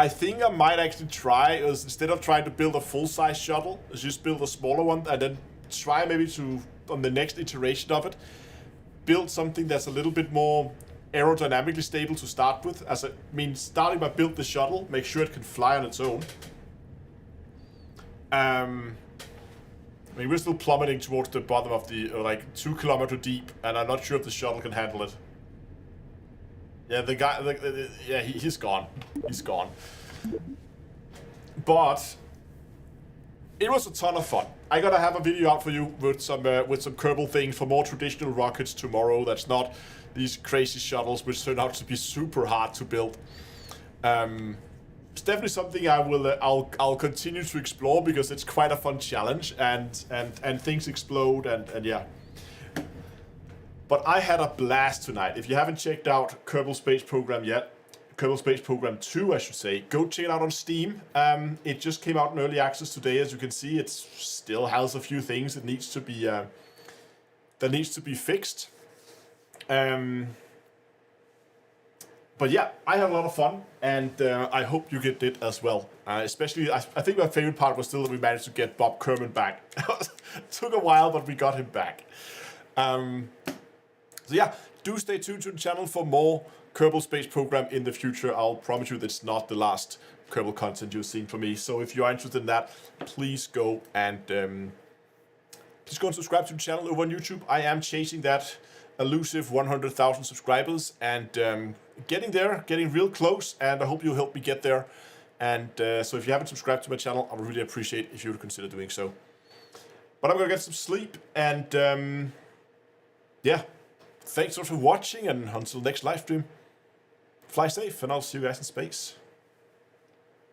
think I might actually try, instead of trying to build a full-size shuttle, just build a smaller one and then try maybe to, on the next iteration of it, build something that's a little bit more aerodynamically stable to start with. As I mean, starting by build the shuttle, make sure it can fly on its own. I mean, we're still plummeting towards the bottom of the, like 2 kilometers deep, and I'm not sure if the shuttle can handle it. Yeah, the guy, yeah, he's gone. He's gone. But it was a ton of fun. I gotta have a video out for you with some Kerbal things for more traditional rockets tomorrow. That's not these crazy shuttles, which turn out to be super hard to build. It's definitely something I'll continue to explore because it's quite a fun challenge and things explode and yeah. But I had a blast tonight. If you haven't checked out Kerbal Space Program yet, Kerbal Space Program 2, I should say, go check it out on Steam. It just came out in early access today. As you can see, it still has a few things that needs to be fixed. But yeah, I had a lot of fun, and I hope you did it as well. Especially, I think my favorite part was still that we managed to get Bob Kerman back. It took a while, but we got him back. So yeah, do stay tuned to the channel for more Kerbal Space Program in the future. I'll promise you that's not the last Kerbal content you've seen from me. So if you are interested in that, please go and subscribe to the channel over on YouTube. I am chasing that elusive 100,000 subscribers and getting there, getting real close, and I hope you'll help me get there. And so if you haven't subscribed to my channel, I would really appreciate if you would consider doing so. But I'm gonna get some sleep, and yeah, thanks for watching, and until next live stream, fly safe, and I'll see you guys in space.